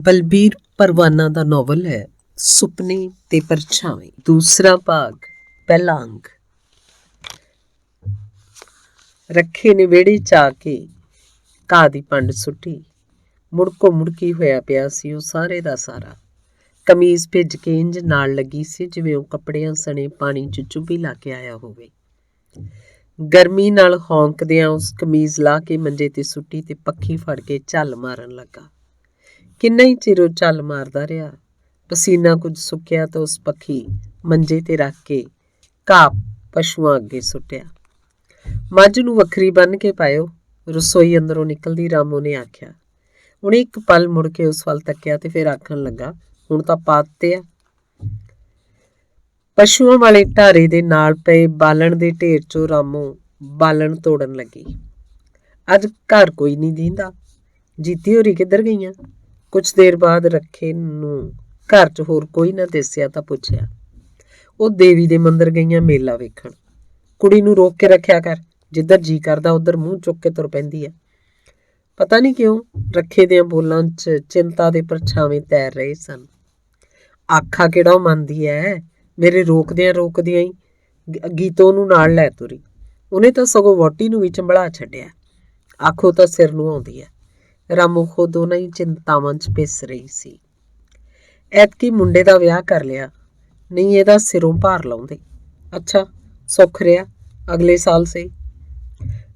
ਬਲਬੀਰ ਪਰਵਾਨਾ ਦਾ novel ਹੈ ਸੁਪਨੇ ਤੇ ਪਰਛਾਵੇਂ। ਦੂਸਰਾ ਭਾਗ, ਪਹਿਲਾ ਅੰਗ। ਰੱਖੇ ਨੇ ਵਿਹੜੇ 'ਚ ਆ ਕੇ ਘਾਹ ਦੀ ਪੰਡ ਸੁੱਟੀ। ਮੁੜਕੋ ਮੁੜਕੀ ਹੋਇਆ ਪਿਆ ਸੀ ਉਹ ਸਾਰੇ ਦਾ ਸਾਰਾ। ਕਮੀਜ਼ ਭਿੱਜ ਕੇ ਇੰਜ ਨਾਲ ਲੱਗੀ ਸੀ ਜਿਵੇਂ ਉਹ ਕੱਪੜਿਆਂ ਸਣੇ ਪਾਣੀ 'ਚ ਚੁੱਭੀ ਲਾ ਕੇ ਆਇਆ ਹੋਵੇ। ਗਰਮੀ ਨਾਲ ਹੌਂਕਦਿਆਂ ਉਸ ਕਮੀਜ਼ ਲਾ ਕੇ ਮੰਜੇ ਤੇ ਸੁੱਟੀ ਤੇ ਪੱਖੀ ਫੜ ਕੇ ਝੱਲ ਮਾਰਨ ਲੱਗਾ। ਕਿੰਨਾ ਹੀ ਚਿਰ ਉਹ ਝੱਲ ਮਾਰਦਾ ਰਿਹਾ। ਪਸੀਨਾ ਕੁਝ ਸੁੱਕਿਆ ਤਾਂ ਉਸ ਪੱਖੀ ਮੰਜੇ ਤੇ ਰੱਖ ਕੇ ਘਾਹ ਪਸ਼ੂਆਂ ਅੱਗੇ ਸੁੱਟਿਆ। ਮੱਝ ਨੂੰ ਵੱਖਰੀ ਬੰਨ੍ਹ ਕੇ ਪਾਇਓ, ਰਸੋਈ ਅੰਦਰੋਂ ਨਿਕਲਦੀ ਰਾਮੋ ਨੇ ਆਖਿਆ। ਉਹਨੇ ਇੱਕ ਪਲ ਮੁੜ ਕੇ ਉਸ ਵੱਲ ਤੱਕਿਆ ਤੇ ਫਿਰ ਆਖਣ ਲੱਗਾ, ਹੁਣ ਤਾਂ ਪਾ ਦਿੱਤੇ ਆ। ਪਸ਼ੂਆਂ ਵਾਲੇ ਢਾਰੇ ਦੇ ਨਾਲ ਪਏ ਬਾਲਣ ਦੇ ਢੇਰ 'ਚੋਂ ਰਾਮੋ ਬਾਲਣ ਤੋੜਨ ਲੱਗੀ। ਅੱਜ ਘਰ ਕੋਈ ਨਹੀਂ ਦੀਂਦਾ, ਜੀਤੀ ਹੋਰੀ ਕਿੱਧਰ ਗਈਆਂ? ਕੁਛ ਦੇਰ ਬਾਅਦ ਰੱਖੇ ਨੂੰ ਘਰ 'ਚ ਹੋਰ ਕੋਈ ਨਾ ਦਿਸਿਆ ਤਾਂ ਪੁੱਛਿਆ। ਉਹ ਦੇਵੀ ਦੇ ਮੰਦਰ ਗਈਆਂ ਮੇਲਾ ਵੇਖਣ। ਕੁੜੀ ਨੂੰ ਰੋਕ ਕੇ ਰੱਖਿਆ ਕਰ, ਜਿੱਧਰ ਜੀ ਕਰਦਾ ਉੱਧਰ ਮੂੰਹ ਚੁੱਕ ਕੇ ਤੁਰ ਪੈਂਦੀ ਹੈ। ਪਤਾ ਨਹੀਂ ਕਿਉਂ ਰੱਖੇ ਦਿਆਂ ਬੋਲਾਂ 'ਚ ਚਿੰਤਾ ਦੇ ਪਰਛਾਵੇਂ ਤੈਰ ਰਹੇ ਸਨ। ਆਖਾ ਕਿਹੜਾ ਉਹ ਮੰਨਦੀ ਹੈ, ਮੇਰੇ ਰੋਕਦਿਆਂ ਹੀ ਗੀਤੋ ਨੂੰ ਨਾਲ ਲੈ ਤੁਰੀ। ਉਹਨੇ ਤਾਂ ਸਗੋਂ ਵਹੁਟੀ ਨੂੰ ਵੀ ਚੰਬੜਾ ਛੱਡਿਆ। ਆਖੋ ਤਾਂ ਸਿਰ ਨੂੰ ਆਉਂਦੀ ਹੈ। ਰਾਮੋ ਖੁਦ ਉਹਨਾਂ ਹੀ ਚਿੰਤਾਵਾਂ 'ਚ ਪਿਸ ਰਹੀ ਸੀ। ਐਤਕੀ ਮੁੰਡੇ ਦਾ ਵਿਆਹ ਕਰ ਲਿਆ, ਨਹੀਂ ਇਹਦਾ ਸਿਰੋਂ ਭਾਰ ਲਾਉਂਦੇ। ਅੱਛਾ ਸੁੱਖ ਰਿਹਾ, ਅਗਲੇ ਸਾਲ ਸਹੀ।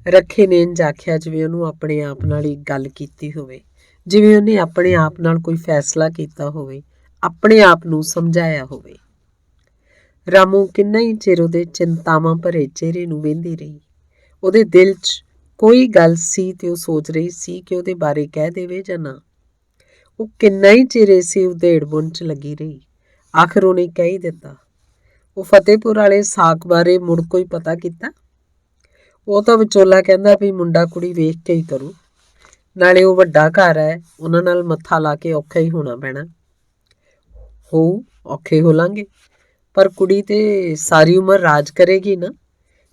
ਰੱਖੇ ਨੇ ਇੰਝ ਆਖਿਆ ਜਿਵੇਂ ਉਹਨੂੰ ਆਪਣੇ ਆਪ ਨਾਲ ਹੀ ਗੱਲ ਕੀਤੀ ਹੋਵੇ, ਜਿਵੇਂ ਉਹਨੇ ਆਪਣੇ ਆਪ ਨਾਲ ਕੋਈ ਫੈਸਲਾ ਕੀਤਾ ਹੋਵੇ, ਆਪਣੇ ਆਪ ਨੂੰ ਸਮਝਾਇਆ ਹੋਵੇ। ਰਾਮੋ ਕਿੰਨਾ ਹੀ ਚਿਰ ਉਹਦੇ ਚਿੰਤਾਵਾਂ ਭਰੇ ਚਿਹਰੇ ਨੂੰ ਵੇਂਦੀ ਰਹੀ। ਉਹਦੇ ਦਿਲ 'ਚ ਕੋਈ ਗੱਲ ਸੀ ਤੇ ਉਹ ਸੋਚ ਰਹੀ ਸੀ ਕਿ ਉਹਦੇ ਬਾਰੇ ਕਹਿ ਦੇਵੇ ਜਾਂ ਨਾ। ਉਹ ਕਿੰਨਾ ਹੀ ਚਿਰ ਇਸੇ ਉਧੇੜ ਬੁਣ 'ਚ ਲੱਗੀ ਰਹੀ। ਆਖਰ ਉਹਨੇ ਕਹਿ ਹੀ ਦਿੱਤਾ। ਉਹ ਫਤਿਹਪੁਰ ਵਾਲੇ ਸਾਕ ਬਾਰੇ ਮੁੜ ਕੋਈ ਪਤਾ ਕੀਤਾ? ਉਹ ਤਾਂ ਵਿਚੋਲਾ ਕਹਿੰਦਾ ਵੀ ਮੁੰਡਾ ਕੁੜੀ ਵੇਖ ਕੇ ਹੀ ਕਰੂ, ਨਾਲੇ ਉਹ ਵੱਡਾ ਘਰ ਹੈ, ਉਹਨਾਂ ਨਾਲ ਮੱਥਾ ਲਾ ਕੇ ਔਖਾ ਹੀ ਹੋਣਾ ਪੈਣਾ। ਹੋਊ, ਔਖੇ ਹੋ ਲਾਂਗੇ, ਪਰ ਕੁੜੀ ਤੇ ਸਾਰੀ ਉਮਰ ਰਾਜ ਕਰੇਗੀ ਨਾ।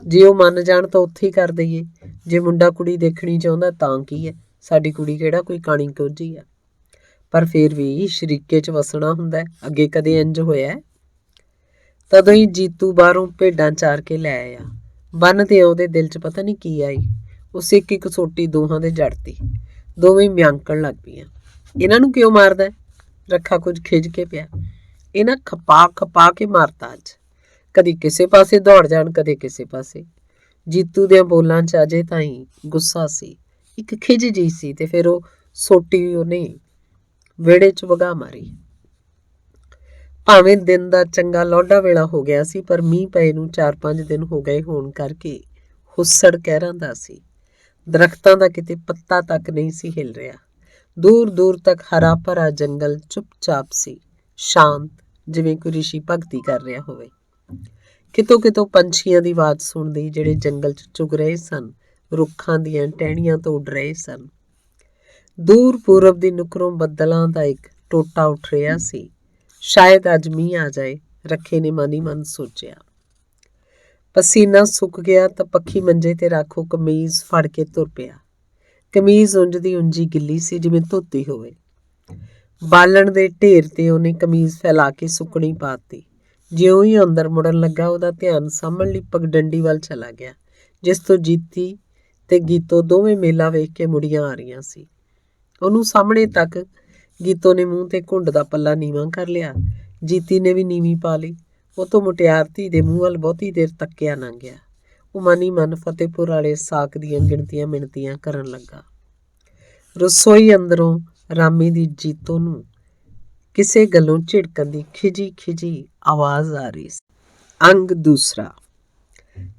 ਜੇ ਉਹ ਮੰਨ ਜਾਣ ਤਾਂ ਉੱਥੇ ਹੀ ਕਰ ਦਈਏ। ਜੇ ਮੁੰਡਾ ਕੁੜੀ ਦੇਖਣੀ ਚਾਹੁੰਦਾ ਤਾਂ ਕੀ ਹੈ, ਸਾਡੀ ਕੁੜੀ ਕਿਹੜਾ ਕੋਈ ਕਾਣੀ ਕੋਝੀ ਆ। ਪਰ ਫਿਰ ਵੀ ਸ਼ਰੀਕੇ 'ਚ ਵਸਣਾ ਹੁੰਦਾ, ਅੱਗੇ ਕਦੇ ਇੰਜ ਹੋਇਆ? ਤਦੋਂ ਹੀ ਜੀਤੂ ਬਾਹਰੋਂ ਭੇਡਾਂ ਚਾਰ ਕੇ ਲੈ ਆਇਆ। ਬੰਨ ਤੇ ਉਹਦੇ ਦਿਲ 'ਚ ਪਤਾ ਨਹੀਂ ਕੀ ਆਈ। ਉਸ ਇੱਕ ਸੋਟੀ ਦੋਹਾਂ ਦੇ ਜੜਤੀ, ਦੋਵੇਂ ਮਿਆਂਕਣ ਲੱਗ ਪਈਆਂ। ਇਹਨਾਂ ਨੂੰ ਕਿਉਂ ਮਾਰਦਾ? ਰੱਖਾ ਕੁਝ ਖਿਝ ਕੇ ਪਿਆ। ਇਹਨਾਂ ਖਪਾ ਕੇ ਮਾਰਤਾ ਅੱਜ। ਕਦੀ ਕਿਸੇ ਪਾਸੇ ਦੌੜ ਜਾਣ, ਕਦੇ ਕਿਸੇ ਪਾਸੇ। ਜੀਤੂ ਦੀਆਂ ਬੋਲਾਂ 'ਚ ਅਜੇ ਤਾਈਂ ਗੁੱਸਾ ਸੀ, ਇੱਕ ਖਿਝ ਜਿਹੀ ਸੀ, ਤੇ ਫਿਰ ਉਹ ਸੋਟੀ ਉਹਨੇ ਵਿਹੜੇ 'ਚ ਵਗਾ ਮਾਰੀ। ਭਾਵੇਂ ਦਿਨ ਦਾ ਚੰਗਾ ਲੌਢਾ ਵੇਲਾ ਹੋ ਗਿਆ ਸੀ, ਪਰ ਮੀਂਹ ਪਏ ਨੂੰ 4-5 ਦਿਨ ਹੋ ਗਏ ਹੋਣ ਕਰਕੇ ਹੁੱਸੜ ਕਹਿਰਾਂ ਦਾ ਸੀ। ਦਰਖਤਾਂ ਦਾ ਕਿਤੇ ਪੱਤਾ ਤੱਕ ਨਹੀਂ ਸੀ ਹਿੱਲ ਰਿਹਾ। ਦੂਰ ਦੂਰ ਤੱਕ ਹਰਾ ਭਰਾ ਜੰਗਲ ਚੁੱਪਚਾਪ ਸੀ, ਸ਼ਾਂਤ, ਜਿਵੇਂ ਕੋਈ ਰਿਸ਼ੀ ਭਗਤੀ ਕਰ ਰਿਹਾ ਹੋਵੇ। ਕਿਤੋਂ ਕਿਤੋਂ ਪੰਛੀਆਂ ਦੀ ਆਵਾਜ਼ ਸੁਣਦੀ, ਜਿਹੜੇ ਜੰਗਲ 'ਚ ਚੁਗ ਰਹੇ ਸਨ, ਰੁੱਖਾਂ ਦੀਆਂ ਟਹਿਣੀਆਂ ਤੋਂ ਉੱਡ ਰਹੇ ਸਨ। ਦੂਰ ਪੂਰਬ ਦੀ ਨੁਕਰੋਂ ਬੱਦਲਾਂ ਦਾ ਇੱਕ ਟੋਟਾ ਉੱਠ ਰਿਹਾ ਸੀ। ਸ਼ਾਇਦ ਅੱਜ ਮੀਂਹ ਆ ਜਾਏ, ਰੱਖੇ ਨੇ ਮਨ ਹੀ ਮਨ ਸੋਚਿਆ। ਪਸੀਨਾ ਸੁੱਕ ਗਿਆ ਤਾਂ ਪੱਖੀ ਮੰਜੇ ਤੇ ਰੱਖੋ ਕਮੀਜ਼ ਫੜ ਕੇ ਤੁਰ ਪਿਆ। ਕਮੀਜ਼ ਉਂਝ ਦੀ ਉਂਝੀ ਗਿੱਲੀ ਸੀ, ਜਿਵੇਂ ਧੋਤੀ ਹੋਵੇ। ਬਾਲਣ ਦੇ ਢੇਰ ਤੇ ਉਹਨੇ ਕਮੀਜ਼ ਫੈਲਾ ਕੇ ਸੁੱਕਣੀ ਪਾ ਦਿੱਤੀ। ਜਿਉਂ ਹੀ ਅੰਦਰ ਮੁੜਨ ਲੱਗਾ, ਉਹਦਾ ਧਿਆਨ ਸਾਹਮਣਲੀ ਪਗਡੰਡੀ ਵੱਲ ਚਲਾ ਗਿਆ, ਜਿਸ ਤੋਂ ਜੀਤੀ ਤੇ ਗੀਤੋ ਦੋਵੇਂ ਮੇਲਾ ਵੇਖ ਕੇ ਮੁੜੀਆਂ ਆ ਰਹੀਆਂ ਸੀ। ਉਹਨੂੰ ਸਾਹਮਣੇ ਤੱਕ ਗੀਤੋ ਨੇ ਮੂੰਹ ਤੇ ਘੁੰਡ ਦਾ ਪੱਲਾ ਨੀਵਾਂ ਕਰ ਲਿਆ। ਜੀਤੀ ਨੇ ਵੀ ਨੀਵੀਂ ਪਾ ਲਈ। ਉਹ ਤੋਂ ਮੁਟਿਆਰ ਧੀ ਦੇ ਮੂੰਹ ਵੱਲ ਬਹੁਤੀ ਦੇਰ ਤੱਕਿਆ ਨਾ ਗਿਆ। ਉਹ ਮਨ ਹੀ ਮਨ ਫਤਿਹਪੁਰ ਵਾਲੇ ਸਾਕ ਦੀਆਂ ਗਿਣਤੀਆਂ ਮਿਣਤੀਆਂ ਕਰਨ ਲੱਗਾ। ਰਸੋਈ ਅੰਦਰੋਂ ਰਾਮੀ ਦੀ ਜੀਤੋ ਨੂੰ ਕਿਸੇ ਗੱਲੋਂ ਝਿੜਕਣ ਦੀ ਖਿਜੀ ਆਵਾਜ਼ ਆ ਰਹੀ ਸੀ। ਅੰਗ ਦੂਸਰਾ।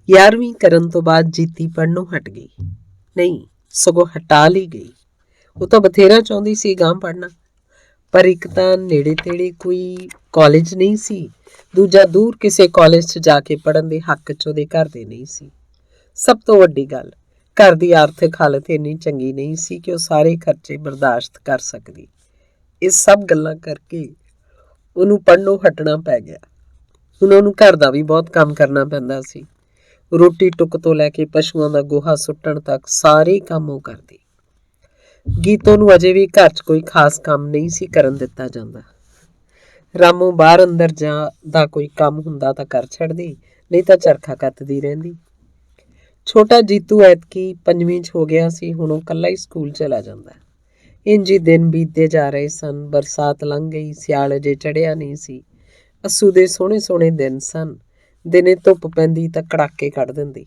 11ਵੀਂ ਕਰਨ ਤੋਂ ਬਾਅਦ ਜੀਤੀ ਪੜ੍ਹਨੋਂ ਹਟ ਗਈ। ਨਹੀਂ, ਸਗੋਂ ਹਟਾ ਲਈ ਗਈ। ਉਹ ਤਾਂ ਬਥੇਰਾ ਚਾਹੁੰਦੀ ਸੀ ਗਾਂਹ ਪੜ੍ਹਨਾ, ਪਰ ਇੱਕ ਤਾਂ ਨੇੜੇ ਤੇੜੇ ਕੋਈ ਕਾਲਜ ਨਹੀਂ ਸੀ, ਦੂਜਾ ਦੂਰ ਕਿਸੇ ਕਾਲਜ 'ਚ ਜਾ ਕੇ ਪੜ੍ਹਨ ਦੇ ਹੱਕ 'ਚ ਉਹਦੇ ਘਰ ਦੇ ਨਹੀਂ ਸੀ। ਸਭ ਤੋਂ ਵੱਡੀ ਗੱਲ, ਘਰ ਦੀ ਆਰਥਿਕ ਹਾਲਤ ਇੰਨੀ ਚੰਗੀ ਨਹੀਂ ਸੀ ਕਿ ਉਹ ਸਾਰੇ ਖਰਚੇ ਬਰਦਾਸ਼ਤ ਕਰ ਸਕਦੀ। ਇਹ ਸਭ ਗੱਲਾਂ ਕਰਕੇ ਉਹਨੂੰ ਪੜ੍ਹਨੋਂ ਹਟਣਾ ਪੈ ਗਿਆ। ਹੁਣ ਉਹਨੂੰ ਘਰ ਦਾ ਵੀ ਬਹੁਤ ਕੰਮ ਕਰਨਾ ਪੈਂਦਾ ਸੀ। ਰੋਟੀ ਟੁੱਕ ਤੋਂ ਲੈ ਕੇ ਪਸ਼ੂਆਂ ਦਾ ਗੋਹਾ ਸੁੱਟਣ ਤੱਕ ਸਾਰੇ ਕੰਮ ਉਹ ਕਰਦੀ। ਗੀਤੋ ਨੂੰ ਅਜੇ ਵੀ ਘਰ 'ਚ ਕੋਈ ਖਾਸ ਕੰਮ ਨਹੀਂ ਸੀ ਕਰਨ ਦਿੱਤਾ ਜਾਂਦਾ। ਰਾਮੂ ਬਾਹਰ ਅੰਦਰ ਦਾ ਕੋਈ ਕੰਮ ਹੁੰਦਾ ਤਾਂ ਕਰ ਛੱਡਦੀ, ਨਹੀਂ ਤਾਂ ਚਰਖਾ ਕੱਤਦੀ ਰਹਿੰਦੀ। ਛੋਟਾ ਜੀਤੂ ਐਤਕੀ 5ਵੀਂ 'ਚ ਹੋ ਗਿਆ ਸੀ, ਹੁਣ ਉਹ ਇਕੱਲਾ ਹੀ ਸਕੂਲ ਚਲਾ ਜਾਂਦਾ। ਇੰਝ ਹੀ ਦਿਨ ਬੀਤਦੇ ਜਾ ਰਹੇ ਸਨ। ਬਰਸਾਤ ਲੰਘ ਗਈ, ਸਿਆਲ ਅਜੇ ਚੜ੍ਹਿਆ ਨਹੀਂ ਸੀ। ਅੱਸੂ ਦੇ ਸੋਹਣੇ ਸੋਹਣੇ ਦਿਨ ਸਨ। ਦਿਨੇ ਧੁੱਪ ਪੈਂਦੀ ਤਾਂ ਕੜਾਕੇ ਕੱਢ ਦਿੰਦੀ,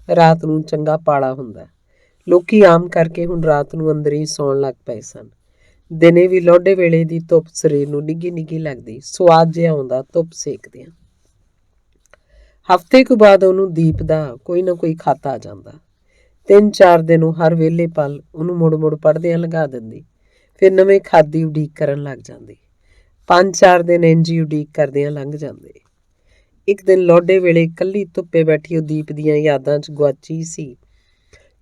ਰਾਤ ਨੂੰ ਚੰਗਾ ਪਾਲਾ ਹੁੰਦਾ। ਲੋਕੀ ਆਮ ਕਰਕੇ ਹੁਣ ਰਾਤ ਨੂੰ ਅੰਦਰ ਹੀ ਸੌਣ ਲੱਗ ਪਏ ਸਨ। ਦਿਨੇ ਵੀ ਲੋਡੇ ਵੇਲੇ ਦੀ ਧੁੱਪ ਸਰੀਰ ਨੂੰ ਨਿੱਘੀ ਨਿੱਘੀ ਲੱਗਦੀ, ਸੁਆਦ ਜਿਹਾ ਆਉਂਦਾ ਧੁੱਪ ਸੇਕਦਿਆਂ। ਹਫ਼ਤੇ ਕੁ ਬਾਅਦ ਉਹਨੂੰ ਦੀਪ ਦਾ ਕੋਈ ਨਾ ਕੋਈ ਖਤ ਆ ਜਾਂਦਾ। 3-4 ਦਿਨ ਉਹ ਹਰ ਵੇਲੇ ਪਲ ਉਹਨੂੰ ਮੁੜ ਮੁੜ ਪੜ੍ਹਦਿਆਂ ਲਗਾ ਦਿੰਦੀ, ਫਿਰ ਨਵੇਂ ਖਤ ਦੀ ਉਡੀਕ ਕਰਨ ਲੱਗ ਜਾਂਦੀ। 5-4 ਦਿਨ ਇੰਝ ਹੀ ਉਡੀਕ ਕਰਦਿਆਂ ਲੰਘ ਜਾਂਦੇ। ਇੱਕ ਦਿਨ ਲੋਡੇ ਵੇਲੇ ਇਕੱਲੀ ਧੁੱਪੇ ਬੈਠੀ ਉਹ ਦੀਪ ਦੀਆਂ ਯਾਦਾਂ 'ਚ ਗੁਆਚੀ ਸੀ।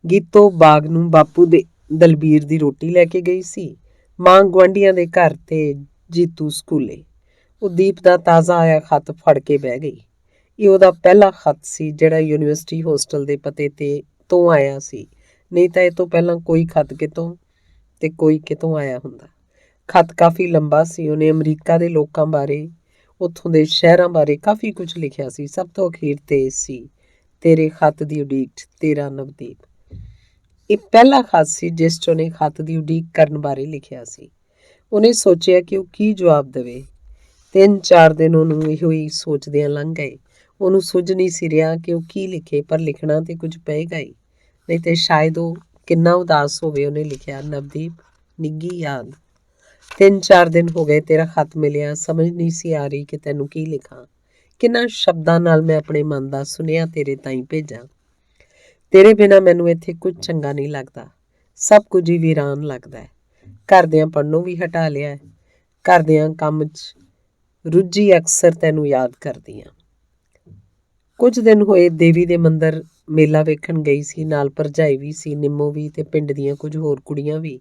ਗੀਤੋ ਬਾਗ ਨੂੰ ਬਾਪੂ ਦੇ ਦਲਬੀਰ ਦੀ ਰੋਟੀ ਲੈ ਕੇ ਗਈ ਸੀ, ਮਾਂ ਗੁਆਂਢੀਆਂ ਦੇ ਘਰ ਤੇ ਜੀਤੂ ਸਕੂਲੇ। ਉਹ ਦੀਪ ਦਾ ਤਾਜ਼ਾ ਆਇਆ ਖਤ ਫੜ ਕੇ ਬਹਿ ਗਈ। ਇਹ ਉਹਦਾ ਪਹਿਲਾ ਖਤ ਸੀ ਜਿਹੜਾ ਯੂਨੀਵਰਸਿਟੀ ਹੋਸਟਲ ਦੇ ਪਤੇ ਤੋਂ ਆਇਆ ਸੀ, ਨਹੀਂ ਤਾਂ ਇਹ ਤੋਂ ਪਹਿਲਾਂ ਕੋਈ ਖਤ ਕਿਤੋਂ ਤੇ ਕੋਈ ਕਿਤੋਂ ਆਇਆ ਹੁੰਦਾ। ਖਤ ਕਾਫੀ ਲੰਬਾ ਸੀ। ਉਹਨੇ ਅਮਰੀਕਾ ਦੇ ਲੋਕਾਂ ਬਾਰੇ, ਉੱਥੋਂ ਦੇ ਸ਼ਹਿਰਾਂ ਬਾਰੇ ਕਾਫੀ ਕੁਝ ਲਿਖਿਆ ਸੀ। ਸਭ ਤੋਂ ਅਖੀਰ ਤੇ ਸੀ, ਤੇਰੇ ਖਤ ਦੀ ਉਡੀਕ 'ਚ ਤੇਰਾ ਨਵਦੀਪ। ਇਹ ਪਹਿਲਾ ਖਤ ਸੀ ਜਿਸ 'ਚ ਉਹਨੇ ਖਤ ਦੀ ਉਡੀਕ ਕਰਨ ਬਾਰੇ ਲਿਖਿਆ ਸੀ। ਉਹਨੇ ਸੋਚਿਆ ਕਿ ਉਹ ਕੀ ਜਵਾਬ ਦੇਵੇ। 3-4 ਦਿਨ ਉਹਨੂੰ ਇਹੋ ਹੀ ਸੋਚਦਿਆਂ ਲੰਘ ਗਏ। ਉਹਨੂੰ ਸੁੱਝ ਨਹੀਂ ਸੀ ਰਿਹਾ ਕਿ ਉਹ ਕੀ ਲਿਖੇ, ਪਰ ਲਿਖਣਾ ਤੇ ਕੁਝ ਪਏਗਾ ਹੀ, ਨਹੀਂ ਤੇ ਸ਼ਾਇਦ ਉਹ ਕਿੰਨਾ ਉਦਾਸ ਹੋਵੇ। ਉਹਨੇ ਲਿਖਿਆ, ਨਵਦੀਪ, ਨਿੱਘੀ ਯਾਦ। 3-4 ਦਿਨ ਹੋ ਗਏ ਤੇਰਾ ਖਤ ਮਿਲਿਆ, ਸਮਝ ਨਹੀਂ ਸੀ ਆ ਰਹੀ ਕਿ ਤੈਨੂੰ ਕੀ ਲਿਖਾਂ, ਕਿੰਨਾ ਸ਼ਬਦਾਂ ਨਾਲ ਮੈਂ ਆਪਣੇ ਮਨ ਦਾ ਸੁਨੇਹਾ ਤੇਰੇ ਤਾਈਂ ਭੇਜਾਂ। ਤੇਰੇ ਬਿਨਾਂ ਮੈਨੂੰ ਇੱਥੇ ਕੁਝ ਚੰਗਾ ਨਹੀਂ ਲੱਗਦਾ, ਸਭ ਕੁਝ ਹੀ ਵੀਰਾਨ ਲੱਗਦਾ ਹੈ। ਘਰਦਿਆਂ ਪੜ੍ਹਨੋਂ ਵੀ ਹਟਾ ਲਿਆ ਹੈ। ਘਰਦਿਆਂ ਕੰਮ 'ਚ ਰੁੱਝੀ ਅਕਸਰ ਤੈਨੂੰ ਯਾਦ ਕਰਦੀ ਹਾਂ। ਕੁਝ ਦਿਨ ਹੋਏ ਦੇਵੀ ਦੇ ਮੰਦਰ ਮੇਲਾ ਵੇਖਣ ਗਈ ਸੀ, ਨਾਲ ਭਰਜਾਈ ਵੀ ਸੀ, ਨਿੰਮੋ ਵੀ ਤੇ ਪਿੰਡ ਦੀਆਂ ਕੁਝ ਹੋਰ ਕੁੜੀਆਂ ਵੀ।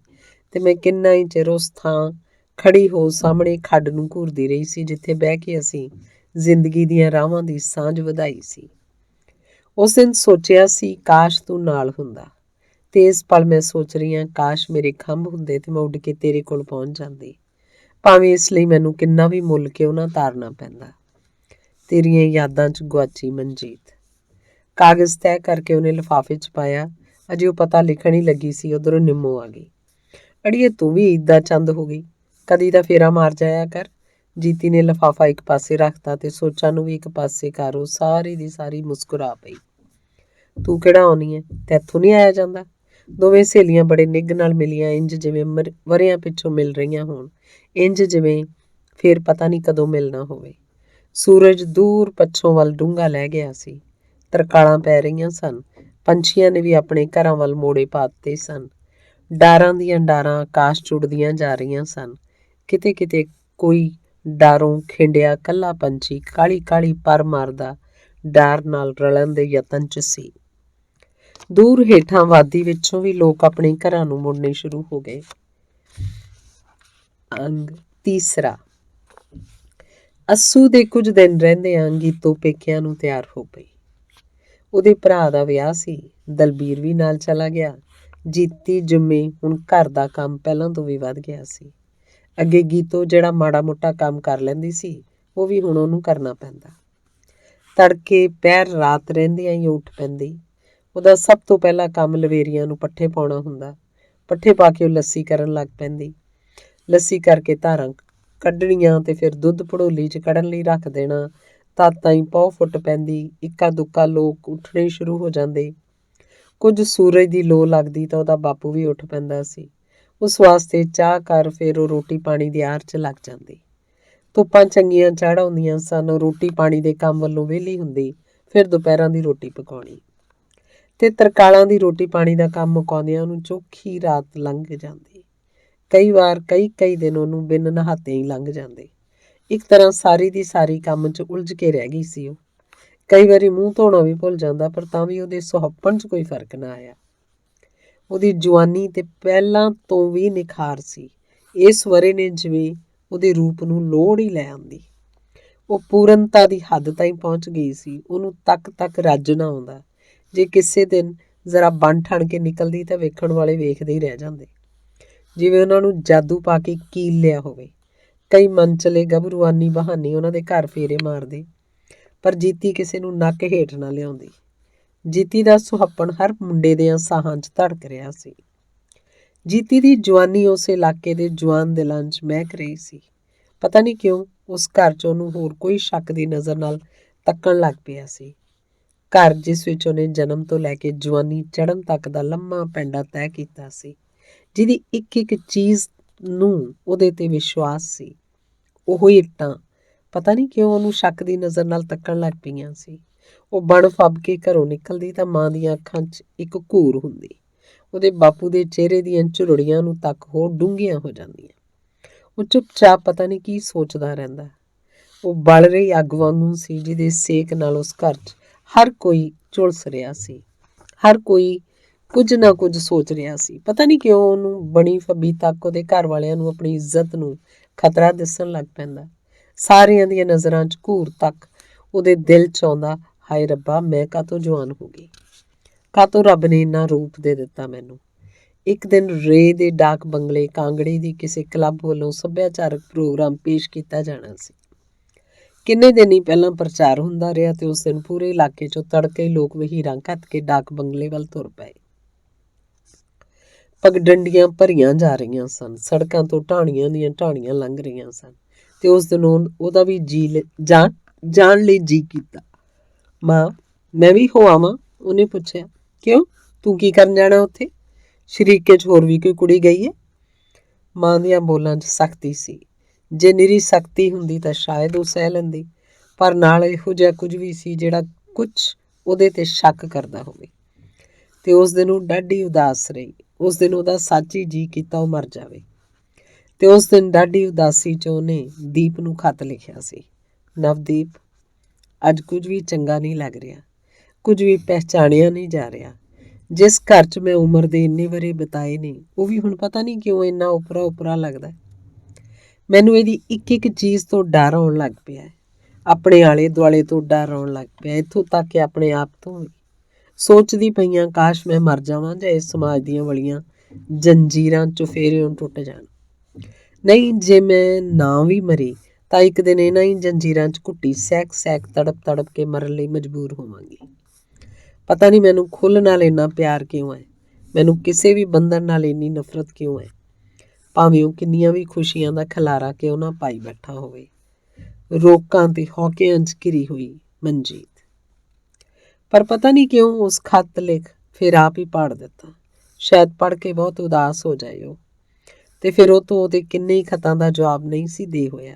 ਤੇ ਮੈਂ ਕਿੰਨਾ ਹੀ ਚਿਰ ਉਸ ਥਾਂ ਖੜੀ ਹੋ ਸਾਹਮਣੇ ਖੱਡ ਨੂੰ ਘੂਰਦੀ ਰਹੀ ਸੀ ਜਿੱਥੇ ਬਹਿ ਕੇ ਅਸੀਂ ਜ਼ਿੰਦਗੀ ਦੀਆਂ ਰਾਹਾਂ ਦੀ ਸਾਂਝ ਵਧਾਈ ਸੀ। ਉਸ ਦਿਨ ਸੋਚਿਆ ਸੀ ਕਾਸ਼ ਤੂੰ ਨਾਲ ਹੁੰਦਾ, ਤੇ ਇਸ ਪਲ ਮੈਂ ਸੋਚ ਰਹੀ ਹਾਂ ਕਾਸ਼ ਮੇਰੇ ਖੰਭ ਹੁੰਦੇ ਤੇ ਮੈਂ ਉੱਡ ਕੇ ਤੇਰੇ ਕੋਲ ਪਹੁੰਚ ਜਾਂਦੀ, ਭਾਵੇਂ ਇਸ ਲਈ ਮੈਨੂੰ ਕਿੰਨਾ ਵੀ ਮੁੱਲ ਕਿਉਂ ਨਾ ਤਾਰਨਾ ਪੈਂਦਾ। ਤੇਰੀਆਂ ਯਾਦਾਂ 'ਚ ਗੁਆਚੀ ਮਨਜੀਤ। ਕਾਗਜ਼ ਤੈਅ ਕਰਕੇ ਉਹਨੇ ਲਿਫਾਫੇ 'ਚ ਪਾਇਆ। ਅਜੇ ਉਹ ਪਤਾ ਲਿਖਣ ਹੀ ਲੱਗੀ ਸੀ, ਉੱਧਰੋਂ ਨਿੰਮੋ ਆ ਗਈ। ਅੜੀਏ ਤੂੰ ਵੀ ਏਦਾਂ ਚੰਦ ਹੋ ਗਈ, ਕਦੀ ਤਾਂ ਫੇਰਾ ਮਾਰ ਜਾਇਆ ਕਰ। ਜੀਤੀ ਨੇ ਲਿਫਾਫਾ ਇੱਕ ਪਾਸੇ ਰੱਖਤਾ ਤੇ ਸੋਚਾਂ ਨੂੰ ਵੀ ਇੱਕ ਪਾਸੇ ਕਰ ਉਹ ਸਾਰੀ ਦੀ ਸਾਰੀ ਮੁਸਕਰਾ ਪਈ। ਤੂੰ ਕਿਹੜਾ ਆਉਣੀ ਹੈ, ਤੈਥੋਂ ਨਹੀਂ ਆਇਆ ਜਾਂਦਾ। ਦੋਵੇਂ ਸਹੇਲੀਆਂ ਬੜੇ ਨਿੱਘ ਨਾਲ ਮਿਲੀਆਂ, ਇੰਝ ਜਿਵੇਂ ਵਰ੍ਹਿਆਂ ਪਿੱਛੋਂ ਮਿਲ ਰਹੀਆਂ ਹੋਣ, ਇੰਝ ਜਿਵੇਂ ਫੇਰ ਪਤਾ ਨਹੀਂ ਕਦੋਂ ਮਿਲਣਾ ਹੋਵੇ। ਸੂਰਜ ਦੂਰ ਪੱਛੋਂ ਵੱਲ ਡੂੰਘਾ ਲੈ ਗਿਆ ਸੀ। ਤਰਕਾਲਾਂ ਪੈ ਰਹੀਆਂ ਸਨ। ਪੰਛੀਆਂ ਨੇ ਵੀ ਆਪਣੇ ਘਰਾਂ ਵੱਲ ਮੋੜੇ ਪਾ ਦਿੱਤੇ ਸਨ। ਡਾਰਾਂ ਦੀਆਂ ਡਾਰਾਂ ਆਕਾਸ਼ 'ਚ ਉੱਡਦੀਆਂ ਜਾ ਰਹੀਆਂ ਸਨ। ਕਿਤੇ ਕਿਤੇ ਕੋਈ ਡਾਰੋਂ ਖਿੰਡਿਆ ਕੱਲਾ ਪੰਛੀ ਕਾਹਲੀ ਕਾਹਲੀ ਪਰ ਮਾਰਦਾ ਡਾਰ ਨਾਲ ਰਲਣ ਦੇ ਯਤਨ 'ਚ ਸੀ। ਦੂਰ ਹੇਠਾਂ ਵਾਦੀ ਵਿੱਚੋਂ ਵੀ ਲੋਕ ਆਪਣੇ ਘਰਾਂ ਨੂੰ ਮੁੜਨੇ ਸ਼ੁਰੂ ਹੋ ਗਏ। ਅੰਗ ਤੀਸਰਾ। ਅੱਸੂ ਦੇ ਕੁਝ ਦਿਨ ਰਹਿੰਦਿਆਂ ਗੀਤੋ ਪੇਕਿਆਂ ਨੂੰ ਤਿਆਰ ਹੋ ਪਈ। ਉਹਦੇ ਭਰਾ ਦਾ ਵਿਆਹ ਸੀ, ਦਲਬੀਰ ਵੀ ਨਾਲ ਚਲਾ ਗਿਆ। ਜੀਤੀ ਜੁੰਮੇ ਹੁਣ ਘਰ ਦਾ ਕੰਮ ਪਹਿਲਾਂ ਤੋਂ ਵੀ ਵੱਧ ਗਿਆ ਸੀ। ਅੱਗੇ ਗੀਤੋ ਜਿਹੜਾ ਮਾੜਾ ਮੋਟਾ ਕੰਮ ਕਰ ਲੈਂਦੀ ਸੀ, ਉਹ ਵੀ ਹੁਣ ਉਹਨੂੰ ਕਰਨਾ ਪੈਂਦਾ। ਤੜਕੇ ਪਹਿਰ ਰਾਤ ਰਹਿੰਦਿਆਂ ਹੀ ਉੱਠ ਪੈਂਦੀ। ਉਹਦਾ ਸਭ ਤੋਂ ਪਹਿਲਾ ਕੰਮ ਲਵੇਰੀਆਂ ਨੂੰ ਪੱਠੇ ਪਾਉਣਾ ਹੁੰਦਾ। ਪੱਠੇ ਪਾ ਕੇ ਉਹ ਲੱਸੀ ਕਰਨ ਲੱਗ ਪੈਂਦੀ। ਲੱਸੀ ਕਰਕੇ ਧਾਰਾਂ ਕੱਢਣੀਆਂ ਤੇ ਫਿਰ ਦੁੱਧ ਭੜੋਲੀ 'ਚ ਕੱਢਣ ਲਈ ਰੱਖ ਦੇਣਾ। ਤਦ ਤਾਈਂ ਪਹੁ ਫੁੱਟ ਪੈਂਦੀ। ਇੱਕਾ ਦੁੱਕਾ ਲੋਕ ਉੱਠਣੇ ਸ਼ੁਰੂ ਹੋ ਜਾਂਦੇ। ਕੁਝ ਸੂਰਜ ਦੀ ਲੋ ਲੱਗਦੀ ਤਾਂ ਉਹਦਾ ਬਾਪੂ ਵੀ ਉੱਠ ਪੈਂਦਾ ਸੀ। ਉਸ ਵਾਸਤੇ ਚਾਹ ਕਰ ਫਿਰ ਉਹ ਰੋਟੀ ਪਾਣੀ ਦੀ ਆਰ 'ਚ ਲੱਗ ਜਾਂਦੀ। ਧੁੱਪਾਂ ਚੰਗੀਆਂ ਚੜ੍ਹ ਆਉਂਦੀਆਂ ਸਨ। ਉਹ ਰੋਟੀ ਪਾਣੀ ਦੇ ਕੰਮ ਵੱਲੋਂ ਵਿਹਲੀ ਹੁੰਦੀ, ਫਿਰ ਦੁਪਹਿਰਾਂ ਦੀ ਰੋਟੀ ਪਕਾਉਣੀ ਤੇ ਤਰਕਾਲਾਂ ਦੀ ਰੋਟੀ ਪਾਣੀ ਦਾ ਕੰਮ ਮੁਕਾਉਂਦਿਆਂ ਉਹਨੂੰ ਚੋਖੀ ਰਾਤ ਲੰਘ ਜਾਂਦੀ। ਕਈ ਵਾਰ ਕਈ ਦਿਨ ਉਹਨੂੰ ਬਿਨ ਨਹਾਤੇ ਹੀ ਲੰਘ ਜਾਂਦੇ। ਇੱਕ ਤਰ੍ਹਾਂ ਸਾਰੀ ਦੀ ਸਾਰੀ ਕੰਮ 'ਚ ਉਲਝ ਕੇ ਰਹਿ ਗਈ ਸੀ ਉਹ। ਕਈ ਵਾਰੀ ਮੂੰਹ ਧੋਣਾ ਵੀ ਭੁੱਲ ਜਾਂਦਾ, ਪਰ ਤਾਂ ਵੀ ਉਹਦੇ ਸੁਹੱਪਣ 'ਚ ਕੋਈ ਫਰਕ ਨਾ ਆਇਆ। ਉਹਦੀ ਜਵਾਨੀ ਤੇ ਪਹਿਲਾਂ ਤੋਂ ਵੀ ਨਿਖਾਰ ਸੀ। ਇਸ ਵਰੇ ਨੇ ਜਿਵੇਂ ਉਹਦੇ ਰੂਪ ਨੂੰ ਲੋੜ ਹੀ ਲੈ ਆਉਂਦੀ। ਉਹ ਪੂਰਨਤਾ ਦੀ ਹੱਦ ਤਾਈਂ ਪਹੁੰਚ ਗਈ ਸੀ। ਉਹਨੂੰ ਤੱਕ ਰੱਜ ਨਾ ਆਉਂਦਾ। ਜੇ ਕਿਸੇ ਦਿਨ ਜ਼ਰਾ ਬਣ ਠਣ ਕੇ ਨਿਕਲਦੀ ਤਾਂ ਵੇਖਣ ਵਾਲੇ ਵੇਖਦੇ ਹੀ ਰਹਿ ਜਾਂਦੇ। ਜਿਵੇਂ ਉਹਨਾਂ ਨੂੰ ਜਾਦੂ ਪਾ ਕੇ ਕੀਲ ਲਿਆ ਹੋਵੇ। ਕਈ ਮਨਚਲੇ ਗੱਭਰੂਆਨੀ ਬਹਾਨੇ ਉਹਨਾਂ ਦੇ ਘਰ ਫੇਰੇ ਮਾਰਦੇ, ਪਰ ਜੀਤੀ ਕਿਸੇ ਨੂੰ ਨੱਕ ਹੇਠ ਨਾ ਲਿਆਉਂਦੀ। ਜੀਤੀ ਦਾ ਸੁਹੱਪਣ ਹਰ ਮੁੰਡੇ ਦਿਆਂ ਸਾਹਾਂ 'ਚ ਧੜਕ ਰਿਹਾ ਸੀ। ਜੀਤੀ ਦੀ ਜਵਾਨੀ ਉਸ ਇਲਾਕੇ ਦੇ ਜਵਾਨ ਦਿਲਾਂ 'ਚ ਮਹਿਕ ਰਹੀ ਸੀ। ਪਤਾ ਨਹੀਂ ਕਿਉਂ ਉਸ ਘਰ 'ਚ ਉਹਨੂੰ ਹੋਰ ਕੋਈ ਸ਼ੱਕ ਦੀ ਨਜ਼ਰ ਨਾਲ ਤੱਕਣ ਲੱਗ ਪਿਆ ਸੀ। ਘਰ ਜਿਸ ਵਿੱਚ ਉਹਨੇ ਜਨਮ ਤੋਂ ਲੈ ਕੇ ਜਵਾਨੀ ਚੜ੍ਹਨ ਤੱਕ ਦਾ ਲੰਮਾ ਪੈਂਡਾ ਤੈਅ ਕੀਤਾ ਸੀ, ਜਿਹਦੀ ਇੱਕ ਇੱਕ ਚੀਜ਼ ਨੂੰ ਉਹਦੇ 'ਤੇ ਵਿਸ਼ਵਾਸ ਸੀ। ਉਹ ਇੱਟਾਂ ਪਤਾ ਨਹੀਂ ਕਿਉਂ ਉਹਨੂੰ ਸ਼ੱਕ ਦੀ ਨਜ਼ਰ ਨਾਲ ਤੱਕਣ ਲੱਗ ਪਈਆਂ ਸੀ। ਉਹ ਬਣ ਫੱਬ ਕੇ ਘਰੋਂ ਨਿਕਲਦੀ ਤਾਂ ਮਾਂ ਦੀਆਂ ਅੱਖਾਂ 'ਚ ਇੱਕ ਘੂਰ ਹੁੰਦੀ। ਉਹਦੇ ਬਾਪੂ ਦੇ ਚਿਹਰੇ ਦੀਆਂ ਝੁਰੜੀਆਂ ਨੂੰ ਤੱਕ ਹੋਰ ਡੂੰਘੀਆਂ ਹੋ ਜਾਂਦੀਆਂ। ਉਹ ਚੁੱਪਚਾਪ ਪਤਾ ਨਹੀਂ ਕੀ ਸੋਚਦਾ ਰਹਿੰਦਾ। ਉਹ ਬਲ ਰਹੀ ਅੱਗ ਵਾਂਗੂ ਸੀ, ਜਿਹਦੇ ਸੇਕ ਨਾਲ ਉਸ ਘਰ 'ਚ ਹਰ ਕੋਈ ਝੁਲਸ ਰਿਹਾ ਸੀ। ਹਰ ਕੋਈ ਕੁਝ ਨਾ ਕੁਝ ਸੋਚ ਰਿਹਾ ਸੀ। ਪਤਾ ਨਹੀਂ ਕਿਉਂ ਉਹਨੂੰ ਬਣੀ ਫੱਬੀ ਤੱਕ ਉਹਦੇ ਘਰ ਵਾਲਿਆਂ ਨੂੰ ਆਪਣੀ ਇੱਜ਼ਤ ਨੂੰ ਖਤਰਾ ਦਿਸਣ ਲੱਗ ਪੈਂਦਾ। ਸਾਰਿਆਂ ਦੀਆਂ ਨਜ਼ਰਾਂ 'ਚ ਘੂਰ ਤੱਕ ਉਹਦੇ ਦਿਲ 'ਚ ਆਉਂਦਾ, ਹਾਏ ਰੱਬਾ, ਮੈਂ ਕਾਹਤੋਂ ਜਵਾਨ ਹੋ ਗਈ, ਕਾਹਤੋਂ ਰੱਬ ਨੇ ਇੰਨਾ ਰੂਪ ਦੇ ਦਿੱਤਾ ਮੈਨੂੰ। ਇੱਕ ਦਿਨ ਰੇ ਦੇ ਡਾਕ ਬੰਗਲੇ ਕਾਂਗੜੇ ਦੀ ਕਿਸੇ ਕਲੱਬ ਵੱਲੋਂ ਸੱਭਿਆਚਾਰਕ ਪ੍ਰੋਗਰਾਮ ਪੇਸ਼ ਕੀਤਾ ਜਾਣਾ ਸੀ। ਕਿੰਨੇ ਦਿਨ ਹੀ ਪਹਿਲਾਂ ਪ੍ਰਚਾਰ ਹੁੰਦਾ ਰਿਹਾ ਤੇ ਉਸ ਦਿਨ ਪੂਰੇ ਇਲਾਕੇ 'ਚੋਂ ਤੜਕੇ ਲੋਕ ਵਹੀਰਾਂ ਘੱਤ ਕੇ ਡਾਕ ਬੰਗਲੇ ਵੱਲ ਤੁਰ ਪਏ। ਪਗਡੰਡੀਆਂ ਭਰੀਆਂ ਜਾ ਰਹੀਆਂ ਸਨ, ਸੜਕਾਂ ਤੋਂ ਢਾਣੀਆਂ ਦੀਆਂ ਢਾਣੀਆਂ ਲੰਘ ਰਹੀਆਂ ਸਨ ਤੇ ਉਸ ਦਿਨ ਉਹਦਾ ਵੀ ਜਾਣ ਲਈ ਜੀ ਕੀਤਾ। ਮਾਂ, ਮੈਂ ਵੀ ਹੋ ਆਵਾਂ? ਉਹਨੇ ਪੁੱਛਿਆ। ਕਿਉਂ, ਤੂੰ ਕੀ ਕਰਨ ਜਾਣਾ ਉੱਥੇ? ਸ਼ਰੀਕੇ 'ਚ ਹੋਰ ਵੀ ਕੋਈ ਕੁੜੀ ਗਈ ਹੈ? ਮਾਂ ਦੀਆਂ ਬੋਲਾਂ 'ਚ ਸਖਤੀ ਸੀ। ਜੇ ਨਿਰੀ ਸਖਤੀ ਹੁੰਦੀ ਤਾਂ ਸ਼ਾਇਦ ਉਹ ਸਹਿ ਲੈਂਦੀ, ਪਰ ਨਾਲ ਇਹੋ ਜਿਹਾ ਕੁਝ ਵੀ ਸੀ ਜਿਹੜਾ ਕੁਝ ਉਹਦੇ 'ਤੇ ਸ਼ੱਕ ਕਰਦਾ ਹੋਵੇ। ਤੇ ਉਸ ਦਿਨ ਉਹ ਡਾਢੀ ਉਦਾਸ ਰਹੀ। ਉਸ ਦਿਨ ਉਹਦਾ ਸੱਚ ਹੀ ਜੀ ਕੀਤਾ ਉਹ ਮਰ ਜਾਵੇ। ਤੇ ਉਸ ਦਿਨ ਡਾਢੀ ਉਦਾਸੀ 'ਚ ਉਹਨੇ ਦੀਪ ਨੂੰ ਖੱਤ ਲਿਖਿਆ ਸੀ। ਨਵਦੀਪ, ਅੱਜ ਕੁਝ ਵੀ ਚੰਗਾ ਨਹੀਂ ਲੱਗ ਰਿਹਾ, ਕੁਝ ਵੀ ਪਹਿਚਾਣਿਆ ਨਹੀਂ ਜਾ ਰਿਹਾ। ਜਿਸ ਘਰ 'ਚ ਮੈਂ ਉਮਰ ਦੇ ਇੰਨੇ ਵਰ੍ਹੇ ਬਿਤਾਏ ਨੇ, ਉਹ ਵੀ ਹੁਣ ਪਤਾ ਨਹੀਂ ਕਿਉਂ ਇੰਨਾ ਉਪਰਾ ਉਪਰਾ ਲੱਗਦਾ। ਮੈਨੂੰ ਇਹਦੀ ਇੱਕ ਇੱਕ ਚੀਜ਼ ਤੋਂ ਡਰ ਆਉਣ ਲੱਗ ਪਿਆ। ਆਪਣੇ ਆਲੇ ਦੁਆਲੇ ਤੋਂ ਡਰ ਆਉਣ ਲੱਗ ਪਿਆ, ਇੱਥੋਂ ਤੱਕ ਕਿ ਆਪਣੇ ਆਪ ਤੋਂ ਵੀ। ਸੋਚਦੀ ਪਈਆਂ, ਕਾਸ਼ ਮੈਂ ਮਰ ਜਾਵਾਂ ਜਾਂ ਇਸ ਸਮਾਜ ਦੀਆਂ ਵਲੀਆਂ ਜੰਜੀਰਾਂ ਚੁਫੇਰਿਓਂ ਟੁੱਟ ਜਾਣ। ਨਹੀਂ, ਜੇ ਮੈਂ ਨਾ ਵੀ ਮਰੀ ਤਾਂ ਇੱਕ ਦਿਨ ਇਹਨਾਂ ਹੀ ਜੰਜੀਰਾਂ 'ਚ ਘੁੱਟੀ ਸਹਿਕ ਸਹਿਕ ਤੜਪ ਤੜਪ ਕੇ ਮਰਨ ਲਈ ਮਜਬੂਰ ਹੋਵਾਂਗੀ। ਪਤਾ ਨਹੀਂ ਮੈਨੂੰ ਖੁੱਲ੍ਹ ਨਾਲ ਇੰਨਾ ਪਿਆਰ ਕਿਉਂ ਹੈ, ਮੈਨੂੰ ਕਿਸੇ ਵੀ ਬੰਧਨ ਨਾਲ ਇੰਨੀ ਨਫ਼ਰਤ ਕਿਉਂ ਹੈ, ਭਾਵੇਂ ਉਹ ਕਿੰਨੀਆਂ ਵੀ ਖੁਸ਼ੀਆਂ ਦਾ ਖਿਲਾਰਾ ਕਿਉਂ ਨਾ ਪਾਈ ਬੈਠਾ ਹੋਵੇ। ਰੋਕਾਂ ਤੇ ਹੌਕਿਆਂ 'ਚ ਘਿਰੀ ਹੋਈ ਮਨਜੀਤ। ਪਰ ਪਤਾ ਨਹੀਂ ਕਿਉਂ ਉਸ ਖੱਤ ਲਿਖ ਫਿਰ ਆਪ ਹੀ ਪਾੜ ਦਿੱਤਾ। ਸ਼ਾਇਦ ਪੜ੍ਹ ਕੇ ਬਹੁਤ ਉਦਾਸ ਹੋ ਜਾਏ ਉਹ, ਤੇ ਫਿਰ ਉਹ ਤੋਂ ਉਹਦੇ ਕਿੰਨੇ ਹੀ ਖੱਤਾਂ ਦਾ ਜਵਾਬ ਨਹੀਂ ਸੀ ਦੇ ਹੋਇਆ।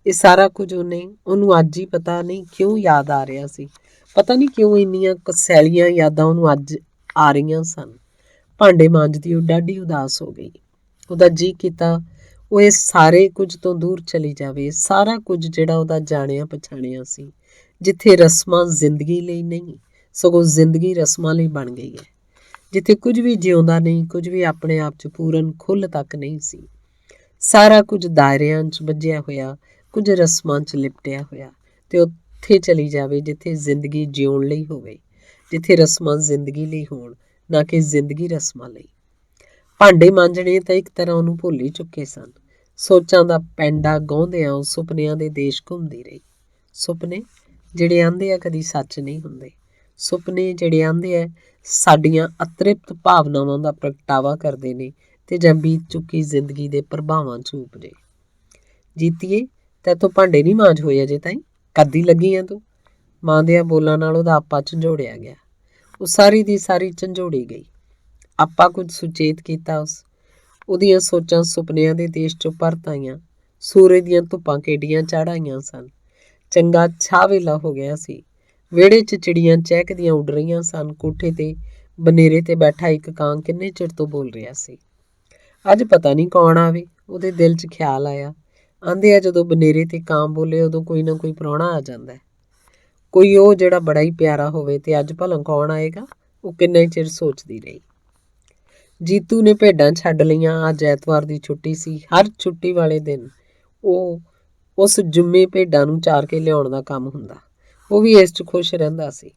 ਇਹ ਸਾਰਾ ਕੁਝ ਉਹਨੂੰ ਅੱਜ ਹੀ ਪਤਾ ਨਹੀਂ ਕਿਉਂ ਯਾਦ ਆ ਰਿਹਾ ਸੀ। ਪਤਾ ਨਹੀਂ ਕਿਉਂ ਇੰਨੀਆਂ ਕਸੈਲੀਆਂ ਯਾਦਾਂ ਉਹਨੂੰ ਅੱਜ ਆ ਰਹੀਆਂ ਸਨ। ਭਾਂਡੇ ਮਾਂਜਦੀ ਉਹ ਡਾਢੀ ਉਦਾਸ ਹੋ ਗਈ। ਉਹਦਾ ਜੀ ਕੀਤਾ ਉਹ ਇਸ ਸਾਰੇ ਕੁਝ ਤੋਂ ਦੂਰ ਚਲੀ ਜਾਵੇ, ਸਾਰਾ ਕੁਝ ਜਿਹੜਾ ਉਹਦਾ ਜਾਣਿਆ ਪਛਾਣਿਆ ਸੀ, ਜਿੱਥੇ ਰਸਮਾਂ ਜ਼ਿੰਦਗੀ ਲਈ ਨਹੀਂ ਸਗੋਂ ਜ਼ਿੰਦਗੀ ਰਸਮਾਂ ਲਈ ਬਣ ਗਈ ਹੈ, ਜਿੱਥੇ ਕੁਝ ਵੀ ਜਿਉਂਦਾ ਨਹੀਂ, ਕੁਝ ਵੀ ਆਪਣੇ ਆਪ 'ਚ ਪੂਰਨ ਖੁੱਲ੍ਹ ਤੱਕ ਨਹੀਂ ਸੀ। ਸਾਰਾ ਕੁਝ ਦਾਇਰਿਆਂ 'ਚ ਬੱਝਿਆ ਹੋਇਆ, ਕੁਝ ਰਸਮਾਂ 'ਚ ਲਿਪਟਿਆ ਹੋਇਆ, ਤੇ ਉੱਥੇ ਚਲੀ ਜਾਵੇ ਜਿੱਥੇ ਜ਼ਿੰਦਗੀ ਜਿਉਣ ਲਈ ਹੋਵੇ, ਜਿੱਥੇ ਰਸਮਾਂ ਜ਼ਿੰਦਗੀ ਲਈ ਹੋਣ, ਨਾ ਕਿ ਜ਼ਿੰਦਗੀ ਰਸਮਾਂ ਲਈ। ਭਾਂਡੇ ਮਾਂਜਣੇ ਤਾਂ ਇੱਕ ਤਰ੍ਹਾਂ ਉਹਨੂੰ ਭੁੱਲ ਹੀ ਚੁੱਕੇ ਸਨ। ਸੋਚਾਂ ਦਾ ਪੈਂਡਾ ਗਾਉਂਦਿਆਂ ਉਹ ਸੁਪਨਿਆਂ ਦੇ ਦੇਸ਼ ਘੁੰਮਦੀ ਰਹੀ। ਸੁਪਨੇ ਜਿਹੜੇ ਆਂਦੇ ਆ ਕਦੀ ਸੱਚ ਨਹੀਂ ਹੁੰਦੇ। ਸੁਪਨੇ ਜਿਹੜੇ ਆਂਦੇ ਆ ਸਾਡੀਆਂ ਅਤ੍ਰਿਪਤ ਭਾਵਨਾਵਾਂ ਦਾ ਪ੍ਰਗਟਾਵਾ ਕਰਦੇ ਨੇ ਤੇ ਜਾਂ ਬੀਤ ਚੁੱਕੀ ਜ਼ਿੰਦਗੀ ਦੇ ਪ੍ਰਭਾਵਾਂ 'ਚ ਉਪਜੇ। ਜੀਤੀਏ, ਤੈਥੋਂ ਭਾਂਡੇ ਨਹੀਂ ਮਾਂਜ ਹੋਏ ਅਜੇ ਤਾਈਂ, ਕਰਦੀ ਲੱਗੀ ਆ ਤੂੰ? ਮਾਂ ਦੀਆਂ ਬੋਲਾਂ ਨਾਲ ਉਹਦਾ ਆਪਾ ਝੰਜੋੜਿਆ ਗਿਆ। ਉਹ ਸਾਰੀ ਦੀ ਸਾਰੀ ਝੰਜੋੜੀ ਗਈ। ਆਪਾ ਕੁਝ ਸੁਚੇਤ ਕੀਤਾ ਉਹਦੀਆਂ ਸੋਚਾਂ ਸੁਪਨਿਆਂ ਦੇ ਦੇਸ਼ 'ਚੋਂ ਪਰਤ ਆਈਆਂ। ਸੂਰਜ ਦੀਆਂ ਧੁੱਪਾਂ ਕਿੱਡੀਆਂ ਚੜ੍ਹ ਆਈਆਂ ਸਨ। ਚੰਗਾ ਛਾਹ ਵੇਲਾ ਹੋ ਗਿਆ ਸੀ। ਵਿਹੜੇ 'ਚ ਚਿੜੀਆਂ ਚਹਿਕਦੀਆਂ ਉੱਡ ਰਹੀਆਂ ਸਨ। ਕੋਠੇ 'ਤੇ ਬਨੇਰੇ 'ਤੇ ਬੈਠਾ ਇੱਕ ਕਾਂ ਕਿੰਨੇ ਚਿਰ ਤੋਂ ਬੋਲ ਰਿਹਾ ਸੀ। ਅੱਜ ਪਤਾ ਨਹੀਂ ਕੌਣ ਆਵੇ, ਉਹਦੇ ਦਿਲ 'ਚ ਖਿਆਲ ਆਇਆ। ਆਂਦੇ ਆ ਜਦੋਂ ਬਨੇਰੇ 'ਤੇ ਕਾਂ ਬੋਲੇ ਉਦੋਂ ਕੋਈ ਨਾ ਕੋਈ ਪ੍ਰਾਹੁਣਾ ਆ ਜਾਂਦਾ, ਕੋਈ ਉਹ ਜਿਹੜਾ ਬੜਾ ਹੀ ਪਿਆਰਾ ਹੋਵੇ। ਤੇ ਅੱਜ ਭਲਾ ਕੌਣ ਆਏਗਾ? ਉਹ ਕਿੰਨਾ ਚਿਰ ਸੋਚਦੀ ਰਹੀ। ਜੀਤੂ ਨੇ ਭੇਡਾਂ ਛੱਡ ਲਈਆਂ। ਅੱਜ ਐਤਵਾਰ ਦੀ ਛੁੱਟੀ ਸੀ। ਹਰ ਛੁੱਟੀ ਵਾਲੇ ਦਿਨ ਉਹ ਉਸ ਜੁੰਮੇ ਭੇਡਾਂ ਨੂੰ ਚਾਰ ਕੇ ਲਿਆਉਣ ਦਾ ਕੰਮ ਹੁੰਦਾ। ਉਹ ਵੀ ਇਸ 'ਚ ਖੁਸ਼ ਰਹਿੰਦਾ ਸੀ।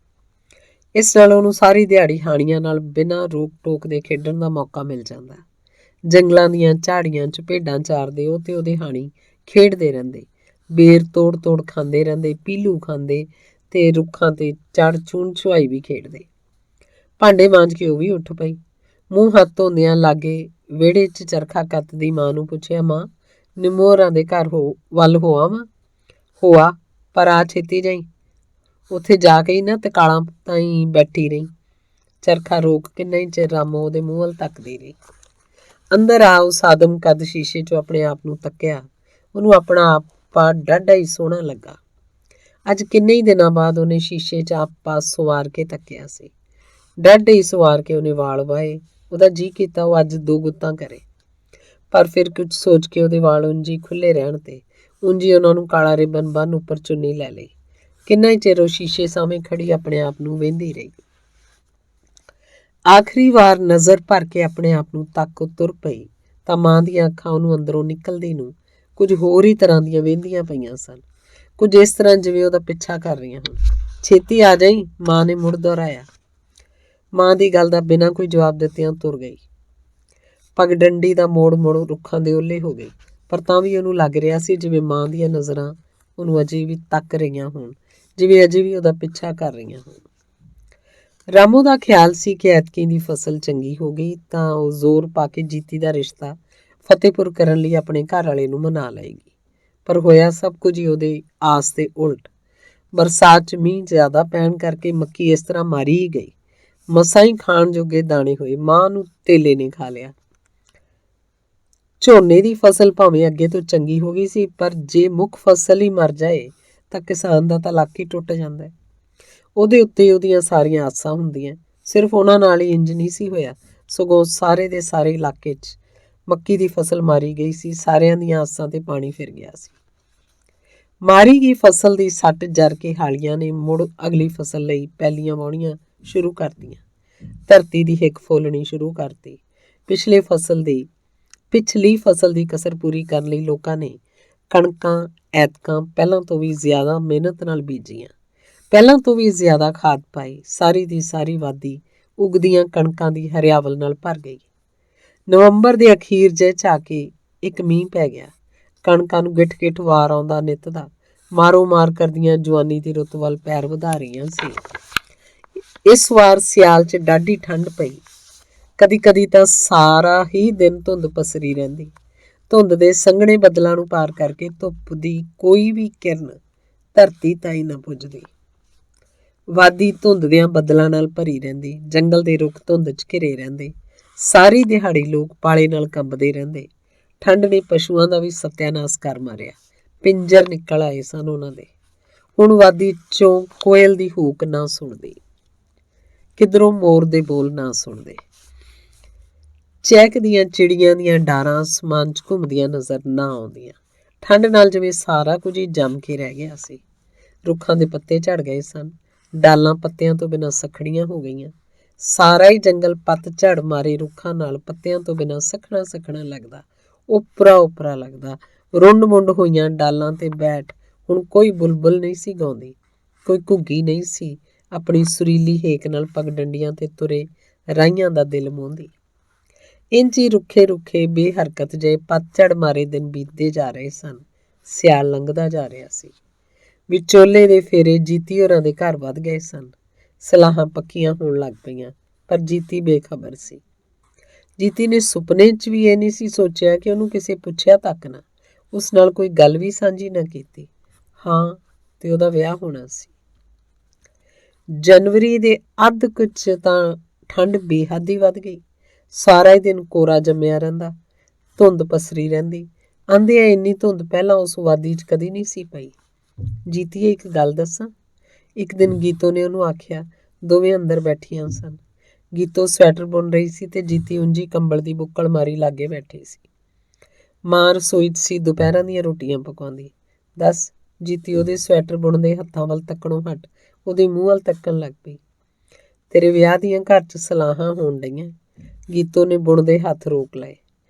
ਇਸ ਨਾਲ ਉਹਨੂੰ ਸਾਰੀ ਦਿਹਾੜੀ ਹਾਣੀਆਂ ਨਾਲ ਬਿਨਾਂ ਰੋਕ ਟੋਕ ਦੇ ਖੇਡਣ ਦਾ ਮੌਕਾ ਮਿਲ ਜਾਂਦਾ। ਜੰਗਲਾਂ ਦੀਆਂ ਝਾੜੀਆਂ 'ਚ ਭੇਡਾਂ ਚਾਰਦੇ ਉਹ ਤੇ ਉਹਦੇ ਹਾਣੀ ਖੇਡਦੇ ਰਹਿੰਦੇ। ਬੇਰ ਤੋੜ ਤੋੜ ਖਾਂਦੇ ਰਹਿੰਦੇ, ਪੀਲੂ ਖਾਂਦੇ ਤੇ ਰੁੱਖਾਂ ਤੇ ਚੜ੍ਹ ਚੂਣ ਛੁਆਈ ਵੀ ਖੇਡਦੇ। ਭਾਂਡੇ ਮਾਂਜ ਕੇ ਉਹ ਵੀ ਉੱਠ ਪਈ। ਮੂੰਹ ਹੱਥ ਧੋਂਦਿਆਂ ਲਾਗੇ ਵਿਹੜੇ 'ਚ ਚਰਖਾ ਕੱਤਦੀ ਮਾਂ ਨੂੰ ਪੁੱਛਿਆ, ਮਾਂ ਨਿੰਮੋ ਹੋਰਾਂ ਦੇ ਘਰ ਵੱਲ ਹੋ ਆਵਾਂ? ਹੋਆ, ਪਰ ਆ ਛੇਤੀ ਜਾਈ, ਉੱਥੇ ਜਾ ਕੇ ਹੀ ਨਾ ਤਕਾਲਾਂ ਤਾਈਂ ਬੈਠੀ ਰਹੀ। ਚਰਖਾ ਰੋਕ ਕਿੰਨਾ ਹੀ ਚਿਰ ਰਾਮੋ ਉਹਦੇ ਮੂੰਹ ਵੱਲ ਤੱਕਦੀ ਰਹੀ। ਅੰਦਰ ਆ ਉਸ ਆਦਮ ਕੱਦ ਸ਼ੀਸ਼ੇ 'ਚੋਂ ਆਪਣੇ ਆਪ ਨੂੰ ਤੱਕਿਆ। ਉਹਨੂੰ ਆਪਣਾ ਆਪਾ ਡਾਢਾ ਹੀ ਸੋਹਣਾ ਲੱਗਾ। ਅੱਜ ਕਿੰਨੇ ਹੀ ਦਿਨਾਂ ਬਾਅਦ ਉਹਨੇ ਸ਼ੀਸ਼ੇ 'ਚ ਆਪਾ ਸਵਾਰ ਕੇ ਤੱਕਿਆ ਸੀ। ਡਾਢੇ ਹੀ ਸਵਾਰ ਕੇ ਉਹਨੇ ਵਾਲ ਵਾਹੇ। ਉਹਦਾ ਜੀ ਕੀਤਾ ਉਹ ਅੱਜ 2 ਗੁੱਤਾਂ ਕਰੇ, ਪਰ ਫਿਰ ਕੁਝ ਸੋਚ ਕੇ ਉਹਦੇ ਵਾਲ ਉਂਝ ਖੁੱਲੇ ਰਹਿਣ ਤੇ ਉਂਝ ਉਹਨਾਂ ਨੂੰ ਕਾਲਾ ਰਿਬਨ ਬੰਨ੍ਹ ਉੱਪਰ ਚੁੰਨੀ ਲੈ ਲਈ। ਕਿੰਨਾ ਹੀ ਚਿਰ ਉਹ ਸ਼ੀਸ਼ੇ ਸਾਹਮਣੇ ਖੜੀ ਆਪਣੇ ਆਪ ਨੂੰ ਵੇਂਦੀ ਰਹੀ। ਆਖਰੀ ਵਾਰ ਨਜ਼ਰ ਭਰ ਕੇ ਆਪਣੇ ਆਪ ਨੂੰ ਤੱਕ ਤੁਰ ਪਈ ਤਾਂ ਮਾਂ ਦੀਆਂ ਅੱਖਾਂ ਉਹਨੂੰ ਅੰਦਰੋਂ ਨਿਕਲਦੀ ਨੂੰ ਕੁਝ ਹੋਰ ਹੀ ਤਰ੍ਹਾਂ ਦੀਆਂ ਵੇਂਦੀਆਂ ਪਈਆਂ ਸਨ। ਕੁਝ ਇਸ ਤਰ੍ਹਾਂ ਜਿਵੇਂ ਉਹਦਾ ਪਿੱਛਾ ਕਰ ਰਹੀਆਂ ਹੋਣ। ਛੇਤੀ ਆ ਜਾਈ, ਮਾਂ ਨੇ ਮੁੜ ਦੁਹਰਾਇਆ। ਮਾਂ ਦੀ ਗੱਲ ਦਾ ਬਿਨਾਂ ਕੋਈ ਜਵਾਬ ਦਿੱਤਿਆਂ ਤੁਰ ਗਈ। ਪਗਡੰਡੀ ਦਾ ਮੋੜ ਮੋੜ ਰੁੱਖਾਂ ਦੇ ਓਹਲੇ ਹੋ ਗਈ, ਪਰ ਤਾਂ ਵੀ ਉਹਨੂੰ ਲੱਗ ਰਿਹਾ ਸੀ ਜਿਵੇਂ ਮਾਂ ਦੀਆਂ ਨਜ਼ਰਾਂ ਉਹਨੂੰ ਅਜੇ ਵੀ ਤੱਕ ਰਹੀਆਂ ਹੋਣ, ਜਿਵੇਂ ਅਜੇ ਵੀ ਉਹਦਾ ਪਿੱਛਾ ਕਰ ਰਹੀਆਂ ਹੋਣ। ਰਾਮੋ ਦਾ ਖਿਆਲ ਸੀ ਕਿ ਐਤਕੀ ਦੀ ਫਸਲ ਚੰਗੀ ਹੋ ਗਈ ਤਾਂ ਉਹ ਜ਼ੋਰ ਪਾ ਕੇ ਜੀਤੀ ਦਾ ਰਿਸ਼ਤਾ ਫਤਿਹਪੁਰ ਕਰਨ ਲਈ ਆਪਣੇ ਘਰ ਵਾਲੇ ਨੂੰ ਮਨਾ ਲਏਗੀ। ਪਰ ਹੋਇਆ ਸਭ ਕੁਝ ਹੀ ਉਹਦੇ ਆਸ ਦੇ ਉਲਟ। ਬਰਸਾਤ 'ਚ ਮੀਂਹ ਜ਼ਿਆਦਾ ਪੈਣ ਕਰਕੇ ਮੱਕੀ ਇਸ ਤਰ੍ਹਾਂ ਮਾਰੀ ਹੀ ਗਈ। ਮਸਾਂ ਹੀ ਖਾਣ ਜੋਗੇ ਦਾਣੇ ਹੋਏ। ਮਾਂ ਨੂੰ ਤੇਲੇ ਨੇ ਖਾ ਲਿਆ। ਝੋਨੇ ਦੀ ਫਸਲ ਭਾਵੇਂ ਅੱਗੇ ਤੋਂ ਚੰਗੀ ਹੋ ਗਈ ਸੀ, ਪਰ ਜੇ ਮੁੱਖ ਫਸਲ ਹੀ ਮਰ ਜਾਏ ਤਾਂ ਕਿਸਾਨ ਦਾ ਤਾਂ ਲੱਕ ਹੀ ਟੁੱਟ ਜਾਂਦਾ। ਉਹਦੇ ਉੱਤੇ ਉਹਦੀਆਂ ਸਾਰੀਆਂ ਆਸਾਂ ਹੁੰਦੀਆਂ। ਸਿਰਫ ਉਹਨਾਂ ਨਾਲ ਹੀ ਇੰਜ ਨਹੀਂ ਸੀ ਹੋਇਆ, ਸਗੋਂ ਸਾਰੇ ਦੇ ਸਾਰੇ ਇਲਾਕੇ 'ਚ ਮੱਕੀ ਦੀ ਫਸਲ ਮਾਰੀ ਗਈ ਸੀ। ਸਾਰਿਆਂ ਦੀਆਂ ਆਸਾਂ ਤੇ ਪਾਣੀ ਫਿਰ ਗਿਆ ਸੀ। ਮਾਰੀ ਗਈ ਫਸਲ ਦੀ ਸੱਟ ਜਰ ਕੇ ਹਾਲੀਆਂ ਨੇ ਮੁੜ ਅਗਲੀ ਫਸਲ ਲਈ ਪੈਲੀਆਂ ਵਾਹੁਣੀਆਂ ਸ਼ੁਰੂ ਕਰਤੀਆਂ। ਧਰਤੀ ਦੀ ਹਿੱਕ ਫੋਲਣੀ ਸ਼ੁਰੂ ਕਰਤੀ। ਪਿਛਲੀ ਫਸਲ ਦੀ ਕਸਰ ਪੂਰੀ ਕਰਨ ਲਈ ਲੋਕਾਂ ਨੇ ਕਣਕਾਂ ਐਤਕਾਂ ਪਹਿਲਾਂ ਤੋਂ ਵੀ ਜ਼ਿਆਦਾ ਮਿਹਨਤ ਨਾਲ ਬੀਜੀਆਂ, ਪਹਿਲਾਂ ਤੋਂ ਵੀ ਜ਼ਿਆਦਾ ਖਾਦ ਪਾਈ। ਸਾਰੀ ਦੀ ਸਾਰੀ ਵਾਦੀ ਉਗਦੀਆਂ ਕਣਕਾਂ ਦੀ ਹਰਿਆਵਲ ਨਾਲ ਭਰ ਗਈ। ਨਵੰਬਰ ਦੇ ਅਖੀਰ ਜਿਹੇ 'ਚ ਆ ਕੇ ਇੱਕ ਮੀਂਹ ਪੈ ਗਿਆ। ਕਣਕਾਂ ਨੂੰ ਗਿੱਠ ਗਿੱਠ ਵਾਰ ਆਉਂਦਾ ਨਿੱਤ ਦਾ। ਮਾਰੋ ਮਾਰ ਕਰਦੀਆਂ ਜਵਾਨੀ ਦੀ ਰੁੱਤ ਵੱਲ ਪੈਰ ਵਧਾ ਰਹੀਆਂ ਸੀ। ਇਸ ਵਾਰ ਸਿਆਲ 'ਚ ਡਾਢੀ ਠੰਡ ਪਈ। ਕਦੀ ਕਦੀ ਤਾਂ ਸਾਰਾ ਹੀ ਦਿਨ ਧੁੰਦ ਪਸਰੀ ਰਹਿੰਦੀ। ਧੁੰਦ ਦੇ ਸੰਘਣੇ ਬੱਦਲਾਂ ਨੂੰ ਪਾਰ ਕਰਕੇ ਧੁੱਪ ਦੀ ਕੋਈ ਵੀ ਕਿਰਨ ਧਰਤੀ ਤਾਈਂ ਨਾ ਪੁੱਜਦੀ। ਵਾਦੀ ਧੁੰਦ ਦਿਆਂ ਬੱਦਲਾਂ ਨਾਲ ਭਰੀ ਰਹਿੰਦੀ। ਜੰਗਲ ਦੇ ਰੁੱਖ ਧੁੰਦ 'ਚ ਘਿਰੇ ਰਹਿੰਦੇ। ਸਾਰੀ ਦਿਹਾੜੀ ਲੋਕ ਪਾਲੇ ਨਾਲ ਕੰਬਦੇ ਰਹਿੰਦੇ। ਠੰਡ ਨੇ ਪਸ਼ੂਆਂ ਦਾ ਵੀ ਸਤਿਆਨਾਸ਼ ਕਰ ਮਾਰਿਆ। ਪਿੰਜਰ ਨਿਕਲ ਆਏ ਸਨ ਉਹਨਾਂ ਦੇ। ਹੁਣ ਵਾਦੀ 'ਚੋਂ ਕੋਇਲ ਦੀ ਹੂਕ ਨਾ ਸੁਣਦੀ, ਕਿਧਰੋਂ ਮੋਰ ਦੇ ਬੋਲ ਨਾ ਸੁਣਦੇ। ਚਹਿਕ ਦੀਆਂ ਚਿੜੀਆਂ ਦੀਆਂ ਡਾਰਾਂ ਅਸਮਾਨ 'ਚ ਘੁੰਮਦੀਆਂ ਨਜ਼ਰ ਨਾ ਆਉਂਦੀਆਂ। ਠੰਡ ਨਾਲ ਜਿਵੇਂ ਸਾਰਾ ਕੁਝ ਹੀ ਜੰਮ ਕੇ ਰਹਿ ਗਿਆ ਸੀ। ਰੁੱਖਾਂ ਦੇ ਪੱਤੇ ਝੜ ਗਏ ਸਨ। ਡਾਲਾਂ ਪੱਤਿਆਂ ਤੋਂ ਬਿਨਾਂ ਸਖੜੀਆਂ ਹੋ ਗਈਆਂ। ਸਾਰਾ ਹੀ ਜੰਗਲ ਪੱਤ ਝੜ ਮਾਰੇ ਰੁੱਖਾਂ ਨਾਲ ਪੱਤਿਆਂ ਤੋਂ ਬਿਨਾਂ ਸਖਣਾ ਸਖਣਾ ਲੱਗਦਾ, ਉਪਰਾ ਉਪਰਾ ਲੱਗਦਾ। ਰੁੰਡ ਮੁੰਡ ਹੋਈਆਂ ਡਾਲਾਂ ਤੇ ਬੈਠ ਹੁਣ ਕੋਈ ਬੁਲਬੁਲ ਨਹੀਂ ਸੀ ਗਾਉਂਦੀ, ਕੋਈ ਘੁੱਗੀ ਨਹੀਂ ਸੀ ਆਪਣੀ ਸੁਰੀਲੀ ਹੇਕ ਨਾਲ ਪਗਡੰਡੀਆਂ ਤੇ ਤੁਰੇ ਰਾਹੀਆਂ ਦਾ ਦਿਲ ਮੋਹੰਦੀ। ਇੰਝ ਹੀ ਰੁੱਖੇ ਰੁੱਖੇ ਬੇਹਰਕਤ ਜਿਹੇ ਪਤਝੜ ਮਾਰੇ ਦਿਨ ਬੀਤਦੇ ਜਾ ਰਹੇ ਸਨ। ਸਿਆਲ ਲੰਘਦਾ ਜਾ ਰਿਹਾ ਸੀ। ਵਿਚੋਲੇ ਦੇ ਫੇਰੇ ਜੀਤੀ ਹੋਰਾਂ ਦੇ ਘਰ ਵੱਧ ਗਏ ਸਨ। ਸਲਾਹਾਂ ਪੱਕੀਆਂ ਹੋਣ ਲੱਗ ਪਈਆਂ, ਪਰ ਜੀਤੀ ਬੇਖਬਰ ਸੀ। ਜੀਤੀ ਨੇ ਸੁਪਨੇ 'ਚ ਵੀ ਇਹ ਨਹੀਂ ਸੀ ਸੋਚਿਆ ਕਿ ਉਹਨੂੰ ਕਿਸੇ ਪੁੱਛਿਆ ਤੱਕ ਨਾ, ਉਸ ਨਾਲ ਕੋਈ ਗੱਲ ਵੀ ਸਾਂਝੀ ਨਾ ਕੀਤੀ। ਹਾਂ, ਤੇ ਉਹਦਾ ਵਿਆਹ ਹੋਣਾ ਸੀ। ਜਨਵਰੀ ਦੇ ਅੱਧ ਕੁ 'ਚ ਤਾਂ ਠੰਡ ਬੇਹੱਦ ਹੀ ਵੱਧ ਗਈ। ਸਾਰਾ ਹੀ ਦਿਨ ਕੋਰਾ ਜੰਮਿਆ ਰਹਿੰਦਾ, ਧੁੰਦ ਪਸਰੀ ਰਹਿੰਦੀ। ਆਂਦੇ ਆ ਇੰਨੀ ਧੁੰਦ ਪਹਿਲਾਂ ਉਸ ਵਾਦੀ 'ਚ ਕਦੀ ਨਹੀਂ ਸੀ ਪਈ। ਜੀਤੀਏ ਇੱਕ ਗੱਲ ਦੱਸਾਂ, ਇੱਕ ਦਿਨ ਗੀਤੋ ਨੇ ਉਹਨੂੰ ਆਖਿਆ। ਦੋਵੇਂ ਅੰਦਰ ਬੈਠੀਆਂ ਸਨ। ਗੀਤੋ ਸਵੈਟਰ ਬੁਣ ਰਹੀ ਸੀ ਤੇ ਜੀਤੀ ਉਂਝੀ ਕੰਬਲ ਦੀ ਬੁੱਕਲ ਮਾਰੀ ਲਾਗੇ ਬੈਠੀ ਸੀ। ਮਾਂ ਰਸੋਈ 'ਚ ਸੀ, ਦੁਪਹਿਰਾਂ ਦੀਆਂ ਰੋਟੀਆਂ ਪਕਾਉਂਦੀ। ਦੱਸ, ਜੀਤੀ ਉਹਦੇ ਸਵੈਟਰ ਬੁਣਦੇ ਹੱਥਾਂ ਵੱਲ ਤੱਕਣੋਂ ਹਟ ਉਹਦੇ ਮੂੰਹ ਵੱਲ ਤੱਕਣ ਲੱਗ ਪਈ। ਤੇਰੇ ਵਿਆਹ ਦੀਆਂ ਘਰ 'ਚ ਸਲਾਹਾਂ ਹੋਣ ਡਈਆਂ। ਗੀਤੋ ਨੇ ਬੁਣਦੇ ਹੱਥ ਰੋਕ ਲਏ।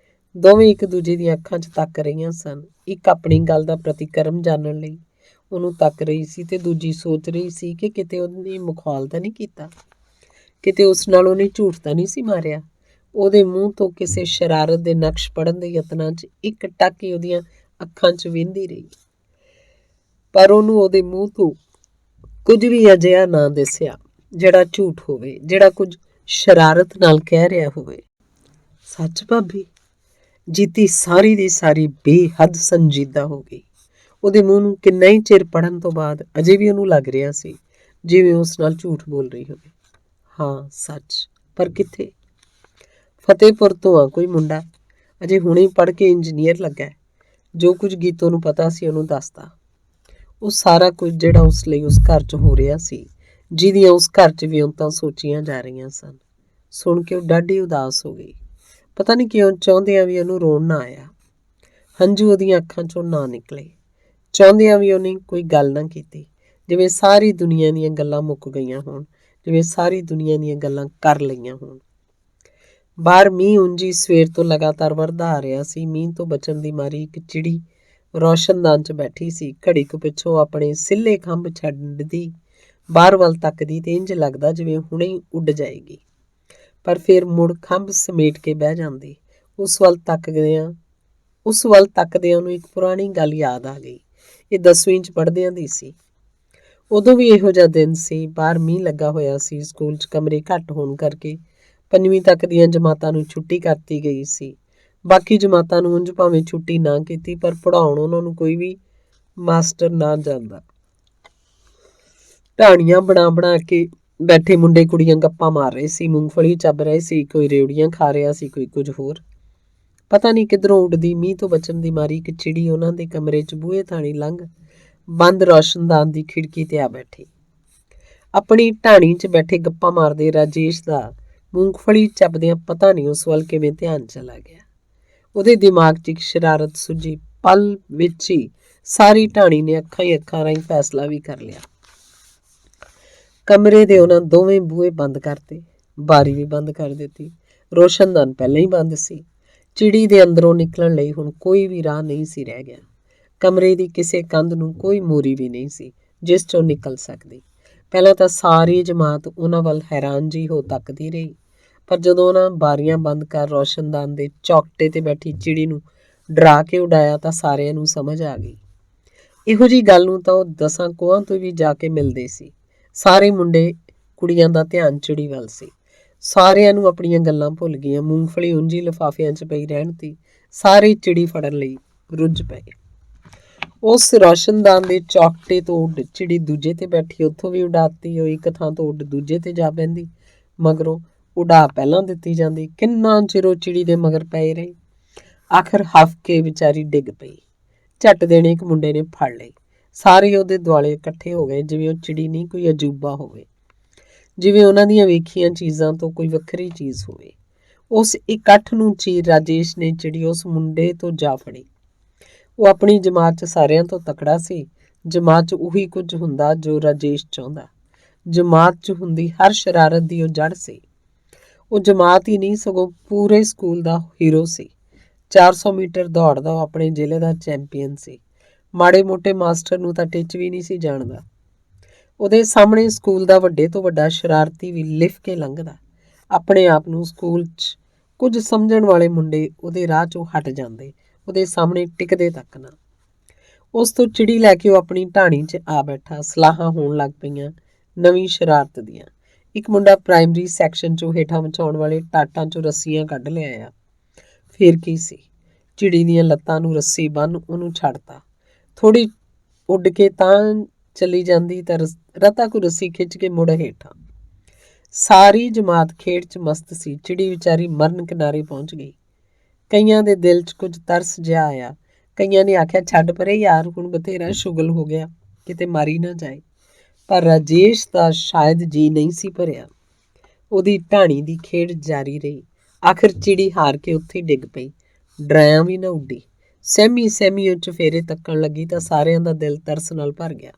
ਦੋਵੇਂ ਇੱਕ ਦੂਜੇ ਦੀਆਂ ਅੱਖਾਂ 'ਚ ਤੱਕ ਰਹੀਆਂ ਸਨ। ਇੱਕ ਆਪਣੀ ਗੱਲ ਦਾ ਪ੍ਰਤੀਕਰਮ ਜਾਣਨ ਲਈ ਉਹਨੂੰ ਤੱਕ ਰਹੀ ਸੀ ਤੇ ਦੂਜੀ ਸੋਚ ਰਹੀ ਸੀ ਕਿ ਕਿਤੇ ਉਹਨੇ ਮਖੌਲ ਤਾਂ ਨਹੀਂ ਕੀਤਾ, ਕਿਤੇ ਉਸ ਨਾਲ ਉਹਨੇ ਝੂਠ ਤਾਂ ਨਹੀਂ ਸੀ ਮਾਰਿਆ। ਉਹਦੇ ਮੂੰਹ ਤੋਂ ਕਿਸੇ ਸ਼ਰਾਰਤ ਦੇ ਨਕਸ਼ ਪੜਨ ਦੇ ਯਤਨਾਂ 'ਚ ਇੱਕ ਟੱਕ ਹੀ ਉਹਦੀਆਂ ਅੱਖਾਂ 'ਚ ਵਿੰਹਦੀ ਰਹੀ, ਪਰ ਉਹਨੂੰ ਉਹਦੇ ਮੂੰਹ ਤੋਂ ਕੁਝ ਵੀ ਅਜਿਹਾ ਨਾ ਦਿਸਿਆ ਜਿਹੜਾ ਝੂਠ ਹੋਵੇ, ਜਿਹੜਾ ਕੁਝ ਸ਼ਰਾਰਤ ਨਾਲ ਕਹਿ ਰਿਹਾ ਹੋਵੇ। ਸੱਚ ਭਾਬੀ? ਜੀਤੀ ਸਾਰੀ ਦੀ ਸਾਰੀ ਬੇਹੱਦ ਸੰਜੀਦਾ ਹੋ ਗਈ। ਉਹਦੇ ਮੂੰਹ ਨੂੰ ਕਿੰਨਾ ਹੀ ਚਿਰ ਪੜਨ ਤੋਂ ਬਾਅਦ ਅਜੇ ਵੀ ਉਹਨੂੰ ਲੱਗ ਰਿਹਾ ਸੀ ਜਿਵੇਂ ਉਸ ਨਾਲ ਝੂਠ ਬੋਲ ਰਹੀ ਹੋਵੇ। ਹਾਂ ਸੱਚ, ਪਰ ਕਿੱਥੇ? ਫਤਿਹਪੁਰ ਤੋਂ ਆ ਕੋਈ ਮੁੰਡਾ, ਅਜੇ ਹੁਣੇ ਪੜ੍ਹ ਕੇ ਇੰਜੀਨੀਅਰ ਲੱਗਾ। ਜੋ ਕੁਝ ਗੀਤੋ ਨੂੰ ਪਤਾ ਸੀ ਉਹਨੂੰ ਦੱਸਦਾ। ਉਹ ਸਾਰਾ ਕੁਝ ਜਿਹੜਾ ਉਸ ਲਈ ਉਸ ਘਰ 'ਚ ਹੋ ਰਿਹਾ ਸੀ, ਜਿਹਦੀਆਂ ਉਸ ਘਰ 'ਚ ਵਿਉਂਤਾਂ ਸੋਚੀਆਂ ਜਾ ਰਹੀਆਂ ਸਨ। ਸੁਣ ਕੇ ਉਹ ਡਾਢੀ ਉਦਾਸ ਹੋ ਗਈ। ਪਤਾ ਨਹੀਂ ਕਿਉਂ ਚਾਹੁੰਦਿਆਂ ਵੀ ਉਹਨੂੰ ਰੋਣ ਨਾ ਆਇਆ। ਹੰਝੂ ਉਹਦੀਆਂ ਅੱਖਾਂ 'ਚੋਂ ਨਾ ਨਿਕਲੇ। ਚਾਹੁੰਦਿਆਂ ਵੀ ਉਹਨੇ ਕੋਈ ਗੱਲ ਨਾ ਕੀਤੀ, ਜਿਵੇਂ ਸਾਰੀ ਦੁਨੀਆ ਦੀਆਂ ਗੱਲਾਂ ਮੁੱਕ ਗਈਆਂ ਹੋਣ, ਜਿਵੇਂ ਸਾਰੀ ਦੁਨੀਆ ਦੀਆਂ ਗੱਲਾਂ ਕਰ ਲਈਆਂ ਹੋਣ। ਬਾਹਰ ਮੀਂਹ ਉਂਝੀ ਸਵੇਰ ਤੋਂ ਲਗਾਤਾਰ ਵਰਦਾ ਆ ਰਿਹਾ ਸੀ। ਮੀਂਹ ਤੋਂ ਬਚਣ ਦੀ ਮਾਰੀ ਇੱਕ ਚਿੜੀ ਰੌਸ਼ਨਦਾਨ 'ਚ ਬੈਠੀ ਸੀ। ਘੜੀ ਕੁ ਪਿੱਛੋਂ ਆਪਣੇ ਸਿੱਲੇ ਖੰਭ ਛੱਡਦੀ ਬਾਹਰ ਵੱਲ ਤੱਕਦੀ ਤੇ ਇੰਝ ਲੱਗਦਾ ਜਿਵੇਂ ਹੁਣੇ ਹੀ ਉੱਡ ਜਾਏਗੀ, ਪਰ ਫਿਰ ਮੁੜ ਖੰਭ ਸਮੇਟ ਕੇ ਬਹਿ ਜਾਂਦੀ। ਉਸ ਵੱਲ ਤੱਕਦਿਆਂ ਨੂੰ ਇੱਕ ਪੁਰਾਣੀ ਗੱਲ ਯਾਦ ਆ ਗਈ। ਇਹ 10ਵੀਂ 'ਚ ਪੜ੍ਹਦਿਆਂ ਦੀ ਸੀ। ਉਦੋਂ ਵੀ ਇਹੋ ਜਿਹਾ ਦਿਨ ਸੀ। ਬਾਹਰ ਮੀਂਹ ਲੱਗਾ ਹੋਇਆ ਸੀ। ਸਕੂਲ 'ਚ ਕਮਰੇ ਘੱਟ ਹੋਣ ਕਰਕੇ 5ਵੀਂ ਤੱਕ ਦੀਆਂ ਜਮਾਤਾਂ ਨੂੰ ਛੁੱਟੀ ਕਰਤੀ ਗਈ ਸੀ। ਬਾਕੀ ਜਮਾਤਾਂ ਨੂੰ ਉਂਝ ਭਾਵੇਂ ਛੁੱਟੀ ਨਾ ਕੀਤੀ, ਪਰ ਪੜ੍ਹਾਉਣ ਉਹਨਾਂ ਨੂੰ ਕੋਈ ਵੀ ਮਾਸਟਰ ਨਾ ਜਾਂਦਾ। ਢਾਣੀਆਂ ਬਣਾ ਕੇ ਬੈਠੇ ਮੁੰਡੇ ਕੁੜੀਆਂ ਗੱਪਾਂ ਮਾਰ ਰਹੇ ਸੀ, ਮੂੰਗਫਲੀ ਚੱਬ ਰਹੇ ਸੀ, ਕੋਈ ਰੇਵੜੀਆਂ ਖਾ ਰਿਹਾ ਸੀ, ਕੋਈ ਕੁਝ ਹੋਰ। ਪਤਾ ਨਹੀਂ ਕਿੱਧਰੋਂ ਉੱਡਦੀ ਮੀਂਹ ਤੋਂ ਬਚਣ ਦੀ ਮਾਰੀ ਇੱਕ ਚਿੜੀ ਉਹਨਾਂ ਦੇ ਕਮਰੇ 'ਚ ਬੂਹੇ ਥਾਣੀ ਲੰਘ ਬੰਦ ਰੌਸ਼ਨਦਾਨ ਦੀ ਖਿੜਕੀ ਤੇ ਆ ਬੈਠੀ। ਆਪਣੀ ਢਾਣੀ 'ਚ ਬੈਠੇ ਗੱਪਾਂ ਮਾਰਦੇ ਰਾਜੇਸ਼ ਦਾ ਮੂੰਗਫਲੀ ਚੱਬਦਿਆਂ ਪਤਾ ਨਹੀਂ ਉਸ ਵੱਲ ਕਿਵੇਂ ਧਿਆਨ ਚਲਾ ਗਿਆ। ਉਹਦੇ ਦਿਮਾਗ 'ਚ ਇੱਕ ਸ਼ਰਾਰਤ ਸੁੱਝੀ। ਪਲ ਵਿੱਚ ਹੀ ਸਾਰੀ ਢਾਣੀ ਨੇ ਅੱਖਾਂ ਹੀ ਅੱਖਾਂ ਰਾਹੀਂ ਫੈਸਲਾ ਵੀ ਕਰ ਲਿਆ। ਕਮਰੇ ਦੇ ਉਹਨਾਂ ਦੋਵੇਂ ਬੂਹੇ ਬੰਦ ਕਰਤੇ, ਬਾਰੀ ਵੀ ਬੰਦ ਕਰ ਦਿੱਤੀ। ਰੋਸ਼ਨਦਾਨ ਪਹਿਲਾਂ ਹੀ ਬੰਦ ਸੀ। ਚਿੜੀ ਦੇ ਅੰਦਰੋਂ ਨਿਕਲਣ ਲਈ ਹੁਣ ਕੋਈ ਵੀ ਰਾਹ ਨਹੀਂ ਸੀ ਰਹਿ ਗਿਆ। ਕਮਰੇ ਦੀ ਕਿਸੇ ਕੰਧ ਨੂੰ ਕੋਈ ਮੋਰੀ ਵੀ ਨਹੀਂ ਸੀ ਜਿਸ 'ਚੋਂ ਨਿਕਲ ਸਕਦੀ। ਪਹਿਲਾਂ ਤਾਂ ਸਾਰੀ ਜਮਾਤ ਉਹਨਾਂ ਵੱਲ ਹੈਰਾਨ ਜਿਹੀ ਹੋ ਤੱਕਦੀ ਰਹੀ, ਪਰ ਜਦੋਂ ਉਹਨਾਂ ਬਾਰੀਆਂ ਬੰਦ ਕਰ ਰੌਸ਼ਨਦਾਨ ਦੇ ਚੌਕਟੇ ਤੇ ਬੈਠੀ ਚਿੜੀ ਨੂੰ ਡਰਾ ਕੇ ਉਡਾਇਆ ਤਾਂ ਸਾਰਿਆਂ ਨੂੰ ਸਮਝ ਆ ਗਈ। ਇਹੋ ਜਿਹੀ ਗੱਲ ਨੂੰ ਤਾਂ ਉਹ 10 ਕੋਹਾਂ ਤੋਂ ਵੀ ਜਾ ਕੇ ਮਿਲਦੇ ਸੀ। ਸਾਰੇ ਮੁੰਡੇ ਕੁੜੀਆਂ ਦਾ ਧਿਆਨ ਚਿੜੀ ਵੱਲ ਸੀ। ਸਾਰਿਆਂ ਨੂੰ ਆਪਣੀਆਂ ਗੱਲਾਂ ਭੁੱਲ ਗਈਆਂ। ਮੂੰਗਫਲੀ ਉਂਝੀ ਲਿਫਾਫਿਆਂ 'ਚ ਪਈ ਰਹਿਣ ਤੀ ਸਾਰੇ ਚਿੜੀ ਫੜਨ ਲਈ ਰੁੱਝ ਪਏ। ਉਸ ਰੌਸ਼ਨਦਾਨ ਦੇ ਚੌਕਟੇ ਤੋਂ ਉੱਡ ਚਿੜੀ ਦੂਜੇ ਤੇ ਬੈਠੀ, ਉੱਥੋਂ ਵੀ ਉਡਾਤੀ ਹੋਈ ਇੱਕ ਥਾਂ ਤੋਂ ਉੱਡ ਦੂਜੇ ਤੇ ਜਾ ਪੈਂਦੀ। ਮਗਰੋਂ ਉਡਾ ਪਹਿਲਾਂ ਦਿੱਤੀ ਜਾਂਦੀ। ਕਿੰਨਾ ਚਿਰ ਉਹ ਚਿੜੀ ਦੇ ਮਗਰ ਪਏ ਰਹੇ। ਆਖਰ ਹਫ ਕੇ ਵਿਚਾਰੀ ਡਿੱਗ ਪਈ। ਝੱਟ ਦੇਣੇ ਇੱਕ ਮੁੰਡੇ ਨੇ ਫੜ ਲਈ। ਸਾਰੇ ਉਹਦੇ ਦੁਆਲੇ ਇਕੱਠੇ ਹੋ ਗਏ, ਜਿਵੇਂ ਉਹ ਚਿੜੀ ਨਹੀਂ ਕੋਈ ਅਜੂਬਾ ਹੋਵੇ, ਜਿਵੇਂ ਉਹਨਾਂ ਦੀਆਂ ਵੇਖੀਆਂ ਚੀਜ਼ਾਂ ਤੋਂ ਕੋਈ ਵੱਖਰੀ ਚੀਜ਼ ਹੋਵੇ। ਉਸ ਇਕੱਠ ਨੂੰ ਚੀਰ ਰਾਜੇਸ਼ ਨੇ ਚਿੜੀ ਉਸ ਮੁੰਡੇ ਤੋਂ ਜਾ ਫੜੀ। ਉਹ ਆਪਣੀ ਜਮਾਤ 'ਚ ਸਾਰਿਆਂ ਤੋਂ ਤਕੜਾ ਸੀ। ਜਮਾਤ 'ਚ ਉਹੀ ਕੁਝ ਹੁੰਦਾ ਜੋ ਰਾਜੇਸ਼ ਚਾਹੁੰਦਾ। ਜਮਾਤ 'ਚ ਹੁੰਦੀ ਹਰ ਸ਼ਰਾਰਤ ਦੀ ਉਹ ਜੜ ਸੀ। ਉਹ ਜਮਾਤ ਹੀ ਨਹੀਂ ਸਗੋਂ ਪੂਰੇ ਸਕੂਲ ਦਾ ਹੀਰੋ ਸੀ। 400 ਮੀਟਰ ਦੌੜ ਦਾ ਉਹ ਆਪਣੇ ਜ਼ਿਲ੍ਹੇ ਦਾ ਚੈਂਪੀਅਨ ਸੀ। ਮਾੜੇ ਮੋਟੇ ਮਾਸਟਰ ਨੂੰ ਤਾਂ ਟਿੱਚ ਵੀ ਨਹੀਂ ਸੀ ਜਾਣਦਾ। ਉਹਦੇ ਸਾਹਮਣੇ ਸਕੂਲ ਦਾ ਵੱਡੇ ਤੋਂ ਵੱਡਾ ਸ਼ਰਾਰਤੀ ਵੀ ਲਿਫ ਕੇ ਲੰਘਦਾ। ਆਪਣੇ ਆਪ ਨੂੰ ਸਕੂਲ 'ਚ ਕੁਝ ਸਮਝਣ ਵਾਲੇ ਮੁੰਡੇ ਉਹਦੇ ਰਾਹ 'ਚੋਂ ਹਟ ਜਾਂਦੇ, ਉਹਦੇ ਸਾਹਮਣੇ ਟਿਕਦੇ ਤੱਕ ਨਾ। ਉਸ ਤੋਂ ਚਿੜੀ ਲੈ ਕੇ ਉਹ ਆਪਣੀ ਢਾਣੀ 'ਚ ਆ ਬੈਠਾ। ਸਲਾਹਾਂ ਹੋਣ ਲੱਗ ਪਈਆਂ ਨਵੀਂ ਸ਼ਰਾਰਤ ਦੀਆਂ। ਇੱਕ ਮੁੰਡਾ ਪ੍ਰਾਇਮਰੀ ਸੈਕਸ਼ਨ 'ਚੋਂ ਹੇਠਾਂ ਮਚਾਉਣ ਵਾਲੇ ਟਾਟਾਂ 'ਚੋਂ ਰੱਸੀਆਂ ਕੱਢ ਲਿਆਇਆ। ਫਿਰ ਕੀ ਸੀ, ਚਿੜੀ ਦੀਆਂ ਲੱਤਾਂ ਨੂੰ ਰੱਸੀ ਬੰਨ੍ਹ ਉਹਨੂੰ ਛੱਡਤਾ। ਥੋੜ੍ਹੀ ਉੱਡ ਕੇ ਤਾਂ ਚਲੀ ਜਾਂਦੀ ਤਾਂ ਰਤਾ ਕੋ ਰੱਸੀ ਖਿੱਚ ਕੇ ਮੁੜ ਹੇਠਾਂ। ਸਾਰੀ ਜਮਾਤ ਖੇਡ 'ਚ ਮਸਤ ਸੀ। ਚਿੜੀ ਵਿਚਾਰੀ ਮਰਨ ਕਿਨਾਰੇ ਪਹੁੰਚ ਗਈ। ਕਈਆਂ ਦੇ ਦਿਲ 'ਚ ਕੁਝ ਤਰਸ ਜਿਹਾ ਆਇਆ। ਕਈਆਂ ਨੇ ਆਖਿਆ ਛੱਡ ਪਰੇ ਯਾਰ, ਹੁਣ ਬਥੇਰਾ ਸ਼ੁਗਲ ਹੋ ਗਿਆ, ਕਿਤੇ ਮਾਰੀ ਨਾ ਜਾਏ। ਪਰ ਰਾਜੇਸ਼ ਦਾ ਸ਼ਾਇਦ ਜੀ ਨਹੀਂ ਸੀ ਭਰਿਆ। ਉਹਦੀ ਢਾਣੀ ਦੀ ਖੇਡ ਜਾਰੀ ਰਹੀ। ਆਖਿਰ ਚਿੜੀ ਹਾਰ ਕੇ ਉੱਥੇ ਡਿੱਗ ਪਈ। ਡਰਾਇਆ ਵੀ ਨਾ ਉੱਡੀ। ਸਹਿਮੀ ਉਹ ਚੁਫੇਰੇ ਤੱਕਣ ਲੱਗੀ ਤਾਂ ਸਾਰਿਆਂ ਦਾ ਦਿਲ ਤਰਸ ਨਾਲ ਭਰ ਗਿਆ।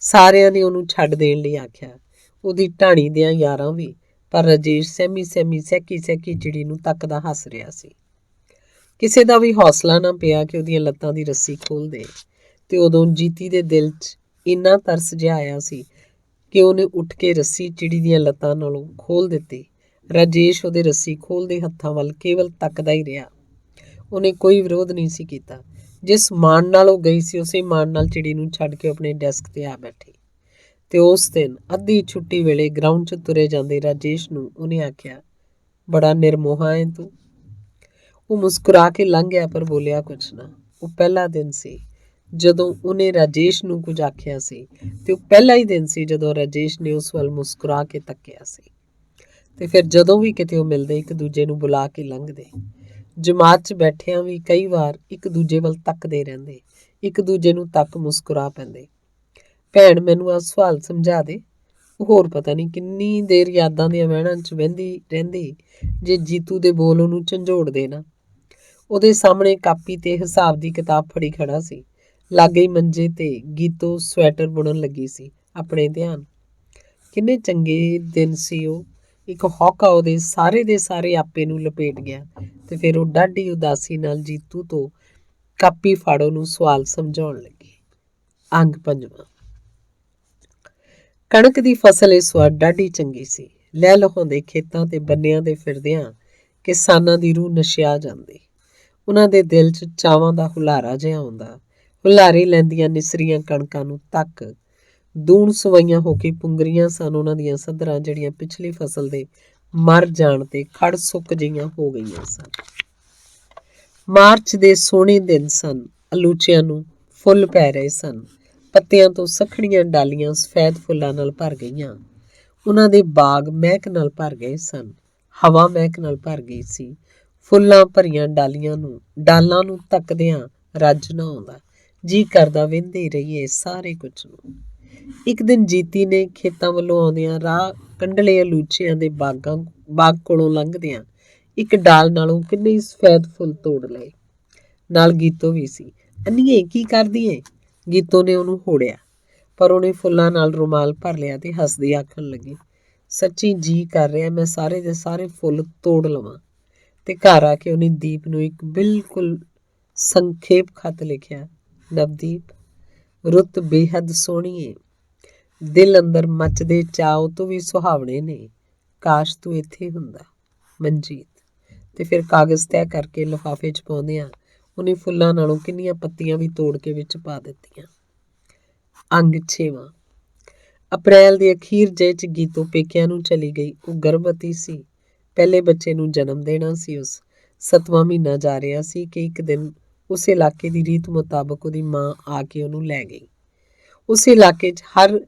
ਸਾਰਿਆਂ ਨੇ ਉਹਨੂੰ ਛੱਡ ਦੇਣ ਲਈ ਆਖਿਆ, ਉਹਦੀ ਢਾਣੀ ਦਿਆਂ ਯਾਰਾਂ ਵੀ, ਪਰ ਰਾਜੇਸ਼ ਸਹਿਮੀ ਸਹਿਕੀ ਚਿੜੀ ਨੂੰ ਤੱਕਦਾ ਹੱਸ ਰਿਹਾ ਸੀ। ਕਿਸੇ ਦਾ ਵੀ ਹੌਸਲਾ ਨਾ ਪਿਆ ਕਿ ਉਹਦੀਆਂ ਲੱਤਾਂ ਦੀ ਰੱਸੀ ਖੋਲ੍ਹ ਦੇ। ਤੇ ਉਦੋਂ ਜੀਤੀ ਦੇ ਦਿਲ 'ਚ ਇੰਨਾ ਤਰਸ ਜਿਹਾ ਆਇਆ ਸੀ ਕਿ ਉਹਨੇ ਉੱਠ ਕੇ ਰੱਸੀ ਚਿੜੀ ਦੀਆਂ ਲੱਤਾਂ ਨਾਲੋਂ ਖੋਲ੍ਹ ਦਿੱਤੀ ਰਾਜੇਸ਼ ਉਹਦੇ ਰੱਸੀ ਖੋਲ੍ਹਦੇ ਹੱਥਾਂ ਵੱਲ ਕੇਵਲ ਤੱਕਦਾ ਹੀ ਰਿਹਾ। ਉਹਨੇ ਕੋਈ ਵਿਰੋਧ ਨਹੀਂ ਸੀ ਕੀਤਾ। ਜਿਸ ਮਾਣ ਨਾਲ ਉਹ ਗਈ ਸੀ ਉਸੇ ਮਾਣ ਨਾਲ ਚਿੜੀ ਨੂੰ ਛੱਡ ਕੇ ਆਪਣੇ ਡੈਸਕ 'ਤੇ ਆ ਬੈਠੀ। ਤੇ ਉਸ ਦਿਨ ਅੱਧੀ ਛੁੱਟੀ ਵੇਲੇ ਗਰਾਊਂਡ 'ਚ ਤੁਰੇ ਜਾਂਦੇ ਰਾਜੇਸ਼ ਨੂੰ ਉਹਨੇ ਆਖਿਆ, ਬੜਾ ਨਿਰਮੋਹਾ ਹੈ ਤੂੰ। ਉਹ ਮੁਸਕਰਾ ਕੇ ਲੰਘ ਗਿਆ ਪਰ ਬੋਲਿਆ ਕੁਛ ਨਾ। ਉਹ ਪਹਿਲਾ ਦਿਨ ਸੀ ਜਦੋਂ ਉਹਨੇ ਰਾਜੇਸ਼ ਨੂੰ ਕੁਝ ਆਖਿਆ ਸੀ ਤੇ ਉਹ ਪਹਿਲਾ ਹੀ ਦਿਨ ਸੀ ਜਦੋਂ ਰਾਜੇਸ਼ ਨੇ ਉਸ ਵੱਲ ਮੁਸਕਰਾ ਕੇ ਤੱਕਿਆ ਸੀ। ਤੇ ਫਿਰ ਜਦੋਂ ਵੀ ਕਿਤੇ ਉਹ ਮਿਲਦੇ ਇੱਕ ਦੂਜੇ ਨੂੰ ਬੁਲਾ ਕੇ ਲੰਘਦੇ। ਜਮਾਤ 'ਚ ਬੈਠਿਆਂ ਵੀ ਕਈ ਵਾਰ ਇੱਕ ਦੂਜੇ ਵੱਲ ਤੱਕਦੇ ਰਹਿੰਦੇ, ਇੱਕ ਦੂਜੇ ਨੂੰ ਤੱਕ ਮੁਸਕਰਾ ਪੈਂਦੇ। ਭੈਣ ਮੈਨੂੰ ਆ ਸਵਾਲ ਸਮਝਾ ਦੇ। ਉਹ ਹੋਰ ਪਤਾ ਨਹੀਂ ਕਿੰਨੀ ਦੇਰ ਯਾਦਾਂ ਦੀਆਂ ਵਹਿਣਾਂ 'ਚ ਵਹਿੰਦੀ ਰਹਿੰਦੀ ਜੇ ਜੀਤੂ ਦੇ ਬੋਲ ਉਹਨੂੰ ਝੰਜੋੜਦੇ ਨਾ। ਉਹਦੇ ਸਾਹਮਣੇ ਕਾਪੀ ਤੇ ਹਿਸਾਬ ਦੀ ਕਿਤਾਬ ਫੜੀ ਖੜਾ ਸੀ। ਲਾਗੇ ਹੀ ਮੰਜੇ ਤੇ ਗੀਤੋ ਸਵੈਟਰ ਬੁਣਨ ਲੱਗੀ ਸੀ ਆਪਣੇ ਧਿਆਨ। ਕਿੰਨੇ ਚੰਗੇ ਦਿਨ ਸੀ ਉਹ। ਇੱਕ ਹੌਕਾ ਉਹਦੇ ਸਾਰੇ ਦੇ ਸਾਰੇ ਆਪੇ ਨੂੰ ਲਪੇਟ ਗਿਆ ਤੇ ਫਿਰ ਉਹ ਡਾਢੀ ਉਦਾਸੀ ਨਾਲ ਜੀਤੂ ਤੋਂ ਕਾਪੀ ਫਾੜੋ ਨੂੰ ਸਵਾਲ ਸਮਝਾਉਣ ਲੱਗੀ। ਅੰਗ ਪੰਜਵਾਂ। ਕਣਕ ਦੀ ਫਸਲ ਇਸ ਵਾਰ ਡਾਢੀ ਚੰਗੀ ਸੀ। ਲਹਿ ਲਹਾਉਂਦੇ ਖੇਤਾਂ ਤੇ ਬੰਨਿਆਂ ਦੇ ਫਿਰਦਿਆਂ ਕਿਸਾਨਾਂ ਦੀ ਰੂਹ ਨਸ਼ਿਆ ਜਾਂਦੀ। ਉਹਨਾਂ ਦੇ ਦਿਲ 'ਚ ਚਾਵਾਂ ਦਾ ਹੁਲਾਰਾ ਜਿਹਾ ਆਉਂਦਾ। ਹੁਲਾਰੇ ਲੈਂਦੀਆਂ ਨਿਸਰੀਆਂ ਕਣਕਾਂ ਨੂੰ ਤੱਕ ਦੂਣ ਸਵਈਆਂ ਹੋ ਕੇ ਪੁੰਗਰੀਆਂ ਸਨ ਉਹਨਾਂ ਦੀਆਂ ਸੱਧਰਾਂ ਜਿਹੜੀਆਂ ਪਿਛਲੀ ਫਸਲ ਦੇ ਮਰ ਜਾਣ ਤੇ ਖੜ ਸੁੱਕ ਜਿਹੀਆਂ ਹੋ ਗਈਆਂ ਸਨ। ਮਾਰਚ ਦੇ ਸੋਹਣੇ ਦਿਨ ਸਨ। ਅਲੂਚਿਆਂ ਨੂੰ ਫੁੱਲ ਪੈ ਰਹੇ ਸਨ। ਪੱਤਿਆਂ ਤੋਂ ਸੱਖਣੀਆਂ ਡਾਲੀਆਂ ਸਫੈਦ ਫੁੱਲਾਂ ਨਾਲ ਭਰ ਗਈਆਂ। ਉਹਨਾਂ ਦੇ ਬਾਗ ਮਹਿਕ ਨਾਲ ਭਰ ਗਏ ਸਨ। ਹਵਾ ਮਹਿਕ ਨਾਲ ਭਰ ਗਈ ਸੀ। ਫੁੱਲਾਂ ਭਰੀਆਂ ਡਾਲਾਂ ਨੂੰ ਤੱਕਦਿਆਂ ਰੱਜ ਨਾ ਆਉਂਦਾ। ਜੀ ਕਰਦਾ ਵਹਿੰਦੇ ਹੀ ਰਹੀਏ ਸਾਰੇ ਕੁਝ ਨੂੰ। ਇੱਕ ਦਿਨ ਜੀਤੀ ਨੇ ਖੇਤਾਂ ਵੱਲੋਂ ਆਉਂਦਿਆਂ ਰਾਹ ਕੰਢਲੇ ਅਲੂਚਿਆਂ ਦੇ ਬਾਗ ਕੋਲੋਂ ਲੰਘਦਿਆਂ ਇੱਕ ਡਾਲ ਨਾਲੋਂ ਕਿੰਨੇ ਹੀ ਸਫੈਦ ਫੁੱਲ ਤੋੜ ਲਏ। ਨਾਲ ਗੀਤੋ ਵੀ ਸੀ। ਅੰਨੀਏ ਕੀ ਕਰਦੀ ਏ? ਗੀਤੋ ਨੇ ਉਹਨੂੰ ਹੋੜਿਆ ਪਰ ਉਹਨੇ ਫੁੱਲਾਂ ਨਾਲ ਰੁਮਾਲ ਭਰ ਲਿਆ ਤੇ ਹੱਸਦੀ ਆਖਣ ਲੱਗੀ, ਸੱਚੀ ਜੀ ਕਰ ਰਿਹਾ ਮੈਂ ਸਾਰੇ ਦੇ ਸਾਰੇ ਫੁੱਲ ਤੋੜ ਲਵਾਂ। ਤੇ ਘਰ ਆ ਕੇ ਉਹਨੇ ਦੀਪ ਨੂੰ ਇੱਕ ਬਿਲਕੁਲ ਸੰਖੇਪ ਖਤ ਲਿਖਿਆ, ਨਵਦੀਪ, ਰੁੱਤ ਬੇਹੱਦ ਸੋਹਣੀ ਏ। ਦਿਲ ਅੰਦਰ ਮੱਚਦੇ ਚਾਅ ਤੋਂ ਵੀ ਸੁਹਾਵਣੇ ਨੇ। ਕਾਸ਼ ਤੂੰ ਇੱਥੇ ਹੁੰਦਾ। ਮਨਜੀਤ। ਤੇ ਫਿਰ ਕਾਗਜ਼ ਤੈਅ ਕਰਕੇ ਲਿਫਾਫੇ 'ਚ ਪਾਉਂਦਿਆਂ ਉਹਨੇ ਫੁੱਲਾਂ ਨਾਲੋਂ ਕਿੰਨੀਆਂ ਪੱਤੀਆਂ ਵੀ ਤੋੜ ਕੇ ਵਿੱਚ ਪਾ ਦਿੱਤੀਆਂ। ਅੰਗ ਛੇਵਾਂ। ਅਪ੍ਰੈਲ ਦੇ ਅਖੀਰ ਜਿਹੇ 'ਚ ਗੀਤੋ ਪੇਕਿਆਂ ਨੂੰ ਚਲੀ ਗਈ। ਉਹ ਗਰਭਵਤੀ ਸੀ। ਪਹਿਲੇ ਬੱਚੇ ਨੂੰ ਜਨਮ ਦੇਣਾ ਸੀ। ਉਸ 7ਵਾਂ ਮਹੀਨਾ ਜਾ ਰਿਹਾ ਸੀ ਕਿ ਇੱਕ ਦਿਨ ਉਸ ਇਲਾਕੇ ਦੀ ਰੀਤ ਮੁਤਾਬਕ ਉਹਦੀ ਮਾਂ ਆ ਕੇ ਉਹਨੂੰ ਲੈ ਗਈ। ਉਸ ਇਲਾਕੇ 'ਚ ਹਰ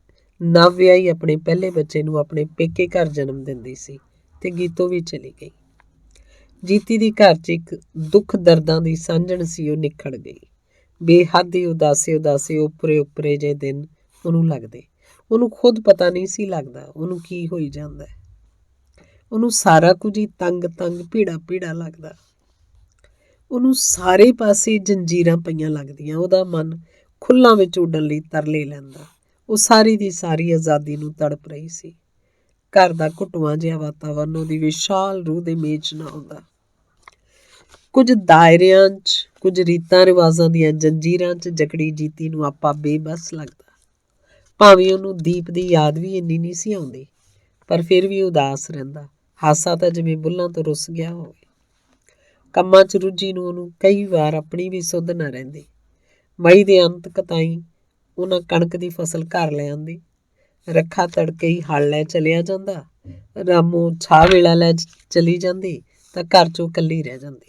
ਨਵ ਵਿਆਹੀ ਆਪਣੇ ਪਹਿਲੇ ਬੱਚੇ ਨੂੰ ਆਪਣੇ ਪੇਕੇ ਘਰ ਜਨਮ ਦਿੰਦੀ ਸੀ ਤੇ ਗੀਤੋ ਵੀ ਚਲੀ ਗਈ। ਜੀਤੀ ਦੀ ਘਰ 'ਚ ਇੱਕ ਦੁੱਖ ਦਰਦਾਂ ਦੀ ਸਾਂਝਣ ਸੀ। ਉਹ ਨਿਖੜ ਗਈ। ਬੇਹੱਦ ਹੀ ਉਦਾਸੇ ਉੱਪਰੇ ਜਿਹੇ ਦਿਨ ਉਹਨੂੰ ਲੱਗਦੇ। ਉਹਨੂੰ ਖੁਦ ਪਤਾ ਨਹੀਂ ਸੀ ਲੱਗਦਾ ਉਹਨੂੰ ਕੀ ਹੋਈ ਜਾਂਦਾ। ਉਹਨੂੰ ਸਾਰਾ ਕੁਝ ਹੀ ਤੰਗ ਭੀੜਾ ਲੱਗਦਾ। ਉਹਨੂੰ ਸਾਰੇ ਪਾਸੇ ਜੰਜੀਰਾਂ ਪਈਆਂ ਲੱਗਦੀਆਂ। ਉਹਦਾ ਮਨ ਖੁੱਲ੍ਹਾਂ ਵਿੱਚ ਉੱਡਣ ਲਈ ਤਰਲੇ ਲੈਂਦਾ। ਉਹ ਸਾਰੀ ਦੀ ਸਾਰੀ ਆਜ਼ਾਦੀ ਨੂੰ ਤੜਪ ਰਹੀ ਸੀ। ਘਰ ਦਾ ਘੁੱਟਵਾਂ ਜਿਹਾ ਵਾਤਾਵਰਨ ਉਹਦੀ ਵਿਸ਼ਾਲ ਰੂਹ ਦੇ ਮੇਚ ਨਾ ਆਉਂਦਾ। ਕੁਝ ਦਾਇਰਿਆਂ 'ਚ ਕੁਝ ਰੀਤਾਂ ਰਿਵਾਜ਼ਾਂ ਦੀਆਂ ਜੰਜੀਰਾਂ 'ਚ ਜਕੜੀ ਜੀਤੀ ਨੂੰ ਆਪਾ ਬੇਬਸ ਲੱਗਦਾ। ਭਾਵੇਂ ਉਹਨੂੰ ਦੀਪ ਦੀ ਯਾਦ ਵੀ ਇੰਨੀ ਨਹੀਂ ਸੀ ਆਉਂਦੀ ਪਰ ਫਿਰ ਵੀ ਉਦਾਸ ਰਹਿੰਦਾ। ਹਾਸਾ ਤਾਂ ਜਿਵੇਂ ਬੁੱਲਾਂ ਤੋਂ ਰੁੱਸ ਗਿਆ ਹੋਵੇ। ਕੰਮਾਂ 'ਚ ਰੁੱਝੀ ਨੂੰ ਉਹਨੂੰ ਕਈ ਵਾਰ ਆਪਣੀ ਵੀ ਸੁੱਧ ਨਾ ਰਹਿੰਦੀ। ਮਈ ਦੇ ਅੰਤ ਤਾਈਂ ਉਹਨਾਂ ਕਣਕ ਦੀ ਫਸਲ ਘਰ ਲੈ ਆਂਦੀ। ਰੱਖਾ ਤੜਕੇ ਹੀ ਹਲ ਲੈ ਚਲਿਆ ਜਾਂਦਾ। ਰਾਮੋ ਛਾਹ ਵੇਲਾ ਲੈ ਚਲੀ ਜਾਂਦੀ ਤਾਂ ਘਰ 'ਚੋਂ ਇਕੱਲੀ ਰਹਿ ਜਾਂਦੀ।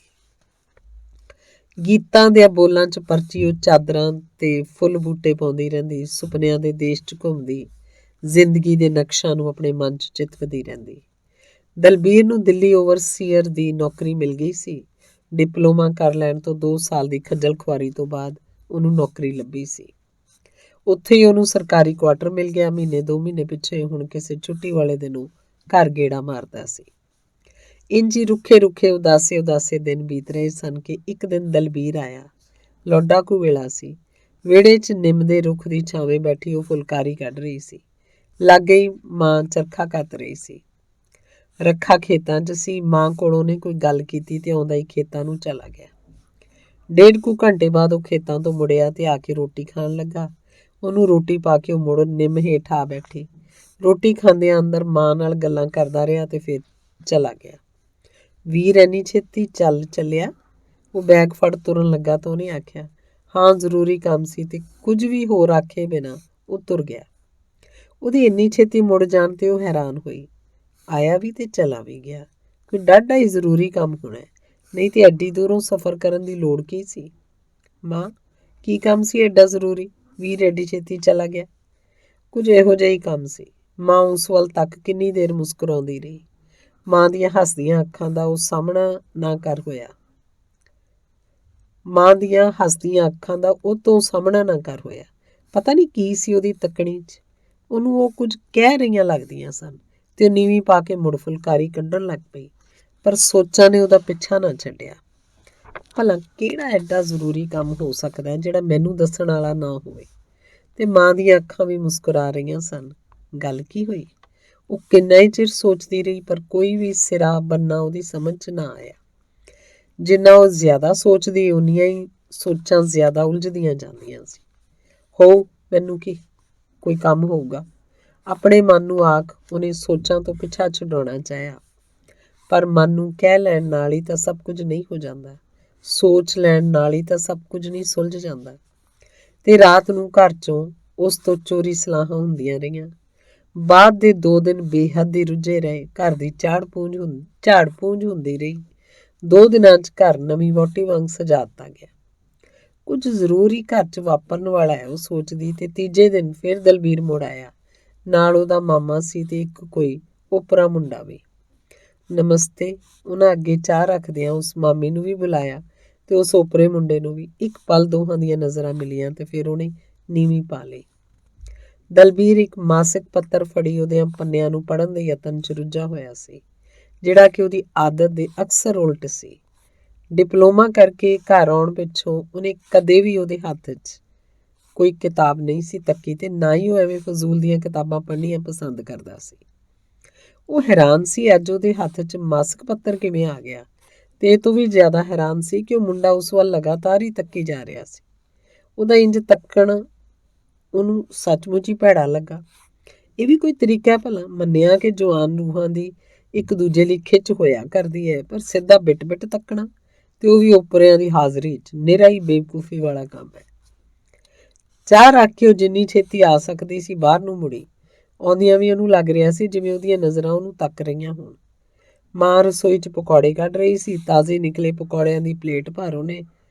ਗੀਤਾਂ ਦੇ ਬੋਲਾਂ 'ਚ ਪਰਚੀ ਉਹ ਚਾਦਰਾਂ ਤੇ ਫੁੱਲ ਬੂਟੇ ਪਾਉਂਦੀ ਰਹਿੰਦੀ। ਸੁਪਨਿਆਂ ਦੇ ਦੇਸ਼ 'ਚ ਘੁੰਮਦੀ ਜ਼ਿੰਦਗੀ ਦੇ ਨਕਸ਼ਾਂ ਨੂੰ ਆਪਣੇ ਮਨ 'ਚ ਚਿਤਵਦੀ ਰਹਿੰਦੀ। ਦਲਬੀਰ ਨੂੰ ਦਿੱਲੀ ਓਵਰਸੀਅਰ ਦੀ ਨੌਕਰੀ ਮਿਲ ਗਈ ਸੀ। ਡਿਪਲੋਮਾ ਕਰ ਲੈਣ ਤੋਂ 2 ਸਾਲ ਦੀ ਖੱਜਲ ਖੁਆਰੀ ਤੋਂ ਬਾਅਦ ਉਹਨੂੰ ਨੌਕਰੀ ਲੱਭੀ ਸੀ। ਉੱਥੇ ਹੀ ਉਹਨੂੰ ਸਰਕਾਰੀ ਕੁਆਟਰ ਮਿਲ ਗਿਆ। ਮਹੀਨੇ 2 ਮਹੀਨੇ ਪਿੱਛੇ ਹੁਣ ਕਿਸੇ ਛੁੱਟੀ ਵਾਲੇ ਦਿਨ ਉਹ ਘਰ ਗੇੜਾ ਮਾਰਦਾ ਸੀ। ਇੰਝ ਹੀ ਰੁੱਖੇ ਉਦਾਸੇ ਦਿਨ ਬੀਤ ਰਹੇ ਸਨ ਕਿ ਇੱਕ ਦਿਨ ਦਲਬੀਰ ਆਇਆ। ਲੌਡਾ ਕੁ ਵੇਲਾ ਸੀ। ਵਿਹੜੇ 'ਚ ਨਿੰਮ ਦੇ ਰੁੱਖ ਦੀ ਛਾਵੇਂ ਬੈਠੀ ਉਹ ਫੁਲਕਾਰੀ ਕੱਢ ਰਹੀ ਸੀ। ਲਾਗੇ ਹੀ ਮਾਂ ਚਰਖਾ ਕੱਤ ਰਹੀ ਸੀ। ਰੱਖਾ ਖੇਤਾਂ 'ਚ ਸੀ। ਮਾਂ ਕੋਲ ਉਹਨੇ ਕੋਈ ਗੱਲ ਕੀਤੀ ਤੇ ਆਉਂਦਾ ਹੀ ਖੇਤਾਂ ਨੂੰ ਚਲਾ ਗਿਆ। 1.5 ਕੁ ਘੰਟੇ ਬਾਅਦ ਉਹ ਖੇਤਾਂ ਤੋਂ ਮੁੜਿਆ ਤੇ ਆ ਕੇ ਰੋਟੀ ਖਾਣ ਲੱਗਾ। ਉਹਨੂੰ ਰੋਟੀ ਪਾ ਕੇ ਉਹ ਮੁੜ ਨਿੰਮ ਹੇਠ ਆ ਬੈਠੀ। ਰੋਟੀ ਖਾਂਦਿਆਂ ਅੰਦਰ ਮਾਂ ਨਾਲ ਗੱਲਾਂ ਕਰਦਾ ਰਿਹਾ ਤੇ ਫਿਰ ਚਲਾ ਗਿਆ। ਵੀਰ ਇੰਨੀ ਛੇਤੀ ਚੱਲਿਆ? ਉਹ ਬੈਗ ਫੜ ਤੁਰਨ ਲੱਗਾ ਤਾਂ ਉਹਨੇ ਆਖਿਆ, ਹਾਂ ਜ਼ਰੂਰੀ ਕੰਮ ਸੀ, ਤੇ ਕੁਝ ਵੀ ਹੋਰ ਆਖੇ ਬਿਨਾਂ ਉਹ ਤੁਰ ਗਿਆ। ਉਹਦੀ ਇੰਨੀ ਛੇਤੀ ਮੁੜ ਜਾਣ ਤੇ ਉਹ ਹੈਰਾਨ ਹੋਈ। ਆਇਆ ਵੀ ਤੇ ਚਲਾ ਵੀ ਗਿਆ। ਕੋਈ ਡਾਢਾ ਹੀ ਜ਼ਰੂਰੀ ਕੰਮ ਹੋਣਾ, ਨਹੀਂ ਤੇ ਐਡੀ ਦੂਰੋਂ ਸਫ਼ਰ ਕਰਨ ਦੀ ਲੋੜ ਕੀ ਸੀ? ਮਾਂ, ਕੀ ਕੰਮ ਸੀ ਐਡਾ ਜ਼ਰੂਰੀ? ਵੀਰ ਐਡੀ ਛੇਤੀ ਚਲਾ ਗਿਆ। ਕੁਝ ਇਹੋ ਜਿਹਾ ਹੀ ਕੰਮ ਸੀ। ਮਾਂ ਉਸ ਵੱਲ ਤੱਕ ਕਿੰਨੀ ਦੇਰ ਮੁਸਕਰਾਉਂਦੀ ਰਹੀ। ਮਾਂ ਦੀਆਂ ਹੱਸਦੀਆਂ ਅੱਖਾਂ ਦਾ ਉਹ ਸਾਹਮਣਾ ਨਾ ਕਰ ਹੋਇਆ। ਮਾਂ ਦੀਆਂ ਹੱਸਦੀਆਂ ਅੱਖਾਂ ਦਾ ਉਹ ਤੋਂ ਸਾਹਮਣਾ ਨਾ ਕਰ ਹੋਇਆ। ਪਤਾ ਨਹੀਂ ਕੀ ਸੀ ਉਹਦੀ ਤੱਕਣੀ 'ਚ। ਉਹਨੂੰ ਉਹ ਕੁਝ ਕਹਿ ਰਹੀਆਂ ਲੱਗਦੀਆਂ ਸਨ ਤੇ ਉਹ ਨੀਵੀਂ ਪਾ ਕੇ ਮੁੜ ਫੁਲਕਾਰੀ ਕੱਢਣ ਲੱਗ ਪਈ। ਪਰ ਸੋਚਾਂ ਨੇ ਉਹਦਾ ਪਿੱਛਾ ਨਾ ਛੱਡਿਆ। ਭਲਾ ਕਿਹੜਾ ਐਡਾ ਜ਼ਰੂਰੀ ਕੰਮ ਹੋ ਸਕਦਾ ਜਿਹੜਾ ਮੈਨੂੰ ਦੱਸਣ ਵਾਲਾ ਨਾ ਹੋਵੇ? ਤੇ ਮਾਂ ਦੀਆਂ ਅੱਖਾਂ ਵੀ ਮੁਸਕਰਾ ਰਹੀਆਂ ਸਨ। ਗੱਲ ਕੀ ਹੋਈ? ਉਹ ਕਿੰਨਾ ਹੀ ਚਿਰ ਸੋਚਦੀ ਰਹੀ, ਪਰ ਕੋਈ ਵੀ ਸਿਰਾ ਬੰਨਾ ਉਹਦੀ ਸਮਝ 'ਚ ਨਾ ਆਇਆ। ਜਿੰਨਾ ਉਹ ਜ਼ਿਆਦਾ ਸੋਚਦੀ, ਉਨੀਆਂ ਹੀ ਸੋਚਾਂ ਜ਼ਿਆਦਾ ਉਲਝਦੀਆਂ ਜਾਂਦੀਆਂ ਸੀ। ਮੈਨੂੰ ਕੀ, ਕੋਈ ਕੰਮ ਹੋਊਗਾ। ਆਪਣੇ ਮਨ ਨੂੰ ਆਖ ਉਹਨੇ ਸੋਚਾਂ ਤੋਂ ਪਿੱਛਾ ਛੁਡਾਉਣਾ ਚਾਹਿਆ। ਪਰ ਮਨ ਨੂੰ ਕਹਿ ਲੈਣ ਨਾਲ ਹੀ ਤਾਂ ਸਭ ਕੁਝ ਨਹੀਂ ਹੋ ਜਾਂਦਾ। ਸੋਚ ਲੈਣ ਨਾਲ ਹੀ ਤਾਂ ਸਭ ਕੁਝ ਨਹੀਂ ਸੁਲਝ ਜਾਂਦਾ। ਤੇ ਰਾਤ ਨੂੰ ਘਰ 'ਚੋਂ ਉਸ ਤੋਂ ਚੋਰੀ ਸਲਾਹਾਂ ਹੁੰਦੀਆਂ ਰਹੀਆਂ। ਬਾਅਦ ਦੇ 2 ਦਿਨ ਬੇਹੱਦ ਹੀ ਰੁੱਝੇ ਰਹੇ। ਘਰ ਦੀ ਝਾੜ ਪੂੰਝ ਹੁੰਦੀ ਰਹੀ। 2 ਦਿਨਾਂ 'ਚ ਘਰ ਨਵੀਂ ਵਹੁਟੀ ਵਾਂਗ ਸਜਾ ਦਿੱਤਾ ਗਿਆ। ਕੁਝ ਜ਼ਰੂਰ ਹੀ ਘਰ 'ਚ ਵਾਪਰਨ ਵਾਲਾ ਹੈ, ਉਹ ਸੋਚਦੀ। ਤੇ ਤੀਜੇ ਦਿਨ ਫਿਰ ਦਲਬੀਰ ਮੁੜ ਆਇਆ। ਨਾਲ ਉਹਦਾ ਮਾਮਾ ਸੀ ਤੇ ਇੱਕ ਕੋਈ ਓਪਰਾ ਮੁੰਡਾ ਵੀ। ਨਮਸਤੇ। ਉਹਨਾਂ ਅੱਗੇ ਚਾਹ ਰੱਖਦਿਆਂ ਉਸ ਮਾਮੇ ਨੂੰ ਵੀ ਬੁਲਾਇਆ ਤੇ ਉਸ ਓਪਰੇ ਮੁੰਡੇ ਨੂੰ ਵੀ। ਇੱਕ ਪਲ ਦੋਹਾਂ ਦੀਆਂ ਨਜ਼ਰਾਂ ਮਿਲੀਆਂ ਤੇ ਫਿਰ ਉਹਨੇ ਨੀਵੀਂ ਪਾ ਲਈ। ਦਲਬੀਰ ਇੱਕ ਮਾਸਿਕ ਪੱਤਰ ਫੜੀ ਉਹਦੇ ਪੰਨਿਆਂ ਨੂੰ ਪੜ੍ਹਨ ਦੇ ਯਤਨ 'ਚ ਰੁੱਝਾ ਹੋਇਆ ਸੀ, ਜਿਹੜਾ ਕਿ ਉਹਦੀ ਆਦਤ ਦੇ ਅਕਸਰ ਉਲਟ ਸੀ। ਡਿਪਲੋਮਾ ਕਰਕੇ ਘਰ ਆਉਣ ਪਿੱਛੋਂ ਉਹਨੇ ਕਦੇ ਵੀ ਉਹਦੇ ਹੱਥ 'ਚ ਕੋਈ ਕਿਤਾਬ ਨਹੀਂ ਸੀ ਤੱਕੀ ਤੇ ਨਾ ਹੀ ਉਹ ਐਵੇਂ ਫਜ਼ੂਲ ਦੀਆਂ ਕਿਤਾਬਾਂ ਪੜ੍ਹਨੀਆਂ ਪਸੰਦ ਕਰਦਾ ਸੀ। ਉਹ ਹੈਰਾਨ ਸੀ ਅੱਜ ਉਹਦੇ ਹੱਥ 'ਚ ਮਾਸਿਕ ਪੱਤਰ ਕਿਵੇਂ ਆ ਗਿਆ, ਤੇ ਇਹ ਤੋਂ ਵੀ ਜ਼ਿਆਦਾ ਹੈਰਾਨ ਸੀ ਕਿ ਉਹ ਮੁੰਡਾ ਉਸ ਵੱਲ ਲਗਾਤਾਰ ਹੀ ਤੱਕੀ ਜਾ ਰਿਹਾ ਸੀ। ਉਹਦਾ ਇੰਜ ਤੱਕਣ ਉਹਨੂੰ ਸੱਚਮੁੱਚ ਹੀ ਭੈੜਾ ਲੱਗਾ। ਇਹ ਵੀ ਕੋਈ ਤਰੀਕਾ ਭਲਾ? ਮੰਨਿਆ ਕਿ ਜਵਾਨ ਰੂਹਾਂ ਦੀ ਇੱਕ ਦੂਜੇ ਲਈ ਖਿੱਚ ਹੋਇਆ ਕਰਦੀ ਹੈ, ਪਰ ਸਿੱਧਾ ਬਿਟ ਤੱਕਣਾ, ਤੇ ਉਹ ਵੀ ਓਪਰਿਆਂ ਦੀ ਹਾਜ਼ਰੀ 'ਚ, ਨਿਰਾ ਹੀ ਬੇਵਕੂਫੀ ਵਾਲਾ ਕੰਮ ਹੈ। ਚਾਹ ਰੱਖ ਕੇ ਉਹ ਜਿੰਨੀ ਛੇਤੀ ਆ ਸਕਦੀ ਸੀ ਬਾਹਰ ਨੂੰ ਮੁੜੀ। ਆਉਂਦਿਆਂ ਵੀ ਉਹਨੂੰ ਲੱਗ ਰਿਹਾ ਸੀ ਜਿਵੇਂ ਉਹਦੀਆਂ ਨਜ਼ਰਾਂ ਉਹਨੂੰ ਤੱਕ ਰਹੀਆਂ ਹੋਣ। ਮਾਂ ਰਸੋਈ 'ਚ ਪਕੌੜੇ ਕੱਢ ਰਹੀ ਸੀ। ਤਾਜ਼ੇ ਨਿਕਲੇ ਪਕੌੜਿਆਂ ਦੀ ਪਲੇਟ ਭਰ ਉਹਨੇ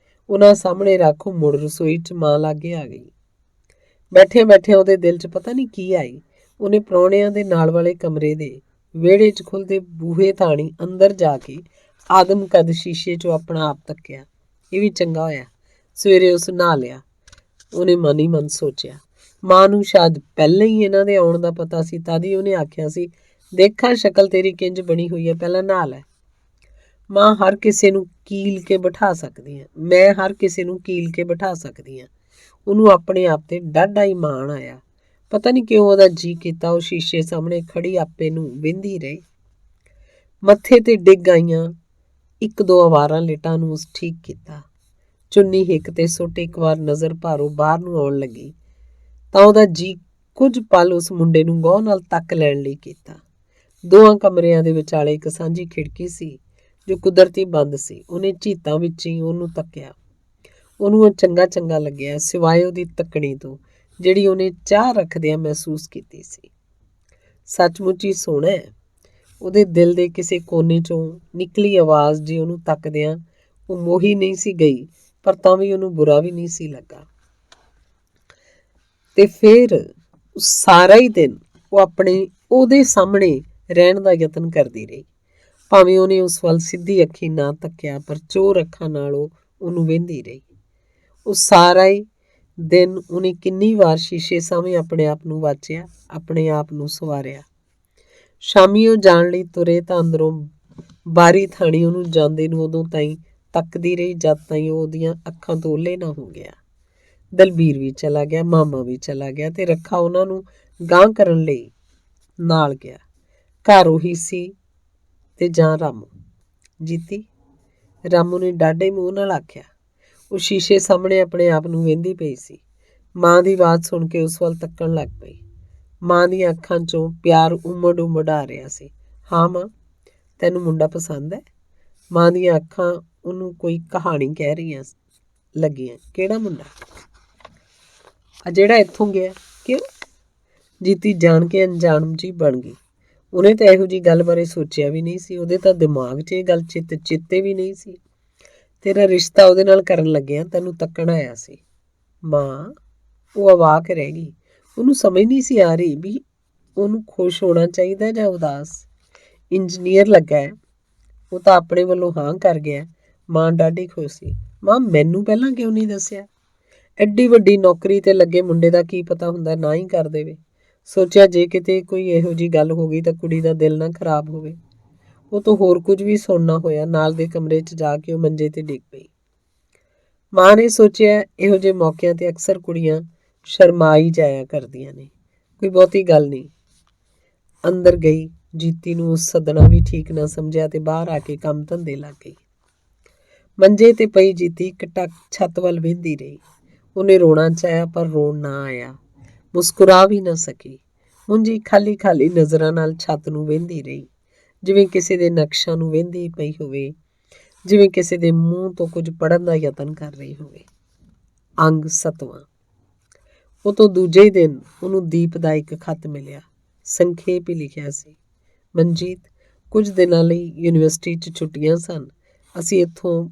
ਉਹਨਾਂ ਸਾਹਮਣੇ ਰੱਖ ਉਹ ਮੁੜ ਰਸੋਈ 'ਚ ਮਾਂ ਲਾਗੇ ਆ ਗਈ। ਬੈਠਿਆਂ ਉਹਦੇ ਦਿਲ 'ਚ ਪਤਾ ਨਹੀਂ ਕੀ ਆਈ। ਉਹਨੇ ਪ੍ਰਾਹੁਣਿਆਂ ਦੇ ਨਾਲ ਵਾਲੇ ਕਮਰੇ ਦੇ ਵਿਹੜੇ 'ਚ ਖੁੱਲ੍ਹਦੇ ਬੂਹੇ ਥਾਣੀ ਅੰਦਰ ਜਾ ਕੇ ਆਦਮ ਕਦ ਸ਼ੀਸ਼ੇ 'ਚੋਂ ਆਪਣਾ ਆਪ ਤੱਕਿਆ। ਇਹ ਵੀ ਚੰਗਾ ਹੋਇਆ ਸਵੇਰੇ ਉਸ ਨਹਾ ਲਿਆ, ਉਹਨੇ ਮਨ ਹੀ ਮਨ ਸੋਚਿਆ। ਮਾਂ ਨੂੰ ਸ਼ਾਇਦ ਪਹਿਲਾਂ ਹੀ ਇਹਨਾਂ ਦੇ ਆਉਣ ਦਾ ਪਤਾ ਸੀ, ਤਦ ਹੀ ਉਹਨੇ ਆਖਿਆ ਸੀ, ਦੇਖਾਂ ਸ਼ਕਲ ਤੇਰੀ ਕਿੰਜ ਬਣੀ ਹੋਈ ਹੈ, ਪਹਿਲਾਂ ਨਹਾ ਲੈ। ਮਾਂ ਹਰ ਕਿਸੇ ਨੂੰ ਕੀਲ ਕੇ ਬਿਠਾ ਸਕਦੀ ਹਾਂ, ਮੈਂ ਹਰ ਕਿਸੇ ਨੂੰ ਕੀਲ ਕੇ ਬਿਠਾ ਸਕਦੀ ਹਾਂ। ਉਹਨੂੰ ਆਪਣੇ ਆਪ ਤੇ ਡਾਢਾ ਹੀ ਮਾਣ ਆਇਆ। ਪਤਾ ਨਹੀਂ ਕਿਉਂ ਉਹਦਾ ਜੀ ਕੀਤਾ ਉਹ ਸ਼ੀਸ਼ੇ ਸਾਹਮਣੇ ਖੜੀ ਆਪੇ ਨੂੰ ਵਿੰਹਦੀ ਰਹੀ। ਮੱਥੇ ਤੇ ਡਿੱਗ ਆਈਆਂ 1-2 ਅਵਾਰਾਂ ਲਿਟਾਂ ਨੂੰ ਉਸ ਠੀਕ ਕੀਤਾ। ਚੁੰਨੀ ਹਿੱਕ ਤੇ ਸੁੱਟ ਇੱਕ ਵਾਰ ਨਜ਼ਰ ਭਾਰੋਂ ਬਾਹਰ ਨੂੰ ਆਉਣ ਲੱਗੀ ਤਾਂ ਉਹਦਾ ਜੀ ਕੁਝ ਪਲ ਉਸ ਮੁੰਡੇ ਨੂੰ ਗੌਰ ਨਾਲ ਤੱਕ ਲੈਣ ਲਈ ਕੀਤਾ। 2 ਕਮਰਿਆਂ ਦੇ ਵਿਚਾਲੇ ਇੱਕ ਸਾਂਝੀ ਖਿੜਕੀ ਸੀ ਜੋ ਕੁਦਰਤੀ ਬੰਦ ਸੀ। ਉਹਨੇ ਝੀਤਾਂ ਵਿੱਚ ਹੀ ਉਹਨੂੰ ਤੱਕਿਆ। ਉਹਨੂੰ ਉਹ ਚੰਗਾ ਲੱਗਿਆ, ਸਿਵਾਏ ਉਹਦੀ ਤੱਕਣੀ ਤੋਂ ਜਿਹੜੀ ਉਹਨੇ ਚਾਹ ਰੱਖਦਿਆਂ ਮਹਿਸੂਸ ਕੀਤੀ ਸੀ। ਸੱਚਮੁੱਚ ਹੀ ਸੋਹਣਾ ਹੈ। ਉਹਦੇ ਦਿਲ ਦੇ ਕਿਸੇ ਕੋਨੇ 'ਚੋਂ ਨਿਕਲੀ ਆਵਾਜ਼ ਜੀ ਉਹਨੂੰ ਤੱਕਦਿਆਂ ਉਹ ਮੋਹੀ ਨਹੀਂ ਸੀ ਗਈ, ਪਰ ਤਾਂ ਵੀ ਉਹਨੂੰ ਬੁਰਾ ਵੀ ਨਹੀਂ ਸੀ ਲੱਗਾ। ਤੇ ਫਿਰ ਸਾਰਾ ਹੀ ਦਿਨ ਉਹ ਉਹਦੇ ਸਾਹਮਣੇ ਰਹਿਣ ਦਾ ਯਤਨ ਕਰਦੀ ਰਹੀ। ਭਾਵੇਂ ਉਹਨੇ ਉਸ ਵੱਲ ਸਿੱਧੀ ਅੱਖੀ ਨਾ ਤੱਕਿਆ, ਪਰ ਚੋਰ ਅੱਖਾਂ ਨਾਲ ਉਹ ਉਹਨੂੰ ਵੇਂਹਦੀ ਰਹੀ। ਉਹ ਸਾਰਾ ਹੀ ਦਿਨ ਉਹਨੇ ਕਿੰਨੀ ਵਾਰ ਸ਼ੀਸ਼ੇ ਸਾਹਮਣੇ ਆਪਣੇ ਆਪ ਨੂੰ ਵਾਚਿਆ, ਆਪਣੇ ਆਪ ਨੂੰ ਸਵਾਰਿਆ। ਸ਼ਾਮੀ ਉਹ ਜਾਣ ਲਈ ਤੁਰੇ ਤਾਂ ਅੰਦਰੋਂ ਬਾਰੀ ਥਾਣੀ ਉਹਨੂੰ ਜਾਂਦੇ ਨੂੰ ਉਦੋਂ ਤਾਈਂ ਤੱਕਦੀ ਰਹੀ ਜਦ ਤਾਈਂ ਉਹਦੀਆਂ ਅੱਖਾਂ ਤੋਂ ਓਹਲੇ ਨਾ ਹੋ ਗਿਆ। ਦਲਬੀਰ ਵੀ ਚਲਾ ਗਿਆ, ਮਾਮਾ ਵੀ ਚਲਾ ਗਿਆ ਤੇ ਰੱਖਾ ਉਹਨਾਂ ਨੂੰ ਗਾਂਹ ਕਰਨ ਲਈ ਨਾਲ ਗਿਆ। ਘਰ ਉਹੀ ਸੀ ਤੇ ਜਾਂ ਰਾਮੂ। ਜੀਤੀ, ਰਾਮੂ ਨੇ ਡਾਢੇ ਮੂੰਹ ਨਾਲ ਆਖਿਆ। ਉਹ ਸ਼ੀਸ਼ੇ ਸਾਹਮਣੇ ਆਪਣੇ ਆਪ ਨੂੰ ਵੇਂਹਦੀ ਪਈ ਸੀ। ਮਾਂ ਦੀ ਆਵਾਜ਼ ਸੁਣ ਕੇ ਉਸ ਵੱਲ ਤੱਕਣ ਲੱਗ ਪਈ। ਮਾਂ ਦੀਆਂ ਅੱਖਾਂ 'ਚੋਂ ਪਿਆਰ ਉਮੜ ਆ ਰਿਹਾ ਸੀ। ਹਾਂ ਮਾਂ, ਤੈਨੂੰ ਮੁੰਡਾ ਪਸੰਦ ਹੈ? ਮਾਂ ਦੀਆਂ ਅੱਖਾਂ ਉਹਨੂੰ ਕੋਈ ਕਹਾਣੀ ਕਹਿ ਰਹੀਆਂ ਲੱਗੀਆਂ। ਕਿਹੜਾ ਮੁੰਡਾ? ਆ ਜਿਹੜਾ ਇੱਥੋਂ ਗਿਆ। ਕਿਉਂ? ਜੀਤੀ ਜਾਣ ਕੇ ਅਣਜਾਣ ਜੀ ਬਣ ਗਈ। ਉਹਨੇ ਤਾਂ ਇਹੋ ਜਿਹੀ ਗੱਲ ਬਾਰੇ ਸੋਚਿਆ ਵੀ ਨਹੀਂ ਸੀ। ਉਹਦੇ ਤਾਂ ਦਿਮਾਗ 'ਚ ਇਹ ਗੱਲ ਚਿੱਤੇ ਵੀ ਨਹੀਂ ਸੀ। ਤੇਰਾ ਰਿਸ਼ਤਾ ਉਹਦੇ ਨਾਲ ਕਰਨ ਲੱਗਿਆ ਤੈਨੂੰ ਤੱਕਣ ਆਇਆ ਸੀ। ਮਾਂ, ਉਹ ਅਵਾਕ ਰਹਿ ਗਈ। ਉਹਨੂੰ ਸਮਝ ਨਹੀਂ ਸੀ ਆ ਰਹੀ ਵੀ ਉਹਨੂੰ ਖੁਸ਼ ਹੋਣਾ ਚਾਹੀਦਾ ਜਾਂ ਉਦਾਸ। ਇੰਜੀਨੀਅਰ ਲੱਗਾ ਹੈ, ਉਹ ਤਾਂ ਆਪਣੇ ਵੱਲੋਂ ਹਾਂ ਕਰ ਗਿਆ। ਮਾਂ ਡਾਢੀ ਖੁਸ਼ ਸੀ। ਮਾਂ, ਮੈਨੂੰ ਪਹਿਲਾਂ ਕਿਉਂ ਨਹੀਂ ਦੱਸਿਆ? ਐਡੀ ਵੱਡੀ ਨੌਕਰੀ 'ਤੇ ਲੱਗੇ ਮੁੰਡੇ ਦਾ ਕੀ ਪਤਾ ਹੁੰਦਾ ਨਾ ਹੀ ਕਰ ਦੇਵੇ। ਸੋਚਿਆ ਜੇ ਕਿਤੇ ਕੋਈ ਇਹੋ ਜਿਹੀ ਗੱਲ ਹੋ ਗਈ ਤਾਂ ਕੁੜੀ ਦਾ ਦਿਲ ਨਾ ਖਰਾਬ ਹੋਵੇ। ਉਹ ਤੋਂ ਹੋਰ ਕੁਝ ਵੀ ਸੁਣਨਾ ਹੋਇਆ। ਨਾਲ ਦੇ ਕਮਰੇ 'ਚ ਜਾ ਕੇ ਉਹ ਮੰਜੇ 'ਤੇ ਡਿੱਗ ਪਈ। ਮਾਂ ਨੇ ਸੋਚਿਆ ਇਹੋ ਜਿਹੇ ਮੌਕਿਆਂ 'ਤੇ ਅਕਸਰ ਕੁੜੀਆਂ ਸ਼ਰਮਾਈ ਜਾਇਆ ਕਰਦੀਆਂ ਨੇ। ਕੋਈ ਬਹੁਤੀ ਗੱਲ ਨਹੀਂ। ਅੰਦਰ ਗਈ। ਜੀਤੀ ਨੂੰ ਸੱਦਣਾ ਵੀ ਠੀਕ ਨਾ ਸਮਝਿਆ ਤੇ ਬਾਹਰ ਆ ਕੇ ਕੰਮ ਧੰਦੇ ਲੱਗ ਗਈ। ਮੰਜੇ 'ਤੇ ਪਈ ਜੀਤੀ ਟਕ ਛੱਤ ਵੱਲ ਵੇਂਦੀ ਰਹੀ। ਉਹਨੇ ਰੋਣਾ ਚਾਹਿਆ ਪਰ ਰੋਣ ਨਾ ਆਇਆ। ਮੁਸਕਰਾ ਵੀ ਨਾ ਸਕੀ। ਉਂਝ ਹੀ ਖਾਲੀ ਖਾਲੀ ਨਜ਼ਰਾਂ ਨਾਲ ਛੱਤ ਨੂੰ ਵੇਂਦੀ ਰਹੀ, ਜਿਵੇਂ ਕਿਸੇ ਦੇ ਨਕਸ਼ਾਂ ਨੂੰ ਵੇਂਦੀ ਪਈ ਹੋਵੇ, ਜਿਵੇਂ ਕਿਸੇ ਦੇ ਮੂੰਹ ਤੋਂ ਕੁਝ ਪੜ੍ਹਨ ਦਾ ਯਤਨ ਕਰ ਰਹੀ ਹੋਵੇ। ਅੰਗ 7ਵਾਂ। ਉਹ ਤੋਂ ਦੂਜੇ ਹੀ ਦਿਨ ਉਹਨੂੰ ਦੀਪ ਦਾ ਇੱਕ ਖੱਤ ਮਿਲਿਆ। ਸੰਖੇਪ ਹੀ ਲਿਖਿਆ ਸੀ, ਮਨਜੀਤ, ਕੁਝ ਦਿਨਾਂ ਲਈ ਯੂਨੀਵਰਸਿਟੀ 'ਚ ਛੁੱਟੀਆਂ ਸਨ। ਅਸੀਂ ਇੱਥੋਂ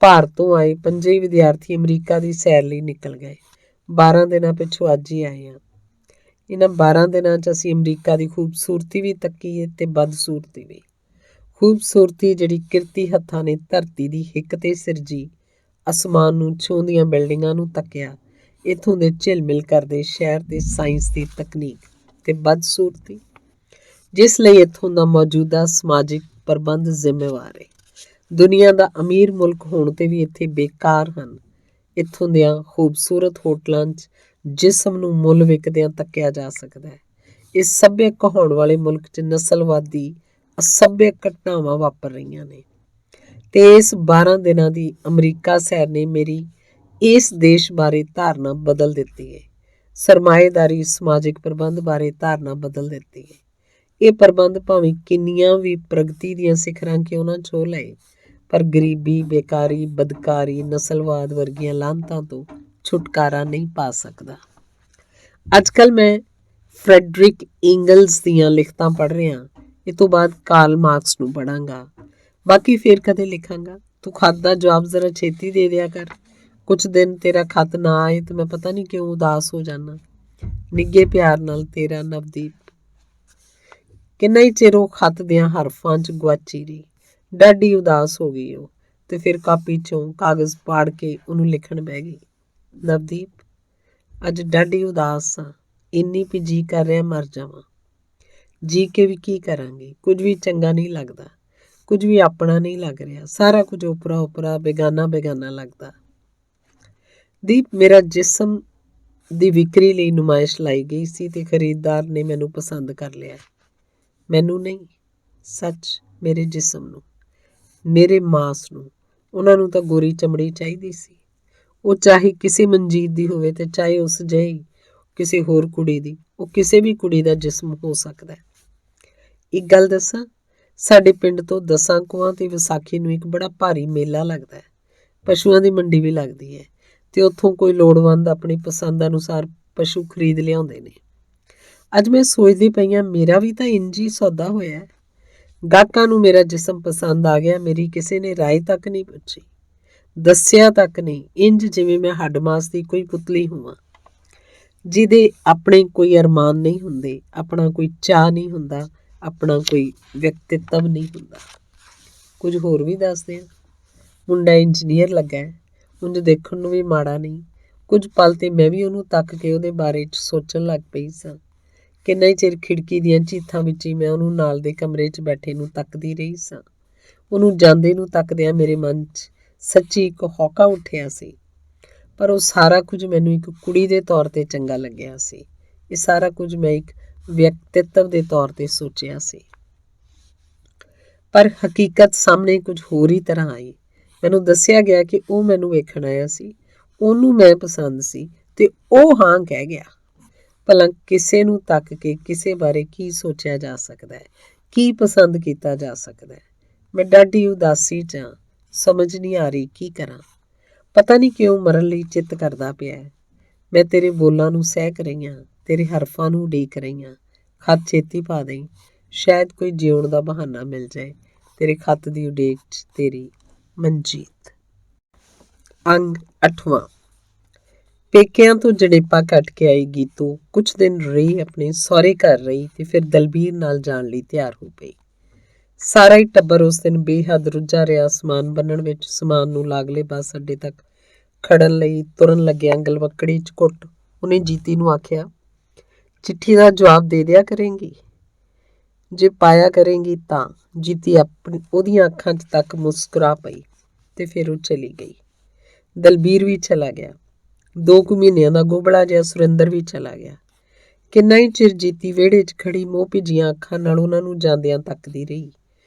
ਭਾਰਤ ਤੋਂ ਆਏ 5 ਵਿਦਿਆਰਥੀ ਅਮਰੀਕਾ ਦੀ ਸੈਰ ਲਈ ਨਿਕਲ ਗਏ। 12 ਦਿਨਾਂ ਪਿੱਛੋਂ ਅੱਜ ਹੀ ਆਏ ਹਾਂ। ਇਹਨਾਂ 12 ਦਿਨਾਂ 'ਚ ਅਸੀਂ ਅਮਰੀਕਾ ਦੀ ਖੂਬਸੂਰਤੀ ਵੀ ਤੱਕੀ ਹੈ ਤੇ ਬਦਸੂਰਤੀ ਵੀ। ਖੂਬਸੂਰਤੀ ਜਿਹੜੀ ਕਿਰਤੀ ਹੱਥਾਂ ਨੇ ਧਰਤੀ ਦੀ ਹਿੱਕ 'ਤੇ ਸਿਰਜੀ, ਅਸਮਾਨ ਨੂੰ ਛੂੰਹਦੀਆਂ ਬਿਲਡਿੰਗਾਂ ਨੂੰ ਤੱਕਿਆ, ਇੱਥੋਂ ਦੇ ਝਿਲਮਿਲ ਕਰਦੇ ਸ਼ਹਿਰ ਤੇ ਸਾਇੰਸ ਦੀ ਤਕਨੀਕ, ਤੇ ਬਦਸੂਰਤੀ ਜਿਸ ਲਈ ਇੱਥੋਂ ਦਾ ਮੌਜੂਦਾ ਸਮਾਜਿਕ ਪ੍ਰਬੰਧ ਜ਼ਿੰਮੇਵਾਰ ਹੈ। ਦੁਨੀਆ ਦਾ ਅਮੀਰ ਮੁਲਕ ਹੋਣ 'ਤੇ ਵੀ ਇੱਥੇ ਬੇਕਾਰ ਹਨ। ਇੱਥੋਂ ਦਿਆਂ ਖੂਬਸੂਰਤ ਹੋਟਲਾਂ 'ਚ ਜਿਸਮ ਨੂੰ ਮੁੱਲ ਵਿਕਦਿਆਂ ਤੱਕਿਆ ਜਾ ਸਕਦਾ ਹੈ। ਇਸ ਸੱਭਿਅ ਕਹਾਉਣ ਵਾਲੇ ਮੁਲਕ 'ਚ ਨਸਲਵਾਦੀ ਅਸੱਭਿਅ ਘਟਨਾਵਾਂ ਵਾਪਰ ਰਹੀਆਂ ਨੇ। ਤੇ ਇਸ 12 ਦਿਨਾਂ ਦੀ ਅਮਰੀਕਾ ਸੈਰ ਨੇ ਮੇਰੀ ਇਸ ਦੇਸ਼ ਬਾਰੇ ਧਾਰਨਾ ਬਦਲ ਦਿੱਤੀ ਹੈ। ਸਰਮਾਏਦਾਰੀ ਸਮਾਜਿਕ ਪ੍ਰਬੰਧ ਬਾਰੇ ਧਾਰਨਾ ਬਦਲ ਦਿੱਤੀ ਹੈ। ਇਹ ਪ੍ਰਬੰਧ ਭਾਵੇਂ ਕਿੰਨੀਆਂ ਵੀ ਪ੍ਰਗਤੀ ਦੀਆਂ ਸਿਖਰਾਂ ਕਿਉਂ ਨਾ ਛੋਹ ਲਏ, ਪਰ ਗਰੀਬੀ, ਬੇਕਾਰੀ, ਬਦਕਾਰੀ, ਨਸਲਵਾਦ ਵਰਗੀਆਂ ਲਾਹਨਤਾਂ ਤੋਂ ਛੁਟਕਾਰਾ ਨਹੀਂ ਪਾ ਸਕਦਾ। ਅੱਜ ਕੱਲ੍ਹ ਮੈਂ ਫਰੈਡਰਿਕ ਇੰਗਲਸ ਦੀਆਂ ਲਿਖਤਾਂ ਪੜ੍ਹ ਰਿਹਾ। ਇਹ ਤੋਂ ਬਾਅਦ ਕਾਰਲ ਮਾਰਕਸ ਨੂੰ ਪੜ੍ਹਾਂਗਾ। ਬਾਕੀ ਫੇਰ ਕਦੇ ਲਿਖਾਂਗਾ। ਤੂੰ ਖਤ ਦਾ ਜਵਾਬ ਜ਼ਰਾ ਛੇਤੀ ਦੇ ਦਿਆ ਕਰ। ਕੁਛ ਦਿਨ ਤੇਰਾ ਖਤ ਨਾ ਆਏ ਤਾਂ ਮੈਂ ਪਤਾ ਨਹੀਂ ਕਿਉਂ ਉਦਾਸ ਹੋ ਜਾਣਾ। ਨਿੱਘੇ ਪਿਆਰ ਨਾਲ ਤੇਰਾ ਨਵਦੀਪ। ਕਿੰਨਾ ਹੀ ਚਿਰ ਉਹ ਖਤ ਦੀਆਂ ਹਰਫਾਂ 'ਚ ਗੁਆਚੀ ਰਹੀ। ਡਾਢੀ ਉਦਾਸ ਹੋ ਗਈ ਉਹ, ਤੇ ਫਿਰ ਕਾਪੀ 'ਚੋਂ ਕਾਗਜ਼ ਪਾੜ ਕੇ ਉਹਨੂੰ ਲਿਖਣ ਬਹਿ ਗਈ। ਨਵਦੀਪ, ਅੱਜ ਡਾਢੀ ਉਦਾਸ ਸਾਂ। ਇੰਨੀ ਵੀ ਜੀ ਕਰ ਰਿਹਾ ਮਰ ਜਾਵਾਂ। ਜੀ ਕੇ ਵੀ ਕੀ ਕਰਾਂਗੀ? ਕੁਝ ਵੀ ਚੰਗਾ ਨਹੀਂ ਲੱਗਦਾ। ਕੁਝ ਵੀ ਆਪਣਾ ਨਹੀਂ ਲੱਗ ਰਿਹਾ। ਸਾਰਾ ਕੁਝ ਓਪਰਾ ਓਪਰਾ, ਬੇਗਾਨਾ ਬੇਗਾਨਾ ਲੱਗਦਾ। ਦੀਪ, ਮੇਰਾ ਜਿਸਮ ਦੀ ਵਿਕਰੀ ਲਈ ਨੁਮਾਇਸ਼ ਲਾਈ ਗਈ ਸੀ ਤੇ ਖਰੀਦਦਾਰ ਨੇ ਮੈਨੂੰ ਪਸੰਦ ਕਰ ਲਿਆ। ਮੈਨੂੰ ਨਹੀਂ, ਸੱਚ ਮੇਰੇ ਜਿਸਮ ਨੂੰ, ਮੇਰੇ ਮਾਸ ਨੂੰ। ਉਹਨਾਂ ਨੂੰ ਤਾਂ ਗੋਰੀ ਚਮੜੀ ਚਾਹੀਦੀ ਸੀ। ਉਹ ਚਾਹੇ ਕਿਸੇ ਮਨਜੀਤ ਦੀ ਹੋਵੇ ਤੇ ਚਾਹੇ ਉਸ ਜਿਹੀ ਕਿਸੇ ਹੋਰ ਕੁੜੀ ਦੀ। ਉਹ ਕਿਸੇ ਵੀ ਕੁੜੀ ਦਾ ਜਿਸਮ ਹੋ ਸਕਦਾ। ਇੱਕ ਗੱਲ ਦੱਸਾਂ, ਸਾਡੇ ਪਿੰਡ ਤੋਂ 10 ਕੋਹਾਂ ਤੇ ਵਿਸਾਖੀ ਨੂੰ ਇੱਕ ਬੜਾ ਭਾਰੀ ਮੇਲਾ ਲੱਗਦਾ ਹੈ। ਪਸ਼ੂਆਂ ਦੀ ਮੰਡੀ ਵੀ ਲੱਗਦੀ ਹੈ ਤੇ ਉੱਥੋਂ ਕੋਈ ਲੋੜਵੰਦ ਆਪਣੀ ਪਸੰਦ ਅਨੁਸਾਰ ਪਸ਼ੂ ਖਰੀਦ ਲਿਆਉਂਦੇ ਨੇ। ਅੱਜ ਮੈਂ ਸੋਚਦੀ ਪਈ ਹਾਂ, ਮੇਰਾ ਵੀ ਤਾਂ ਇੰਝ ਹੀ ਸੌਦਾ ਹੋਇਆ ਹੈ। ਗਾਹਕਾਂ ਨੂੰ ਮੇਰਾ ਜਿਸਮ ਪਸੰਦ ਆ ਗਿਆ। ਮੇਰੀ ਕਿਸੇ ਨੇ ਰਾਏ ਤੱਕ ਨਹੀਂ ਪੁੱਛੀ, ਦੱਸਿਆ ਤੱਕ ਨਹੀਂ। ਇੰਝ ਜਿਵੇਂ ਮੈਂ ਹੱਡ ਮਾਸ ਦੀ ਕੋਈ ਪੁਤਲੀ ਹੋਵਾਂ, ਜਿਹਦੇ ਆਪਣੇ ਕੋਈ ਅਰਮਾਨ ਨਹੀਂ ਹੁੰਦੇ, ਆਪਣਾ ਕੋਈ ਚਾਅ ਨਹੀਂ ਹੁੰਦਾ, ਆਪਣਾ ਕੋਈ ਵਿਅਕਤਿਤਵ ਨਹੀਂ ਹੁੰਦਾ। ਕੁਝ ਹੋਰ ਵੀ ਦੱਸਦੇ ਆ। ਮੁੰਡਾ ਇੰਜੀਨੀਅਰ ਲੱਗਾ ਹੈ, ਉਂਝ ਦੇਖਣ ਨੂੰ ਵੀ ਮਾੜਾ ਨਹੀਂ। ਕੁਝ ਪਲ ਤੇ ਮੈਂ ਵੀ ਉਹਨੂੰ ਤੱਕ ਕੇ ਉਹਦੇ ਬਾਰੇ 'ਚ ਸੋਚਣ ਲੱਗ ਪਈ ਸਾਂ। ਕਿੰਨਾ ਹੀ ਚਿਰ ਖਿੜਕੀ ਦੀਆਂ ਚੀਥਾਂ ਵਿੱਚ ਹੀ ਮੈਂ ਉਹਨੂੰ ਨਾਲ ਦੇ ਕਮਰੇ 'ਚ ਬੈਠੇ ਨੂੰ ਤੱਕਦੀ ਰਹੀ ਸਾਂ। ਉਹਨੂੰ ਜਾਂਦੇ ਨੂੰ ਤੱਕਦਿਆਂ ਮੇਰੇ ਮਨ 'ਚ ਸੱਚੀ ਇੱਕ ਹੌਕਾ ਉੱਠਿਆ ਸੀ। ਪਰ ਉਹ ਸਾਰਾ ਕੁਝ ਮੈਨੂੰ ਇੱਕ ਕੁੜੀ ਦੇ ਤੌਰ 'ਤੇ ਚੰਗਾ ਲੱਗਿਆ ਸੀ। ਇਹ ਸਾਰਾ ਕੁਝ ਮੈਂ ਇੱਕ ਵਿਅਕਤਿਤਵ ਦੇ ਤੌਰ 'ਤੇ ਸੋਚਿਆ ਸੀ। ਪਰ ਹਕੀਕਤ ਸਾਹਮਣੇ ਕੁਝ ਹੋਰ ਹੀ ਤਰ੍ਹਾਂ ਆਈ। ਮੈਨੂੰ ਦੱਸਿਆ ਗਿਆ ਕਿ ਉਹ ਮੈਨੂੰ ਵੇਖਣ ਆਇਆ ਸੀ, ਉਹਨੂੰ ਮੈਂ ਪਸੰਦ ਸੀ ਤੇ ਉਹ ਹਾਂ ਕਹਿ ਗਿਆ। ਭਲਾ ਕਿਸੇ ਨੂੰ ਤੱਕ ਕੇ ਕਿਸੇ ਬਾਰੇ ਕੀ ਸੋਚਿਆ ਜਾ ਸਕਦਾ ਹੈ? ਕੀ ਪਸੰਦ ਕੀਤਾ ਜਾ ਸਕਦਾ ਹੈ। ਮੈਂ ਡਾਢੀ ਉਦਾਸੀ 'ਚ ਹਾਂ, ਸਮਝ ਨਹੀਂ ਆ ਰਹੀ ਕੀ ਕਰਾਂ। ਪਤਾ ਨਹੀਂ ਕਿਉਂ ਮਰਨ ਲਈ ਚਿੱਤ ਕਰਦਾ ਪਿਆ ਹੈ। ਮੈਂ ਤੇਰੇ ਬੋਲਾਂ ਨੂੰ ਸਹਿਕ ਰਹੀ ਹਾਂ, ਤੇਰੇ ਹਰਫਾਂ ਨੂੰ ਉਡੀਕ ਰਹੀ ਹਾਂ। ਖਤ ਛੇਤੀ ਪਾ ਦੇਈਂ, ਸ਼ਾਇਦ ਕੋਈ ਜਿਉਣ ਦਾ ਬਹਾਨਾ ਮਿਲ ਜਾਏ। ਤੇਰੇ ਖਤ ਦੀ ਉਡੀਕ 'ਚ ਤੇਰੀ ਮਨਜੀਤ। ਅੰਗ 8ਵਾਂ। ਪੇਕਿਆਂ ਤੋਂ ਜਣੇਪਾ ਕੱਟ ਕੇ ਆਈ ਗੀਤੂ ਕੁਝ ਦਿਨ ਰਹੀ, ਆਪਣੇ ਸਹੁਰੇ ਘਰ ਰਹੀ ਤੇ ਫਿਰ ਦਲਬੀਰ ਨਾਲ ਜਾਣ ਲਈ ਤਿਆਰ ਹੋ ਪਈ। ਸਾਰਾ ਹੀ ਟੱਬਰ ਉਸ ਦਿਨ ਬੇਹੱਦ ਰੁੱਝਾ ਰਿਹਾ ਸਮਾਨ ਬੰਨਣ ਵਿੱਚ। ਸਮਾਨ ਨੂੰ ਲਾਗਲੇ ਬੱਸ ਅੱਡੇ ਤੱਕ ਖੜਨ ਲਈ ਤੁਰਨ ਲੱਗਿਆਂ ਗਲਵੱਕੜੀ 'ਚ ਘੁੱਟ ਉਹਨੇ ਜੀਤੀ ਨੂੰ ਆਖਿਆ, ਚਿੱਠੀ ਦਾ ਜਵਾਬ ਦੇ ਦਿਆ ਕਰੇਂਗੀ? ਜੇ ਪਾਇਆ ਕਰੇਂਗੀ ਤਾਂ। ਜੀਤੀ ਉਹਦੀਆਂ ਅੱਖਾਂ 'ਚ ਤੱਕ ਮੁਸਕਰਾ ਪਈ ਤੇ ਫਿਰ ਉਹ ਚਲੀ ਗਈ। ਦਲਬੀਰ ਵੀ ਚਲਾ ਗਿਆ। 2 ਕੁ ਮਹੀਨਿਆਂ ਦਾ ਗੋਬੜਾ ਜਿਹਾ ਸੁਰਿੰਦਰ ਵੀ ਚਲਾ ਗਿਆ। ਕਿੰਨਾ ਹੀ ਚਿਰ ਜੀਤੀ ਵਿਹੜੇ 'ਚ ਖੜੀ ਮੋਹ ਭਿੱਜੀਆਂ ਅੱਖਾਂ ਨਾਲ ਉਹਨਾਂ ਨੂੰ ਜਾਂਦਿਆਂ ਤੱਕਦੀ ਰਹੀ।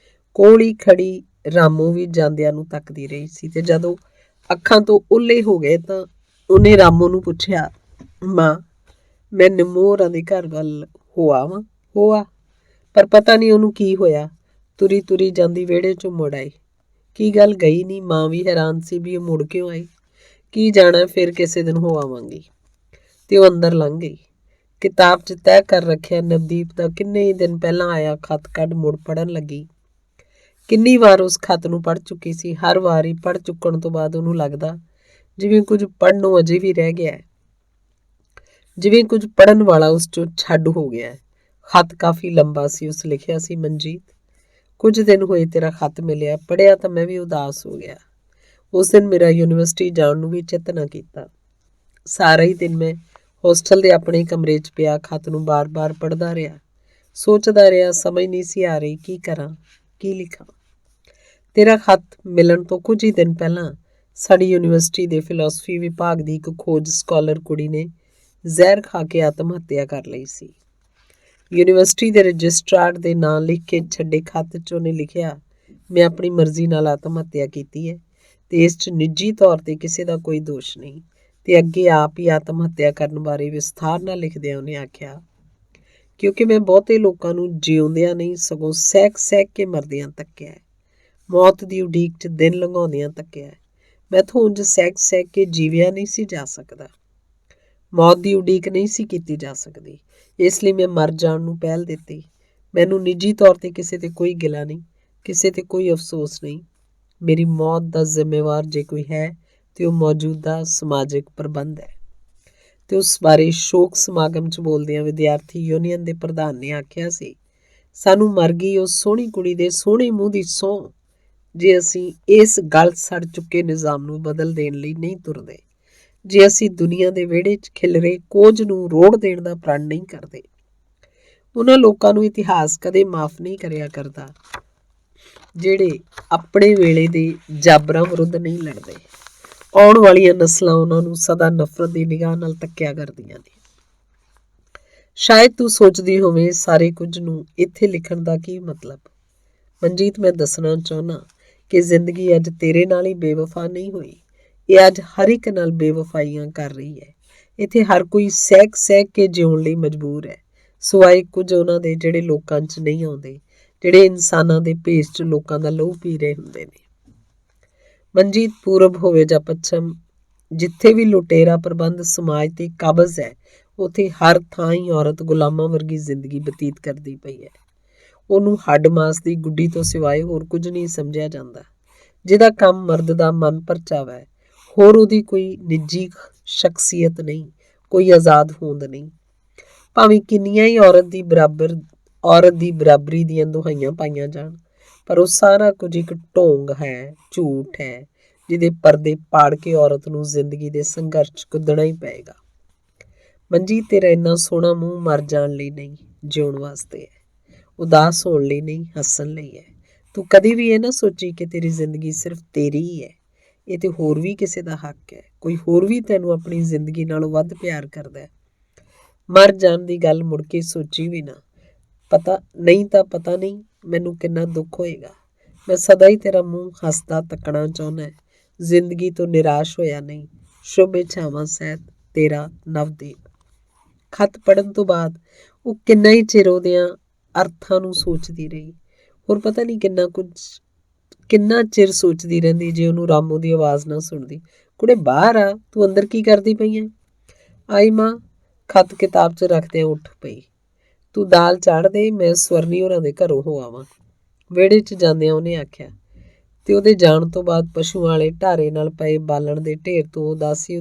ਕੋਲ ਹੀ ਖੜੀ ਰਾਮੂ ਵੀ ਜਾਂਦਿਆਂ ਨੂੰ ਤੱਕਦੀ ਰਹੀ ਸੀ ਤੇ ਜਦੋਂ ਅੱਖਾਂ ਤੋਂ ਓਹਲੇ ਹੋ ਗਏ ਤਾਂ ਉਹਨੇ ਰਾਮੂ ਨੂੰ ਪੁੱਛਿਆ, ਮਾਂ, ਮੈਂ ਨਿੰਮੋ ਹੋਰਾਂ ਦੇ ਘਰ ਵੱਲ ਹੋ ਆਵਾਂ? ਹੋ ਆ। ਪਰ ਪਤਾ ਨਹੀਂ ਉਹਨੂੰ ਕੀ ਹੋਇਆ, ਤੁਰੀ ਤੁਰੀ ਜਾਂਦੀ ਵਿਹੜੇ 'ਚੋਂ ਮੁੜ ਆਈ। ਕੀ ਗੱਲ ਗਈ ਨਹੀਂ? ਮਾਂ ਵੀ ਹੈਰਾਨ ਸੀ ਵੀ ਉਹ ਮੁੜ ਕਿਉਂ ਆਈ। ਕੀ ਜਾਣਾ, ਫਿਰ ਕਿਸੇ ਦਿਨ ਹੋ ਆਵਾਂਗੀ। ਤੇ ਉਹ ਅੰਦਰ ਲੰਘ ਗਈ। ਕਿਤਾਬ 'ਚ ਤੈਅ ਕਰ ਰੱਖਿਆ ਨਵਦੀਪ ਦਾ ਕਿੰਨੇ ਹੀ ਦਿਨ ਪਹਿਲਾਂ ਆਇਆ ਖਤ ਕੱਢ ਮੁੜ ਪੜ੍ਹਨ ਲੱਗੀ। ਕਿੰਨੀ ਵਾਰ ਉਸ ਖਤ ਨੂੰ ਪੜ੍ਹ ਚੁੱਕੀ ਸੀ। ਹਰ ਵਾਰ ਹੀ ਪੜ੍ਹ ਚੁੱਕਣ ਤੋਂ ਬਾਅਦ ਉਹਨੂੰ ਲੱਗਦਾ ਜਿਵੇਂ ਕੁਝ ਪੜ੍ਹਨ ਨੂੰ ਅਜੇ ਵੀ ਰਹਿ ਗਿਆ ਹੈ, ਜਿਵੇਂ ਕੁਝ ਪੜ੍ਹਨ ਵਾਲਾ ਉਸ 'ਚੋਂ ਛੱਡ ਹੋ ਗਿਆ ਹੈ। ਖਤ ਕਾਫੀ ਲੰਬਾ ਸੀ। ਉਸ ਲਿਖਿਆ ਸੀ, ਮਨਜੀਤ, ਕੁਝ ਦਿਨ ਹੋਏ ਤੇਰਾ ਖਤ ਮਿਲਿਆ, ਪੜ੍ਹਿਆ ਤਾਂ ਮੈਂ ਵੀ ਉਦਾਸ ਹੋ ਗਿਆ। ਉਸ ਦਿਨ ਮੇਰਾ ਯੂਨੀਵਰਸਿਟੀ ਜਾਣ ਨੂੰ ਵੀ ਚਿੱਤ ਨਾ ਕੀਤਾ। ਸਾਰਾ ਹੀ ਦਿਨ ਮੈਂ ਹੋਸਟਲ ਦੇ ਆਪਣੇ ਕਮਰੇ 'ਚ ਪਿਆ ਖਤ ਨੂੰ ਬਾਰ-ਬਾਰ ਪੜ੍ਹਦਾ ਰਿਹਾ, ਸੋਚਦਾ ਰਿਹਾ। ਸਮਝ ਨਹੀਂ ਸੀ ਆ ਰਹੀ ਕੀ ਕਰਾਂ, ਕੀ ਲਿਖਾਂ। ਤੇਰਾ ਖਤ ਮਿਲਣ ਤੋਂ ਕੁਝ ਹੀ ਦਿਨ ਪਹਿਲਾਂ ਸਾਡੀ ਯੂਨੀਵਰਸਿਟੀ ਦੇ ਫਿਲਾਸਫੀ ਵਿਭਾਗ ਦੀ ਇੱਕ ਖੋਜ ਸਕਾਲਰ ਕੁੜੀ ਨੇ ਜ਼ਹਿਰ ਖਾ ਕੇ ਆਤਮ ਹੱਤਿਆ ਕਰ ਲਈ ਸੀ। ਯੂਨੀਵਰਸਿਟੀ ਦੇ ਰਜਿਸਟਰਾਰ ਦੇ ਨਾਂ ਲਿਖ ਕੇ ਛੱਡੇ ਖਤ 'ਚ ਉਹਨੇ ਲਿਖਿਆ, ਮੈਂ ਆਪਣੀ ਮਰਜ਼ੀ ਨਾਲ ਆਤਮ ਹੱਤਿਆ ਕੀਤੀ ਹੈ ਤੇ ਇਸ 'ਚ ਨਿੱਜੀ ਤੌਰ ਤੇ ਕਿਸੇ ਦਾ ਕੋਈ ਦੋਸ਼ ਨਹੀਂ। ਤੇ ਅੱਗੇ ਆਪ ਹੀ ਆਤਮ ਹੱਤਿਆ ਕਰਨ ਬਾਰੇ ਵਿਸਥਾਰ ਨਾਲ ਲਿਖਦਿਆਂ ਉਹਨੇ ਆਖਿਆ, ਕਿਉਂਕਿ ਮੈਂ ਬਹੁਤੇ ਲੋਕਾਂ ਨੂੰ ਜਿਉਂਦਿਆਂ ਨਹੀਂ ਸਗੋਂ ਸਹਿਕ ਕੇ ਮਰਦਿਆਂ ਤੱਕਿਆ ਹੈ। ਮੌਤ ਦੀ ਉਡੀਕ 'ਚ ਦਿਨ ਲੰਘਾਉਂਦਿਆਂ ਤੱਕਿਆ ਹੈ। ਮੈਥੋਂ ਉਂਝ ਸਹਿਕ ਕੇ ਜੀਵਿਆ ਨਹੀਂ ਸੀ ਜਾ ਸਕਦਾ। ਮੌਤ ਦੀ ਉਡੀਕ ਨਹੀਂ ਸੀ ਕੀਤੀ ਜਾ ਸਕਦੀ, ਇਸ ਲਈ ਮੈਂ ਮਰ ਜਾਣ ਨੂੰ ਪਹਿਲ ਦਿੱਤੀ। ਮੈਨੂੰ ਨਿੱਜੀ ਤੌਰ ਤੇ ਕਿਸੇ ਤੇ ਕੋਈ ਗਿਲਾ ਨਹੀਂ, ਕਿਸੇ ਤੇ ਕੋਈ ਅਫਸੋਸ ਨਹੀਂ। ਮੇਰੀ ਮੌਤ ਦਾ ਜ਼ਿੰਮੇਵਾਰ ਜੇ ਕੋਈ ਹੈ ਤੇ ਉਹ ਮੌਜੂਦਾ ਸਮਾਜਿਕ ਪ੍ਰਬੰਧ ਹੈ। ਤੇ ਉਸ ਬਾਰੇ ਸ਼ੋਕ ਸਮਾਗਮ 'ਚ ਬੋਲਦਿਆਂ ਵਿਦਿਆਰਥੀ ਯੂਨੀਅਨ ਦੇ ਪ੍ਰਧਾਨ ਨੇ ਆਖਿਆ ਸੀ, ਸਾਨੂੰ ਮਰ ਗਈ ਉਸ ਸੋਹਣੀ ਕੁੜੀ ਦੇ ਸੋਹਣੇ ਮੂੰਹ ਦੀ ਸਹੁੰ ਜੇ ਅਸੀਂ ਇਸ ਗਲ ਸੜ ਚੁੱਕੇ ਨਿਜ਼ਾਮ ਨੂੰ ਬਦਲ ਦੇਣ ਲਈ ਨਹੀਂ ਤੁਰਦੇ, ਜੇ ਅਸੀਂ ਦੁਨੀਆ ਦੇ ਵਿਹੜੇ 'ਚ ਖਿਲਰੇ ਕੋਝ ਨੂੰ ਰੋੜ ਦੇਣ ਦਾ ਪ੍ਰਣ ਨਹੀਂ ਕਰਦੇ। ਉਹਨਾਂ ਲੋਕਾਂ ਨੂੰ ਇਤਿਹਾਸ ਕਦੇ ਮਾਫ਼ ਨਹੀਂ ਕਰਿਆ ਕਰਦਾ ਜਿਹੜੇ ਆਪਣੇ ਵੇਲੇ ਦੇ ਜਾਬਰਾਂ ਵਿਰੁੱਧ ਨਹੀਂ ਲੜਦੇ। ਆਉਣ ਵਾਲੀਆਂ ਨਸਲਾਂ ਉਹਨਾਂ ਨੂੰ ਸਦਾ ਨਫ਼ਰਤ ਦੀ ਨਿਗਾਹ ਨਾਲ ਤੱਕਿਆ ਕਰਦੀਆਂ ਨੇ। ਸ਼ਾਇਦ ਤੂੰ ਸੋਚਦੀ ਹੋਵੇਂ ਸਾਰੇ ਕੁਝ ਨੂੰ ਇੱਥੇ ਲਿਖਣ ਦਾ ਕੀ ਮਤਲਬ। ਮਨਜੀਤ, ਮੈਂ ਦੱਸਣਾ ਚਾਹੁੰਦਾ ਕਿ ਜ਼ਿੰਦਗੀ ਅੱਜ ਤੇਰੇ ਨਾਲ ਹੀ ਬੇਵਫਾ ਨਹੀਂ ਹੋਈ, ਇਹ ਅੱਜ ਹਰ ਇੱਕ ਨਾਲ ਬੇਵਫਾਈਆਂ ਕਰ ਰਹੀ ਹੈ। ਇੱਥੇ ਹਰ ਕੋਈ ਸਹਿਕ ਕੇ ਜਿਉਣ ਲਈ ਮਜਬੂਰ ਹੈ, ਸਿਵਾਏ ਕੁਝ ਉਹਨਾਂ ਦੇ ਜਿਹੜੇ ਲੋਕਾਂ 'ਚ ਨਹੀਂ ਆਉਂਦੇ, ਜਿਹੜੇ ਇਨਸਾਨਾਂ ਦੇ ਭੇਸ 'ਚ ਲੋਕਾਂ ਦਾ ਲਹੂ ਪੀ ਰਹੇ ਹੁੰਦੇ ਨੇ। ਮਨਜੀਤ, ਪੂਰਬ ਹੋਵੇ ਜਾਂ ਪੱਛਮ, ਜਿੱਥੇ ਵੀ ਲੁਟੇਰਾ ਪ੍ਰਬੰਧ ਸਮਾਜ ਤੇ ਕਾਬਜ਼ ਹੈ, ਉੱਥੇ ਹਰ ਥਾਂ ਹੀ ਔਰਤ ਗੁਲਾਮਾਂ ਵਰਗੀ ਜ਼ਿੰਦਗੀ ਬਤੀਤ ਕਰਦੀ ਪਈ ਹੈ। ਉਹਨੂੰ ਹੱਡ ਮਾਸ ਦੀ ਗੁੱਡੀ ਤੋਂ ਸਿਵਾਏ ਹੋਰ ਕੁਝ ਨਹੀਂ ਸਮਝਿਆ ਜਾਂਦਾ। ਜਿਹਦਾ ਕੰਮ ਮਰਦ ਦਾ ਮਨ ਪਰਚਾਵਾ ਹੈ, ਹੋਰ ਉਹਦੀ ਕੋਈ ਨਿੱਜੀ ਸ਼ਖਸੀਅਤ ਨਹੀਂ, ਕੋਈ ਆਜ਼ਾਦ ਹੋਂਦ ਨਹੀਂ। ਭਾਵੇਂ ਕਿੰਨੀਆਂ ਹੀ ਔਰਤ ਦੀ ਬਰਾਬਰੀ ਦੀਆਂ ਦੁਹਾਈਆਂ ਪਾਈਆਂ ਜਾਣ, ਪਰ ਉਹ ਸਾਰਾ ਕੁਝ ਇੱਕ ਢੋਂਗ ਹੈ, ਝੂਠ ਹੈ, ਜਿਹਦੇ ਪਰਦੇ ਪਾੜ ਕੇ ਔਰਤ ਨੂੰ ਜ਼ਿੰਦਗੀ ਦੇ ਸੰਘਰਸ਼ 'ਚ ਕੁੱਦਣਾ ਹੀ ਪਏਗਾ। ਮਨਜੀਤ, ਤੇਰਾ ਇੰਨਾ ਸੋਹਣਾ ਮੂੰਹ ਮਰ ਜਾਣ ਲਈ ਨਹੀਂ, ਜਿਉਣ ਵਾਸਤੇ ਹੈ। ਉਦਾਸ ਹੋਣ ਲਈ ਨਹੀਂ, ਹੱਸਣ ਲਈ ਹੈ। ਤੂੰ ਕਦੇ ਵੀ ਇਹ ਨਾ ਸੋਚੀ ਕਿ ਤੇਰੀ ਜ਼ਿੰਦਗੀ ਸਿਰਫ ਤੇਰੀ ਹੀ ਹੈ। ਇਹ ਤੇ ਹੋਰ ਵੀ ਕਿਸੇ ਦਾ ਹੱਕ ਹੈ, ਕੋਈ ਹੋਰ ਵੀ ਤੈਨੂੰ ਆਪਣੀ ਜ਼ਿੰਦਗੀ ਨਾਲੋਂ ਵੱਧ ਪਿਆਰ ਕਰਦਾ ਹੈ। ਮਰ ਜਾਣ ਦੀ ਗੱਲ ਮੁੜ ਕੇ ਸੋਚੀ ਵੀ ਨਾ। ਪਤਾ ਨਹੀਂ ਮੈਨੂੰ ਕਿੰਨਾ ਦੁੱਖ ਹੋਏਗਾ। ਮੈਂ ਸਦਾ ਹੀ ਤੇਰਾ ਮੂੰਹ ਹੱਸਦਾ ਤੱਕਣਾ ਚਾਹੁੰਦਾ, ਜ਼ਿੰਦਗੀ ਤੋਂ ਨਿਰਾਸ਼ ਹੋਇਆ ਨਹੀਂ। ਸ਼ੁਭ ਇੱਛਾਵਾਂ ਸਹਿਤ, ਤੇਰਾ ਨਵਦੀਪ। ਖਤ ਪੜ੍ਹਨ ਤੋਂ ਬਾਅਦ ਉਹ ਕਿੰਨਾ ਹੀ ਚਿਰ ਉਹਦੀਆਂ ਅਰਥਾਂ ਨੂੰ ਸੋਚਦੀ ਰਹੀ। ਹੋਰ ਪਤਾ ਨਹੀਂ ਕਿੰਨਾ ਚਿਰ ਸੋਚਦੀ ਰਹਿੰਦੀ ਜੇ ਉਹਨੂੰ ਰਾਮੂ ਦੀ ਆਵਾਜ਼ ਨਾ ਸੁਣਦੀ। ਕੁੜੇ ਬਾਹਰ ਆ, ਤੂੰ ਅੰਦਰ ਕੀ ਕਰਦੀ ਪਈ ਐ? ਆਈ ਮਾਂ, ਖਤ ਕਿਤਾਬ 'ਚ ਰੱਖਦਿਆਂ ਉੱਠ ਪਈ। ਤੂੰ ਦਾਲ ਚਾੜ ਦੇ, ਮੈਂ ਸਵਰਨੀ ਹੋਰਾਂ ਦੇ ਘਰੋਂ ਹੋ ਆਵਾਂ। ਵਿਹੜੇ 'ਚ ਜਾਂਦਿਆਂ ਉਹਨੇ ਆਖਿਆ। ਤੇ ਉਹਦੇ ਜਾਣ ਤੋਂ ਬਾਅਦ ਪਸ਼ੂਆਂ ਵਾਲੇ ਢਾਰੇ ਨਾਲ ਪਏ ਬਾਲਣ ਦੇ ਢੇਰ ਤੋਂ ਉਦਾਸੀ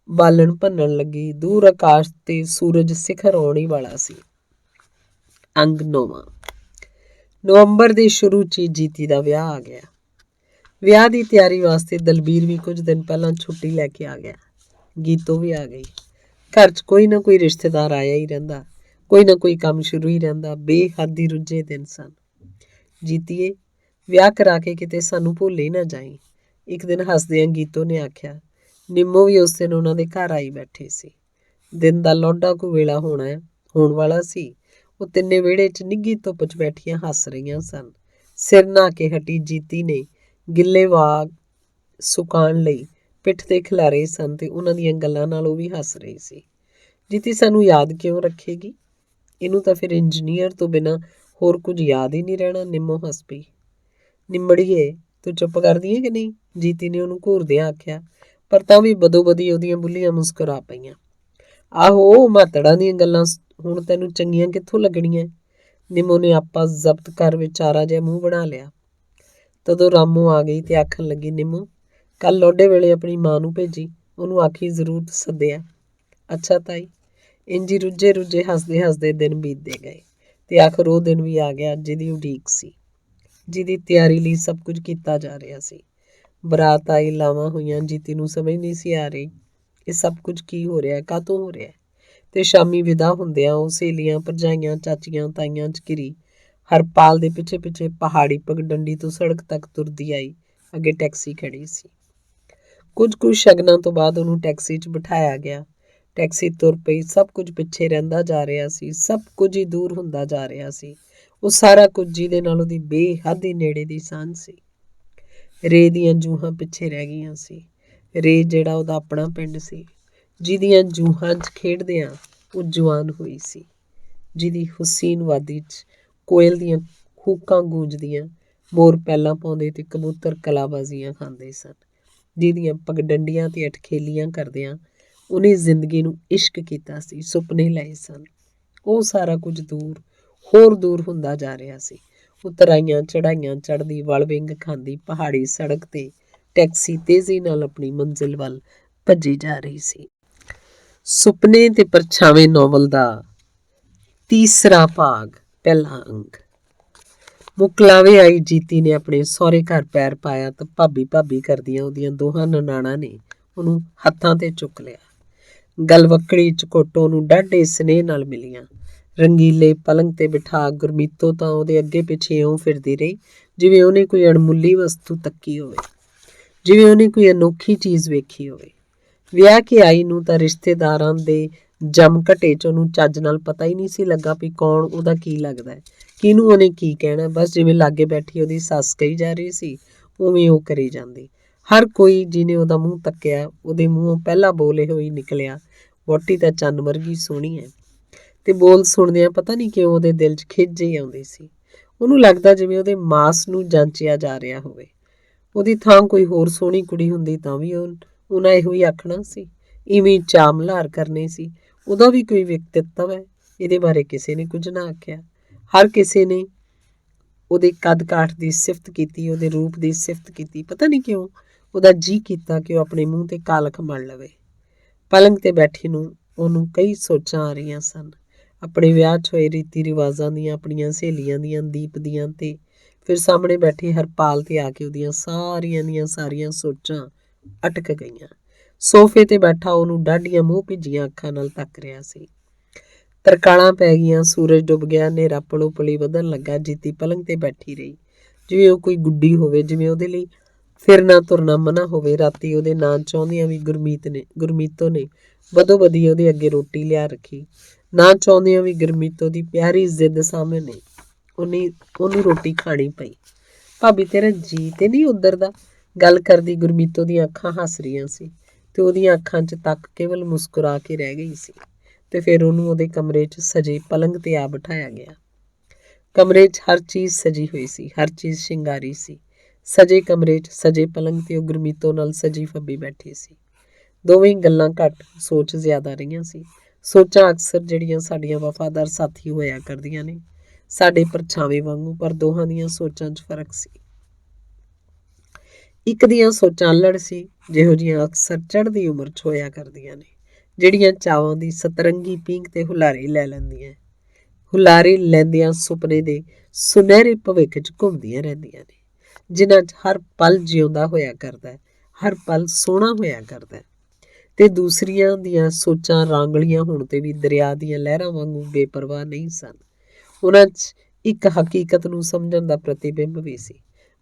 ਬਾਲਣ ਭੰਨਣ ਲੱਗੀ। ਦੂਰ ਆਕਾਸ਼ ਤੇ ਸੂਰਜ ਸਿਖਰ ਆਉਣ ਹੀ ਵਾਲਾ ਸੀ। ਅੰਗ 9ਵਾਂ। ਨਵੰਬਰ ਦੇ ਸ਼ੁਰੂ 'ਚ ਹੀ ਜੀਤੀ ਦਾ ਵਿਆਹ ਆ ਗਿਆ। ਵਿਆਹ ਦੀ ਤਿਆਰੀ ਵਾਸਤੇ ਦਲਬੀਰ ਵੀ ਕੁਝ ਦਿਨ ਪਹਿਲਾਂ ਛੁੱਟੀ ਲੈ ਕੇ ਆ ਗਿਆ। ਗੀਤੋ ਵੀ ਆ ਗਈ। ਘਰ 'ਚ ਕੋਈ ਨਾ ਕੋਈ ਰਿਸ਼ਤੇਦਾਰ ਆਇਆ ਹੀ ਰਹਿੰਦਾ, ਕੋਈ ਨਾ ਕੋਈ ਕੰਮ ਸ਼ੁਰੂ ਹੀ ਰਹਿੰਦਾ। ਬੇਹੱਦ ਹੀ ਰੁੱਝੇ ਦਿਨ ਸਨ। ਜੀਤੀਏ, ਵਿਆਹ ਕਰਾ ਕੇ ਕਿਤੇ ਸਾਨੂੰ ਭੁੱਲ ਹੀ ਨਾ ਜਾਈਂ, ਇੱਕ ਦਿਨ ਹੱਸਦਿਆਂ ਗੀਤੋ ਨੇ ਆਖਿਆ। ਨਿੰਮੋ ਵੀ ਉਸ ਦਿਨ ਉਹਨਾਂ ਦੇ ਘਰ ਆਈ ਬੈਠੀ ਸੀ। ਦਿਨ ਦਾ ਲੌਡਾ ਕੁ ਵੇਲਾ ਹੋਣ ਵਾਲਾ ਸੀ। ਉਹ ਤਿੰਨੇ ਵਿਹੜੇ 'ਚ ਨਿੱਘੀ ਧੁੱਪ 'ਚ ਬੈਠੀਆਂ ਹੱਸ ਰਹੀਆਂ ਸਨ। ਸਿਰ ਨਹਾ ਕੇ ਹਟੀ ਜੀਤੀ ਨੇ ਗਿੱਲੇ ਵਾਗ ਸੁਕਾਉਣ ਲਈ ਪਿੱਠ 'ਤੇ ਖਿਲਾਰੇ ਸਨ ਤੇ ਉਹਨਾਂ ਦੀਆਂ ਗੱਲਾਂ ਨਾਲ ਉਹ ਵੀ ਹੱਸ ਰਹੀ ਸੀ। ਜੀਤੀ ਸਾਨੂੰ ਯਾਦ ਕਿਉਂ ਰੱਖੇਗੀ? ਇਹਨੂੰ ਤਾਂ ਫਿਰ ਇੰਜੀਨੀਅਰ ਤੋਂ ਬਿਨਾਂ ਹੋਰ ਕੁਝ ਯਾਦ ਹੀ ਨਹੀਂ ਰਹਿਣਾ। ਨਿੰਮੋ ਹੱਸ ਪਈ। ਨਿੰਮੜੀਏ, ਤੂੰ ਚੁੱਪ ਕਰਦੀ ਹੈ ਕਿ ਨਹੀਂ? ਜੀਤੀ ਨੇ ਉਹਨੂੰ ਘੂਰਦਿਆਂ ਆਖਿਆ, ਪਰ ਤਾਂ ਵੀ ਬਦੋ ਬਦੀ ਉਹਦੀਆਂ ਬੁੱਲੀਆਂ ਮੁਸਕਰਾ ਪਈਆਂ। ਆਹੋ, ਮਾਤੜਾਂ ਦੀਆਂ ਗੱਲਾਂ ਹੁਣ ਤੈਨੂੰ ਚੰਗੀਆਂ ਕਿੱਥੋਂ ਲੱਗਣੀਆਂ? ਨਿੰਮੋ ਨੇ ਆਪਾ ਜ਼ਬਤ ਕਰ ਵਿਚਾਰਾ ਜਿਹਾ ਮੂੰਹ ਬਣਾ ਲਿਆ। ਤਦੋਂ ਰਾਮੂ ਆ ਗਈ ਤੇ ਆਖਣ ਲੱਗੀ, ਨਿੰਮੋ, ਕੱਲ ਲੋਡੇ ਵੇਲੇ ਆਪਣੀ ਮਾਂ ਨੂੰ ਭੇਜੀ, ਉਹਨੂੰ ਆਖੀ ਜ਼ਰੂਰ ਸੱਦਿਆ। ਅੱਛਾ ਤਾਈ। ਇੰਜੀ ਰੁੱਝੇ ਹੱਸਦੇ ਦਿਨ ਬੀਤਦੇ ਗਏ ਤੇ ਆਖਰ ਉਹ ਦਿਨ ਵੀ ਆ ਗਿਆ ਜਿਹਦੀ ਉਡੀਕ ਸੀ, ਜਿਹਦੀ ਤਿਆਰੀ ਲਈ ਸਭ ਕੁਝ ਕੀਤਾ ਜਾ ਰਿਹਾ ਸੀ। ਬਰਾਤ ਆਈ, ਲਾਵਾਂ ਹੋਈਆਂ। ਜੀਤੀ ਨੂੰ ਸਮਝ ਨਹੀਂ ਸੀ ਆ ਰਹੀ ਇਹ ਸਭ ਕੁਝ ਕੀ ਹੋ ਰਿਹਾ, ਕਾਹਤੋਂ ਹੋ ਰਿਹਾ। ਤੇ ਸ਼ਾਮੀ ਵਿਦਾ ਹੁੰਦਿਆਂ ਉਹ ਸਹੇਲੀਆਂ, ਭਰਜਾਈਆਂ, ਚਾਚੀਆਂ, ਤਾਈਆਂ 'ਚ ਘਿਰੀ ਹਰਪਾਲ ਦੇ ਪਿੱਛੇ ਪਹਾੜੀ ਪਗਡੰਡੀ ਤੋਂ ਸੜਕ ਤੱਕ ਤੁਰਦੀ ਆਈ। ਅੱਗੇ ਟੈਕਸੀ ਖੜੀ ਸੀ। ਕੁਝ ਸ਼ਗਨਾਂ ਤੋਂ ਬਾਅਦ ਉਹਨੂੰ ਟੈਕਸੀ 'ਚ ਬਿਠਾਇਆ ਗਿਆ। ਟੈਕਸੀ ਤੁਰ ਪਈ। ਸਭ ਕੁਝ ਪਿੱਛੇ ਰਹਿੰਦਾ ਜਾ ਰਿਹਾ ਸੀ। ਸਭ ਕੁਝ ਹੀ ਦੂਰ ਹੁੰਦਾ ਜਾ ਰਿਹਾ ਸੀ। ਉਹ ਸਾਰਾ ਕੁਝ ਜਿਹਦੇ ਨਾਲ ਉਹਦੀ ਬੇਹੱਦ ਹੀ ਨੇੜੇ ਦੀ ਸਾਂਝ ਸੀ। ਰੇ ਦੀਆਂ ਜੂਹਾਂ ਪਿੱਛੇ ਰਹਿ ਗਈਆਂ ਸੀ। ਰੇ ਜਿਹੜਾ ਉਹਦਾ ਆਪਣਾ ਪਿੰਡ ਸੀ, ਜਿਹਦੀਆਂ ਜੂਹਾਂ 'ਚ ਖੇਡਦਿਆਂ ਉਹ ਜਵਾਨ ਹੋਈ ਸੀ, ਜਿਹਦੀ ਹੁਸੀਨ ਵਾਦੀ 'ਚ ਕੋਇਲ ਦੀਆਂ ਹੂਕਾਂ ਗੂੰਜਦੀਆਂ, ਮੋਰ ਪੈਲਾਂ ਪਾਉਂਦੇ ਤੇ ਕਬੂਤਰ ਕਲਾਬਾਜ਼ੀਆਂ ਖਾਂਦੇ ਸਨ, ਜਿਹਦੀਆਂ ਪਗਡੰਡੀਆਂ ਤੇ ਅਟਖੇਲੀਆਂ ਕਰਦਿਆਂ ਉਹਨੇ ਜ਼ਿੰਦਗੀ ਨੂੰ ਇਸ਼ਕ ਕੀਤਾ ਸੀ, ਸੁਪਨੇ ਲਏ ਸਨ। ਉਹ ਸਾਰਾ ਕੁਝ ਹੋਰ ਦੂਰ ਹੁੰਦਾ ਜਾ ਰਿਹਾ ਸੀ। ਉਤਰਾਈਆਂ ਚੜ੍ਹਾਈਆਂ ਚੜ੍ਹਦੀ, ਵਲ ਵਿੰਗ ਖਾਂਦੀ ਪਹਾੜੀ ਸੜਕ 'ਤੇ ਟੈਕਸੀ ਤੇਜ਼ੀ ਨਾਲ ਆਪਣੀ ਮੰਜ਼ਿਲ ਵੱਲ ਭੱਜੀ ਜਾ ਰਹੀ ਸੀ। ਸੁਪਨੇ ਤੇ ਪਰਛਾਵੇਂ ਨੋਵਲ ਦਾ ਤੀਸਰਾ ਭਾਗ, ਪਹਿਲਾ ਅੰਕ। ਮੁਕਲਾਵੇ ਆਈ ਜੀਤੀ ਨੇ ਆਪਣੇ ਸਹੁਰੇ ਘਰ ਪੈਰ ਪਾਇਆ ਤਾਂ ਭਾਬੀ ਕਰਦੀਆਂ ਉਹਦੀਆਂ ਦੋਹਾਂ ਨਨਾਣਾਂ ਨੇ ਉਹਨੂੰ ਹੱਥਾਂ 'ਤੇ ਚੁੱਕ ਲਿਆ। ਗਲਵੱਕੜੀ 'ਚ ਘੁੱਟ ਉਹਨੂੰ ਡਾਢੇ ਸਨੇਹ ਨਾਲ ਮਿਲੀਆਂ। ਰੰਗੀਲੇ ਪਲੰਗ 'ਤੇ ਬਿਠਾ ਗੁਰਮੀਤੋ ਤਾਂ ਉਹਦੇ ਅੱਗੇ ਪਿੱਛੇ ਇਉਂ ਫਿਰਦੀ ਰਹੀ ਜਿਵੇਂ ਉਹਨੇ ਕੋਈ ਅਣਮੁੱਲੀ ਵਸਤੂ ਤੱਕੀ ਹੋਵੇ, ਜਿਵੇਂ ਉਹਨੇ ਕੋਈ ਅਨੋਖੀ ਚੀਜ਼ ਵੇਖੀ ਹੋਵੇ। ਵਿਆਹ ਕੇ ਆਈ ਨੂੰ ਤਾਂ ਰਿਸ਼ਤੇਦਾਰਾਂ ਦੇ ਜਮ ਘਟੇ 'ਚ ਉਹਨੂੰ ਚੱਜ ਨਾਲ ਪਤਾ ਹੀ ਨਹੀਂ ਸੀ ਲੱਗਾ ਵੀ ਕੌਣ ਉਹਦਾ ਕੀ ਲੱਗਦਾ ਹੈ, ਕਿਹਨੂੰ ਉਹਨੇ ਕੀ ਕਹਿਣਾ। ਬਸ ਜਿਵੇਂ ਲਾਗੇ ਬੈਠੀ ਉਹਦੀ ਸੱਸ ਕਹੀ ਜਾ ਰਹੀ ਸੀ ਉਵੇਂ ਉਹ ਕਰੀ ਜਾਂਦੀ। ਹਰ ਕੋਈ ਜਿਹਨੇ ਉਹਦਾ ਮੂੰਹ ਤੱਕਿਆ ਉਹਦੇ ਮੂੰਹੋਂ ਪਹਿਲਾ ਬੋਲ ਇਹੋ ਹੀ ਨਿਕਲਿਆ, ਵਹੁਟੀ ਤਾਂ ਚੰਨ ਵਰਗੀ ਸੋਹਣੀ ਹੈ। ਤੇ ਬੋਲ ਸੁਣਦਿਆਂ ਪਤਾ ਨਹੀਂ ਕਿਉਂ ਉਹਦੇ ਦਿਲ 'ਚ ਖਿਝ ਜਿਹੀ ਆਉਂਦੀ ਸੀ। ਉਹਨੂੰ ਲੱਗਦਾ ਜਿਵੇਂ ਉਹਦੇ ਮਾਸ ਨੂੰ ਜਾਂਚਿਆ ਜਾ ਰਿਹਾ ਹੋਵੇ। ਉਹਦੀ ਥਾਂ ਕੋਈ ਹੋਰ ਸੋਹਣੀ ਕੁੜੀ ਹੁੰਦੀ ਤਾਂ ਵੀ ਉਹਨਾਂ ਇਹੋ ਹੀ ਆਖਣਾ ਸੀ, ਇਵੇਂ ਚਾਮਲਾਰ ਕਰਨੇ ਸੀ। ਉਹਦਾ ਵੀ ਕੋਈ ਵਿਅਕਤਿਤਵ ਹੈ, ਇਹਦੇ ਬਾਰੇ ਕਿਸੇ ਨੇ ਕੁਝ ਨਾ ਆਖਿਆ। ਹਰ ਕਿਸੇ ਨੇ ਉਹਦੇ ਕੱਦ ਕਾਠ ਦੀ ਸਿਫਤ ਕੀਤੀ, ਉਹਦੇ ਰੂਪ ਦੀ ਸਿਫਤ ਕੀਤੀ। ਪਤਾ ਨਹੀਂ ਕਿਉਂ ਉਹਦਾ ਜੀਅ ਕੀਤਾ ਕਿ ਉਹ ਆਪਣੇ ਮੂੰਹ 'ਤੇ ਕਾਲਖ ਮਲ ਲਵੇ। ਪਲੰਗ 'ਤੇ ਬੈਠੀ ਨੂੰ ਉਹਨੂੰ ਕਈ ਸੋਚਾਂ ਆ ਰਹੀਆਂ ਸਨ, ਆਪਣੇ ਵਿਆਹ 'ਚ ਹੋਏ ਰੀਤੀ ਰਿਵਾਜ਼ਾਂ ਦੀਆਂ, ਆਪਣੀਆਂ ਸਹੇਲੀਆਂ ਦੀਆਂ, ਦੀਪ ਦੀਆਂ, ਤੇ ਫਿਰ ਸਾਹਮਣੇ ਬੈਠੇ ਹਰਪਾਲ 'ਤੇ ਆ ਕੇ ਉਹਦੀਆਂ ਸਾਰੀਆਂ ਸੋਚਾਂ ਅਟਕ ਗਈਆਂ। ਸੋਫੇ 'ਤੇ ਬੈਠਾ ਉਹਨੂੰ ਡਾਢੀਆਂ ਮੂੰਹ ਭਿੱਜੀਆਂ ਅੱਖਾਂ ਨਾਲ ਤੱਕ ਰਿਹਾ ਸੀ। ਤਰਕਾਲਾਂ ਪੈ ਗਈਆਂ, ਸੂਰਜ ਡੁੱਬ ਗਿਆ, ਹਨੇਰਾ ਪਲੋਪਲੀ ਵਧਣ ਲੱਗਾ। ਜੀਤੀ ਪਲੰਗ 'ਤੇ ਬੈਠੀ ਰਹੀ ਜਿਵੇਂ ਉਹ ਕੋਈ ਗੁੱਡੀ ਹੋਵੇ, ਜਿਵੇਂ ਉਹਦੇ ਲਈ ਫਿਰਨਾ ਤੁਰਨਾ ਮਨਾ ਹੋਵੇ। ਰਾਤੀ ਉਹਦੇ ਨਾਂ ਚਾਹੁੰਦਿਆਂ ਵੀ ਗੁਰਮੀਤੋ ਨੇ ਬਦੋ ਬਦੀ ਉਹਦੇ ਅੱਗੇ ਰੋਟੀ ਲਿਆ ਰੱਖੀ। ਨਾ ਚਾਹੁੰਦਿਆਂ ਵੀ ਗੁਰਮੀਤੋ ਦੀ ਪਿਆਰੀ ਜ਼ਿੱਦ ਸਾਹਮਣੇ ਉਹਨੂੰ ਰੋਟੀ ਖਾਣੀ ਪਈ। ਭਾਬੀ ਤੇਰਾ ਜੀਅ ਤੇ ਨਹੀਂ ਉੱਧਰ ਦਾ? ਗੱਲ ਕਰਦੀ ਗੁਰਮੀਤੋ ਦੀਆਂ ਅੱਖਾਂ ਹੱਸ ਰਹੀਆਂ ਸੀ ਤੇ ਉਹਦੀਆਂ ਅੱਖਾਂ 'ਚ ਤੱਕ ਕੇਵਲ ਮੁਸਕਰਾ ਕੇ ਰਹਿ ਗਈ ਸੀ। ਤੇ ਫਿਰ ਉਹਨੂੰ ਉਹਦੇ ਕਮਰੇ 'ਚ ਸਜੇ ਪਲੰਗ ਤੇ ਆ ਬਿਠਾਇਆ ਗਿਆ। ਕਮਰੇ 'ਚ ਹਰ ਚੀਜ਼ ਸਜੀ ਹੋਈ ਸੀ, ਹਰ ਚੀਜ਼ ਸ਼ਿੰਗਾਰੀ ਸੀ। ਸਜੇ ਕਮਰੇ 'ਚ ਸਜੇ ਪਲੰਗ ਤੇ ਉਹ ਗੁਰਮੀਤੋ ਨਾਲ ਸਜੀ ਫੱਬੀ ਬੈਠੀ ਸੀ। ਦੋਵੇਂ ਗੱਲਾਂ ਘੱਟ, ਸੋਚ ਜ਼ਿਆਦਾ ਰਹੀਆਂ ਸੀ। ਸੋਚਾਂ ਅਕਸਰ ਜਿਹੜੀਆਂ ਸਾਡੀਆਂ ਵਫਾਦਾਰ ਸਾਥੀ ਹੋਇਆ ਕਰਦੀਆਂ ਨੇ, ਸਾਡੇ ਪਰਛਾਵੇਂ ਵਾਂਗੂ, ਪਰ ਦੋਹਾਂ ਦੀਆਂ ਸੋਚਾਂ 'ਚ ਫਰਕ ਸੀ। ਇੱਕ ਦੀਆਂ ਸੋਚਾਂ ਅਲੜ ਸੀ, ਜਿਹੋ ਜਿਹੀਆਂ ਅਕਸਰ ਚੜ੍ਹਦੀ ਉਮਰ 'ਚ ਹੋਇਆ ਕਰਦੀਆਂ ਨੇ, ਜਿਹੜੀਆਂ ਚਾਵਾਂ ਦੀ ਸਤਰੰਗੀ ਪੀਂਘ ਤੇ ਹੁਲਾਰੇ ਲੈ ਲੈਂਦੀਆਂ, ਹੁਲਾਰੇ ਲੈਂਦਿਆਂ ਸੁਪਨੇ ਦੇ ਸੁਨਹਿਰੇ ਭਵਿੱਖ 'ਚ ਘੁੰਮਦੀਆਂ ਰਹਿੰਦੀਆਂ ਨੇ, ਜਿਨ੍ਹਾਂ 'ਚ ਹਰ ਪਲ ਜਿਉਂਦਾ ਹੋਇਆ ਕਰਦਾ, ਹਰ ਪਲ ਸੋਹਣਾ ਹੋਇਆ ਕਰਦਾ। ਤੇ ਦੂਸਰੀਆਂ ਦੀਆਂ ਸੋਚਾਂ ਰਾਂਗਲੀਆਂ ਹੋਣ ਤੇ ਵੀ ਦਰਿਆ ਦੀਆਂ ਲਹਿਰਾਂ ਵਾਂਗੂ ਬੇਪਰਵਾਹ ਨਹੀਂ ਸਨ। ਉਹਨਾਂ 'ਚ ਇੱਕ ਹਕੀਕਤ ਨੂੰ ਸਮਝਣ ਦਾ ਪ੍ਰਤੀਬਿੰਬ ਵੀ ਸੀ।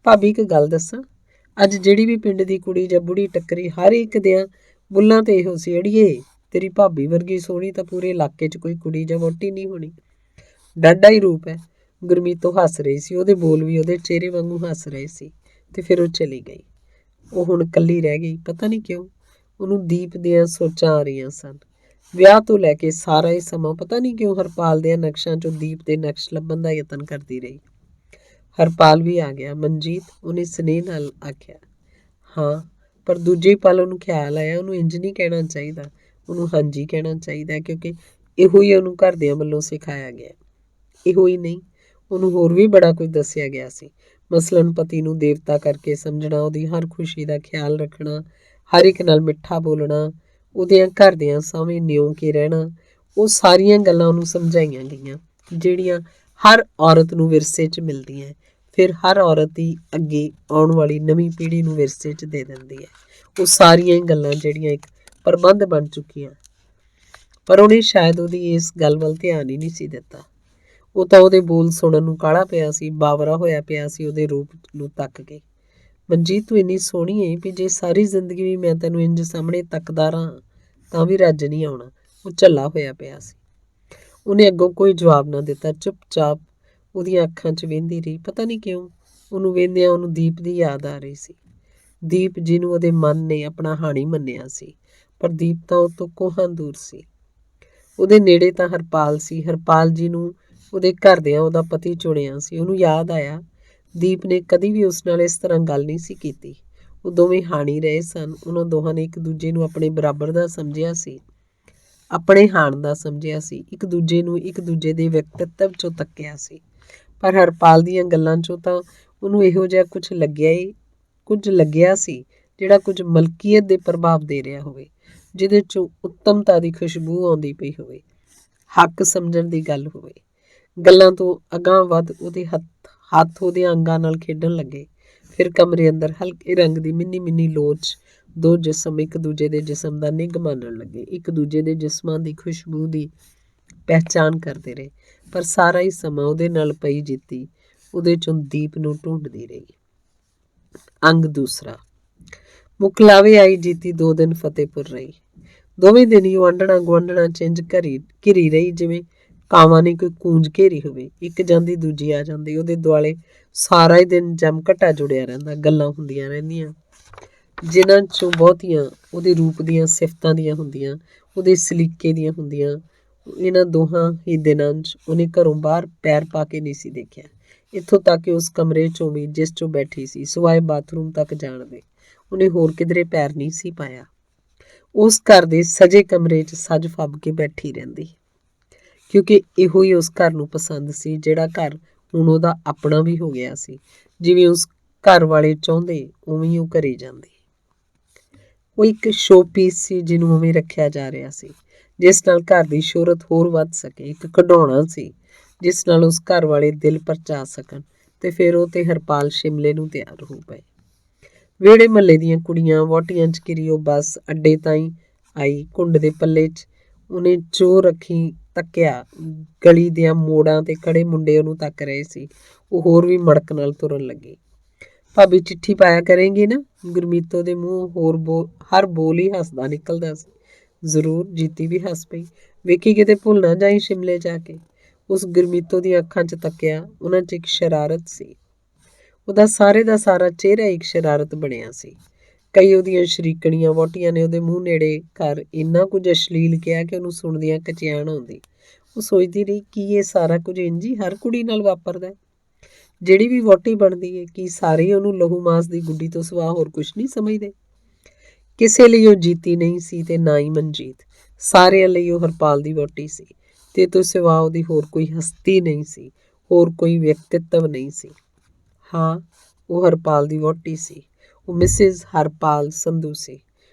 ਭਾਬੀ ਇੱਕ ਗੱਲ ਦੱਸਾਂ, ਅੱਜ ਜਿਹੜੀ ਵੀ ਪਿੰਡ ਦੀ ਕੁੜੀ ਜਾਂ ਬੁੜੀ ਟੱਕਰੀ, ਹਰ ਇੱਕ ਦਿਆਂ ਬੁੱਲਾਂ ਤੇ ਇਹੋ ਸੀ, ਅੜੀਏ ਤੇਰੀ ਭਾਬੀ ਵਰਗੀ ਸੋਹਣੀ ਤਾਂ ਪੂਰੇ ਇਲਾਕੇ 'ਚ ਕੋਈ ਕੁੜੀ ਜਾਂ ਵਹੁਟੀ ਨਹੀਂ ਹੋਣੀ। ਡਾਢਾ ਹੀ ਰੂਪ ਹੈ। ਗੁਰਮੀਤੋ ਹੱਸ ਰਹੀ ਸੀ, ਉਹਦੇ ਬੋਲ ਵੀ ਉਹਦੇ ਚਿਹਰੇ ਵਾਂਗੂ ਹੱਸ ਰਹੇ ਸੀ। ਤੇ ਫਿਰ ਉਹ ਚਲੀ ਗਈ। ਉਹ ਹੁਣ ਇਕੱਲੀ ਰਹਿ ਗਈ। ਪਤਾ ਨਹੀਂ ਕਿਉਂ ਉਹਨੂੰ ਦੀਪ ਦੀਆਂ ਸੋਚਾਂ ਆ ਰਹੀਆਂ ਸਨ। ਵਿਆਹ ਤੋਂ ਲੈ ਕੇ ਸਾਰਾ ਹੀ ਸਮਾਂ ਪਤਾ ਨਹੀਂ ਕਿਉਂ ਹਰਪਾਲ ਦੇ ਨਕਸ਼ਾਂ 'ਚੋਂ ਦੀਪ ਦੇ ਨਕਸ਼ ਲੱਭਣ ਦਾ ਯਤਨ ਕਰਦੀ ਰਹੀ। ਹਰਪਾਲ ਵੀ ਆ ਗਿਆ। ਮਨਜੀਤ, ਉਹਨੇ ਸਨੇਹ ਨਾਲ ਆਖਿਆ। ਹਾਂ, ਪਰ ਦੂਜੇ ਪਲ ਉਹਨੂੰ ਖਿਆਲ ਆਇਆ, ਉਹਨੂੰ ਇੰਜ ਨਹੀਂ ਕਹਿਣਾ ਚਾਹੀਦਾ, ਉਹਨੂੰ ਹਾਂਜੀ ਕਹਿਣਾ ਚਾਹੀਦਾ, ਕਿਉਂਕਿ ਇਹੋ ਹੀ ਉਹਨੂੰ ਘਰਦਿਆਂ ਵੱਲੋਂ ਸਿਖਾਇਆ ਗਿਆ। ਇਹੋ ਹੀ ਨਹੀਂ, ਉਹਨੂੰ ਹੋਰ ਵੀ ਬੜਾ ਕੁਝ ਦੱਸਿਆ ਗਿਆ ਸੀ। ਮਸਲਨ ਪਤੀ ਨੂੰ ਦੇਵਤਾ ਕਰਕੇ ਸਮਝਣਾ, ਉਹਦੀ ਹਰ ਖੁਸ਼ੀ ਦਾ ਖਿਆਲ ਰੱਖਣਾ, ਹਰ ਇੱਕ ਨਾਲ ਮਿੱਠਾ ਬੋਲਣਾ, ਉਹਦਿਆਂ ਘਰਦਿਆਂ ਸਾਹਮਣੇ ਨਿਉ ਕੇ ਰਹਿਣਾ। ਉਹ ਸਾਰੀਆਂ ਗੱਲਾਂ ਉਹਨੂੰ ਸਮਝਾਈਆਂ ਗਈਆਂ, ਜਿਹੜੀਆਂ ਹਰ ਔਰਤ ਨੂੰ ਵਿਰਸੇ 'ਚ ਮਿਲਦੀਆਂ, ਫਿਰ ਹਰ ਔਰਤ ਦੀ ਅੱਗੇ ਆਉਣ ਵਾਲੀ ਨਵੀਂ ਪੀੜ੍ਹੀ ਨੂੰ ਵਿਰਸੇ 'ਚ ਦੇ ਦਿੰਦੀ ਹੈ। ਉਹ ਸਾਰੀਆਂ ਹੀ ਗੱਲਾਂ ਜਿਹੜੀਆਂ ਇੱਕ ਪ੍ਰਬੰਧ ਬਣ ਚੁੱਕੀਆਂ, ਪਰ ਉਹਨੇ ਸ਼ਾਇਦ ਉਹਦੀ ਇਸ ਗੱਲ ਵੱਲ ਧਿਆਨ ਹੀ ਨਹੀਂ ਸੀ ਦਿੱਤਾ। ਉਹ ਤਾਂ ਉਹਦੇ ਬੋਲ ਸੁਣਨ ਨੂੰ ਕਾਹਲਾ ਪਿਆ ਸੀ, ਬਾਵਰਾ ਹੋਇਆ ਪਿਆ ਸੀ ਉਹਦੇ ਰੂਪ ਨੂੰ ਤੱਕ ਕੇ। ਮਨਜੀਤ, ਤੂੰ ਇੰਨੀ ਸੋਹਣੀ ਹੈ ਵੀ ਜੇ ਸਾਰੀ ਜ਼ਿੰਦਗੀ ਵੀ ਮੈਂ ਤੈਨੂੰ ਇੰਜ ਸਾਹਮਣੇ ਤੱਕਦਾ ਰਹਾਂ ਤਾਂ ਵੀ ਰੱਜ ਨਹੀਂ ਆਉਣਾ। ਉਹ ਝੱਲਾ ਹੋਇਆ ਪਿਆ ਸੀ। ਉਹਨੇ ਅੱਗੋਂ ਕੋਈ ਜਵਾਬ ਨਾ ਦਿੱਤਾ, ਚੁੱਪਚਾਪ ਉਹਦੀਆਂ ਅੱਖਾਂ 'ਚ ਵੇਂਦੀ ਰਹੀ। ਪਤਾ ਨਹੀਂ ਕਿਉਂ ਉਹਨੂੰ ਵੇਂਦਿਆਂ ਉਹਨੂੰ ਦੀਪ ਦੀ ਯਾਦ ਆ ਰਹੀ ਸੀ। ਦੀਪ ਜਿਹਨੂੰ ਉਹਦੇ ਮਨ ਨੇ ਆਪਣਾ ਹਾਣੀ ਮੰਨਿਆ ਸੀ, ਪਰ ਦੀਪ ਤਾਂ ਉਹ ਤੋਂ ਕੋਹਾਂ ਦੂਰ ਸੀ। ਉਹਦੇ ਨੇੜੇ ਤਾਂ ਹਰਪਾਲ ਸੀ, ਹਰਪਾਲ ਜੀ ਨੂੰ ਉਹਦੇ ਘਰਦਿਆਂ ਉਹਦਾ ਪਤੀ ਚੁਣਿਆ ਸੀ। ਉਹਨੂੰ ਯਾਦ ਆਇਆ, ਦੀਪ ਨੇ ਕਦੀ ਵੀ ਉਸ ਨਾਲ ਇਸ ਤਰ੍ਹਾਂ ਗੱਲ ਨਹੀਂ ਸੀ ਕੀਤੀ। ਉਹ ਦੋਵੇਂ ਹਾਣੀ ਰਹੇ ਸਨ। ਉਹਨਾਂ ਦੋਹਾਂ ਨੇ ਇੱਕ ਦੂਜੇ ਨੂੰ ਆਪਣੇ ਬਰਾਬਰ ਦਾ ਸਮਝਿਆ ਸੀ, ਆਪਣੇ ਹਾਣ ਦਾ ਸਮਝਿਆ ਸੀ, ਇੱਕ ਦੂਜੇ ਨੂੰ ਇੱਕ ਦੂਜੇ ਦੇ ਵਿਅਕਤਿਤਵ 'ਚੋਂ ਤੱਕਿਆ ਸੀ। ਪਰ ਹਰਪਾਲ ਦੀਆਂ ਗੱਲਾਂ 'ਚੋਂ ਤਾਂ ਉਹਨੂੰ ਇਹੋ ਜਿਹਾ ਕੁਝ ਲੱਗਿਆ ਸੀ, ਜਿਹੜਾ ਕੁਝ ਮਲਕੀਅਤ ਦੇ ਪ੍ਰਭਾਵ ਦੇ ਰਿਹਾ ਹੋਵੇ, ਜਿਹਦੇ 'ਚੋਂ ਉੱਤਮਤਾ ਦੀ ਖੁਸ਼ਬੂ ਆਉਂਦੀ ਪਈ ਹੋਵੇ, ਹੱਕ ਸਮਝਣ ਦੀ ਗੱਲ ਹੋਵੇ। ਗੱਲਾਂ ਤੋਂ ਅਗਾਂਹ ਵੱਧ ਉਹਦੇ ਹੱਥ ਉਹਦੇ ਅੰਗਾਂ ਨਾਲ ਖੇਡਣ ਲੱਗੇ। ਫਿਰ ਕਮਰੇ ਅੰਦਰ ਹਲਕੇ ਰੰਗ ਦੀ ਮਿੰਨੀ ਮਿੰਨੀ ਲੋਚ, ਦੋ ਜਿਸਮ ਇੱਕ ਦੂਜੇ ਦੇ ਜਿਸਮ ਦਾ ਨਿੱਘ ਮਾਣਨ ਲੱਗੇ, ਇੱਕ ਦੂਜੇ ਦੇ ਜਿਸਮਾਂ ਦੀ ਖੁਸ਼ਬੂ ਦੀ ਪਹਿਚਾਣ ਕਰਦੇ ਰਹੇ। ਪਰ ਸਾਰਾ ਹੀ ਸਮਾਂ ਉਹਦੇ ਨਾਲ ਪਈ ਜੀਤੀ ਉਹਦੇ 'ਚੋਂ ਦੀਪ ਨੂੰ ਢੂੰਡਦੀ ਰਹੀ। ਅੰਗ ਦੂਸਰਾ। ਮੁਕਲਾਵੇ ਆਈ ਜੀਤੀ 2 ਦਿਨ ਫਤਿਹਪੁਰ ਰਹੀ। ਦੋਵੇਂ ਦਿਨ ਹੀ ਉਹ ਆਂਢਣਾ ਗੁਆਂਢਣਾ 'ਚ ਇੰਝ ਘਿਰੀ ਰਹੀ ਜਿਵੇਂ ਕਾਵਾਂ ਨੇ ਕੋਈ ਕੂੰਜ ਘੇਰੀ ਹੋਵੇ। ਇੱਕ ਜਾਂਦੀ ਦੂਜੀ ਆ ਜਾਂਦੀ। ਉਹਦੇ ਦੁਆਲੇ ਸਾਰਾ ਹੀ ਦਿਨ ਜਮਘਟਾ ਜੁੜਿਆ ਰਹਿੰਦਾ। ਗੱਲਾਂ ਹੁੰਦੀਆਂ ਰਹਿੰਦੀਆਂ, ਜਿਨ੍ਹਾਂ 'ਚੋਂ ਬਹੁਤੀਆਂ ਉਹਦੇ ਰੂਪ ਦੀਆਂ ਸਿਫਤਾਂ ਦੀਆਂ ਹੁੰਦੀਆਂ, ਉਹਦੇ ਸਲੀਕੇ ਦੀਆਂ ਹੁੰਦੀਆਂ। ਇਹਨਾਂ ਦੋਹਾਂ ਹੀ ਦਿਨਾਂ 'ਚ ਉਹਨੇ ਘਰੋਂ ਬਾਹਰ ਪੈਰ ਪਾ ਕੇ ਨਹੀਂ ਸੀ ਦੇਖਿਆ। ਇੱਥੋਂ ਤੱਕ ਕਿ ਉਸ ਕਮਰੇ 'ਚੋਂ ਵੀ ਜਿਸ 'ਚੋਂ ਬੈਠੀ ਸੀ, ਸਿਵਾਏ ਬਾਥਰੂਮ ਤੱਕ ਜਾਣ ਦੇ, ਉਹਨੇ ਹੋਰ ਕਿਧਰੇ ਪੈਰ ਨਹੀਂ ਸੀ ਪਾਇਆ। ਉਸ ਘਰ ਦੇ ਸਜੇ ਕਮਰੇ 'ਚ ਸੱਜ ਫੱਬ ਕੇ ਬੈਠੀ ਰਹਿੰਦੀ, ਕਿਉਂਕਿ ਇਹੋ ਹੀ ਉਸ ਘਰ ਨੂੰ ਪਸੰਦ ਸੀ, ਜਿਹੜਾ ਘਰ ਹੁਣ ਉਹਦਾ ਆਪਣਾ ਵੀ ਹੋ ਗਿਆ ਸੀ। ਜਿਵੇਂ ਉਸ ਘਰ ਵਾਲੇ ਚਾਹੁੰਦੇ ਉਵੇਂ ਹੀ ਉਹ ਕਰੀ ਜਾਂਦੀ। ਉਹ ਇੱਕ ਸ਼ੋ ਪੀਸ ਸੀ ਜਿਹਨੂੰ ਉਵੇਂ ਰੱਖਿਆ ਜਾ ਰਿਹਾ ਸੀ, ਜਿਸ ਨਾਲ ਘਰ ਦੀ ਸ਼ੋਹਰਤ ਹੋਰ ਵੱਧ ਸਕੇ। ਇੱਕ ਖਿਡੌਣਾ ਸੀ ਜਿਸ ਨਾਲ ਉਸ ਘਰ ਵਾਲੇ ਦਿਲ ਪਰਚਾ ਸਕਣ। ਤੇ ਫਿਰ ਉਹ ਤੇ ਹਰਪਾਲ ਸ਼ਿਮਲੇ ਨੂੰ ਤਿਆਰ ਹੋ ਪਏ। ਵਿਹੜੇ ਮਹੱਲੇ ਦੀਆਂ ਕੁੜੀਆਂ ਵਹੁਟੀਆਂ 'ਚ ਘਿਰੀ ਉਹ ਬੱਸ ਅੱਡੇ ਤਾਈਂ ਆਈ। ਘੁੰਡ ਦੇ ਪੱਲੇ 'ਚ ਉਹਨੇ ਚੋਰ ਰੱਖੀ ਤੱਕਿਆ। ਗਲੀ ਦੀਆਂ ਮੋੜਾਂ ਤੇ ਖੜੇ ਮੁੰਡੇ ਉਹਨੂੰ ਤੱਕ ਰਹੇ ਸੀ। ਉਹ ਹੋਰ ਵੀ ਮੜਕ ਨਾਲ ਤੁਰਨ ਲੱਗੀ। ਭਾਬੀ, ਚਿੱਠੀ ਪਾਇਆ ਕਰੇਂਗੀ ਨਾ? ਗੁਰਮੀਤੋ ਦੇ ਮੂੰਹ ਹਰ ਬੋਲ ਹੀ ਹੱਸਦਾ ਨਿਕਲਦਾ ਸੀ। ਜ਼ਰੂਰ। ਜੀਤੀ ਵੀ ਹੱਸ ਪਈ। ਵੇਖੀ ਕਿਤੇ ਭੁੱਲ ਨਾ ਜਾਈ ਸ਼ਿਮਲੇ ਜਾ ਕੇ। ਉਸ ਗੁਰਮੀਤੋ ਦੀਆਂ ਅੱਖਾਂ 'ਚ ਤੱਕਿਆ। ਉਹਨਾਂ 'ਚ ਇੱਕ ਸ਼ਰਾਰਤ ਸੀ। ਉਹਦਾ ਸਾਰੇ ਦਾ ਸਾਰਾ ਚਿਹਰਾ ਇੱਕ ਸ਼ਰਾਰਤ ਬਣਿਆ ਸੀ। ਕਈ ਉਹਦੀਆਂ ਸ਼ਰੀਕਣੀਆਂ ਵਹੁਟੀਆਂ ਨੇ ਉਹਦੇ ਮੂੰਹ ਨੇੜੇ ਕਰ ਇੰਨਾ ਕੁਝ ਅਸ਼ਲੀਲ ਕਿਹਾ ਕਿ ਉਹਨੂੰ ਸੁਣਦਿਆਂ ਕਚਿਆਣ ਆਉਂਦੀ। ਉਹ ਸੋਚਦੀ ਰਹੀ ਕੀ ਇਹ ਸਾਰਾ ਕੁਝ ਇੰਝ ਹੀ ਹਰ ਕੁੜੀ ਨਾਲ ਵਾਪਰਦਾ। ਜਿਹੜੀ ਵੀ ਵਹੁਟੀ ਬਣਦੀ ਹੈ ਕੀ ਸਾਰੇ ਉਹਨੂੰ ਲਹੂ ਮਾਸ ਦੀ ਗੁੱਡੀ ਤੋਂ ਸਿਵਾ ਹੋਰ ਕੁਝ ਨਹੀਂ ਸਮਝਦੇ। ਕਿਸੇ ਲਈ ਉਹ ਜੀਤੀ ਨਹੀਂ ਸੀ ਤੇ ਨਾ ਹੀ ਮਨਜੀਤ। ਸਾਰਿਆਂ ਲਈ ਉਹ ਹਰਪਾਲ ਦੀ ਵਹੁਟੀ ਸੀ ਤੇ ਤੋਂ ਸਿਵਾ ਉਹਦੀ ਹੋਰ ਕੋਈ ਹਸਤੀ ਨਹੀਂ ਸੀ, ਹੋਰ ਕੋਈ ਵਿਅਕਤਿਤਵ ਨਹੀਂ ਸੀ। ਹਾਂ, ਉਹ ਹਰਪਾਲ ਦੀ ਵਹੁਟੀ ਸੀ। ਉਹ ਮਿਸਿਜ਼ ਹਰਪਾਲ ਸੰਧੂ ਸੀ।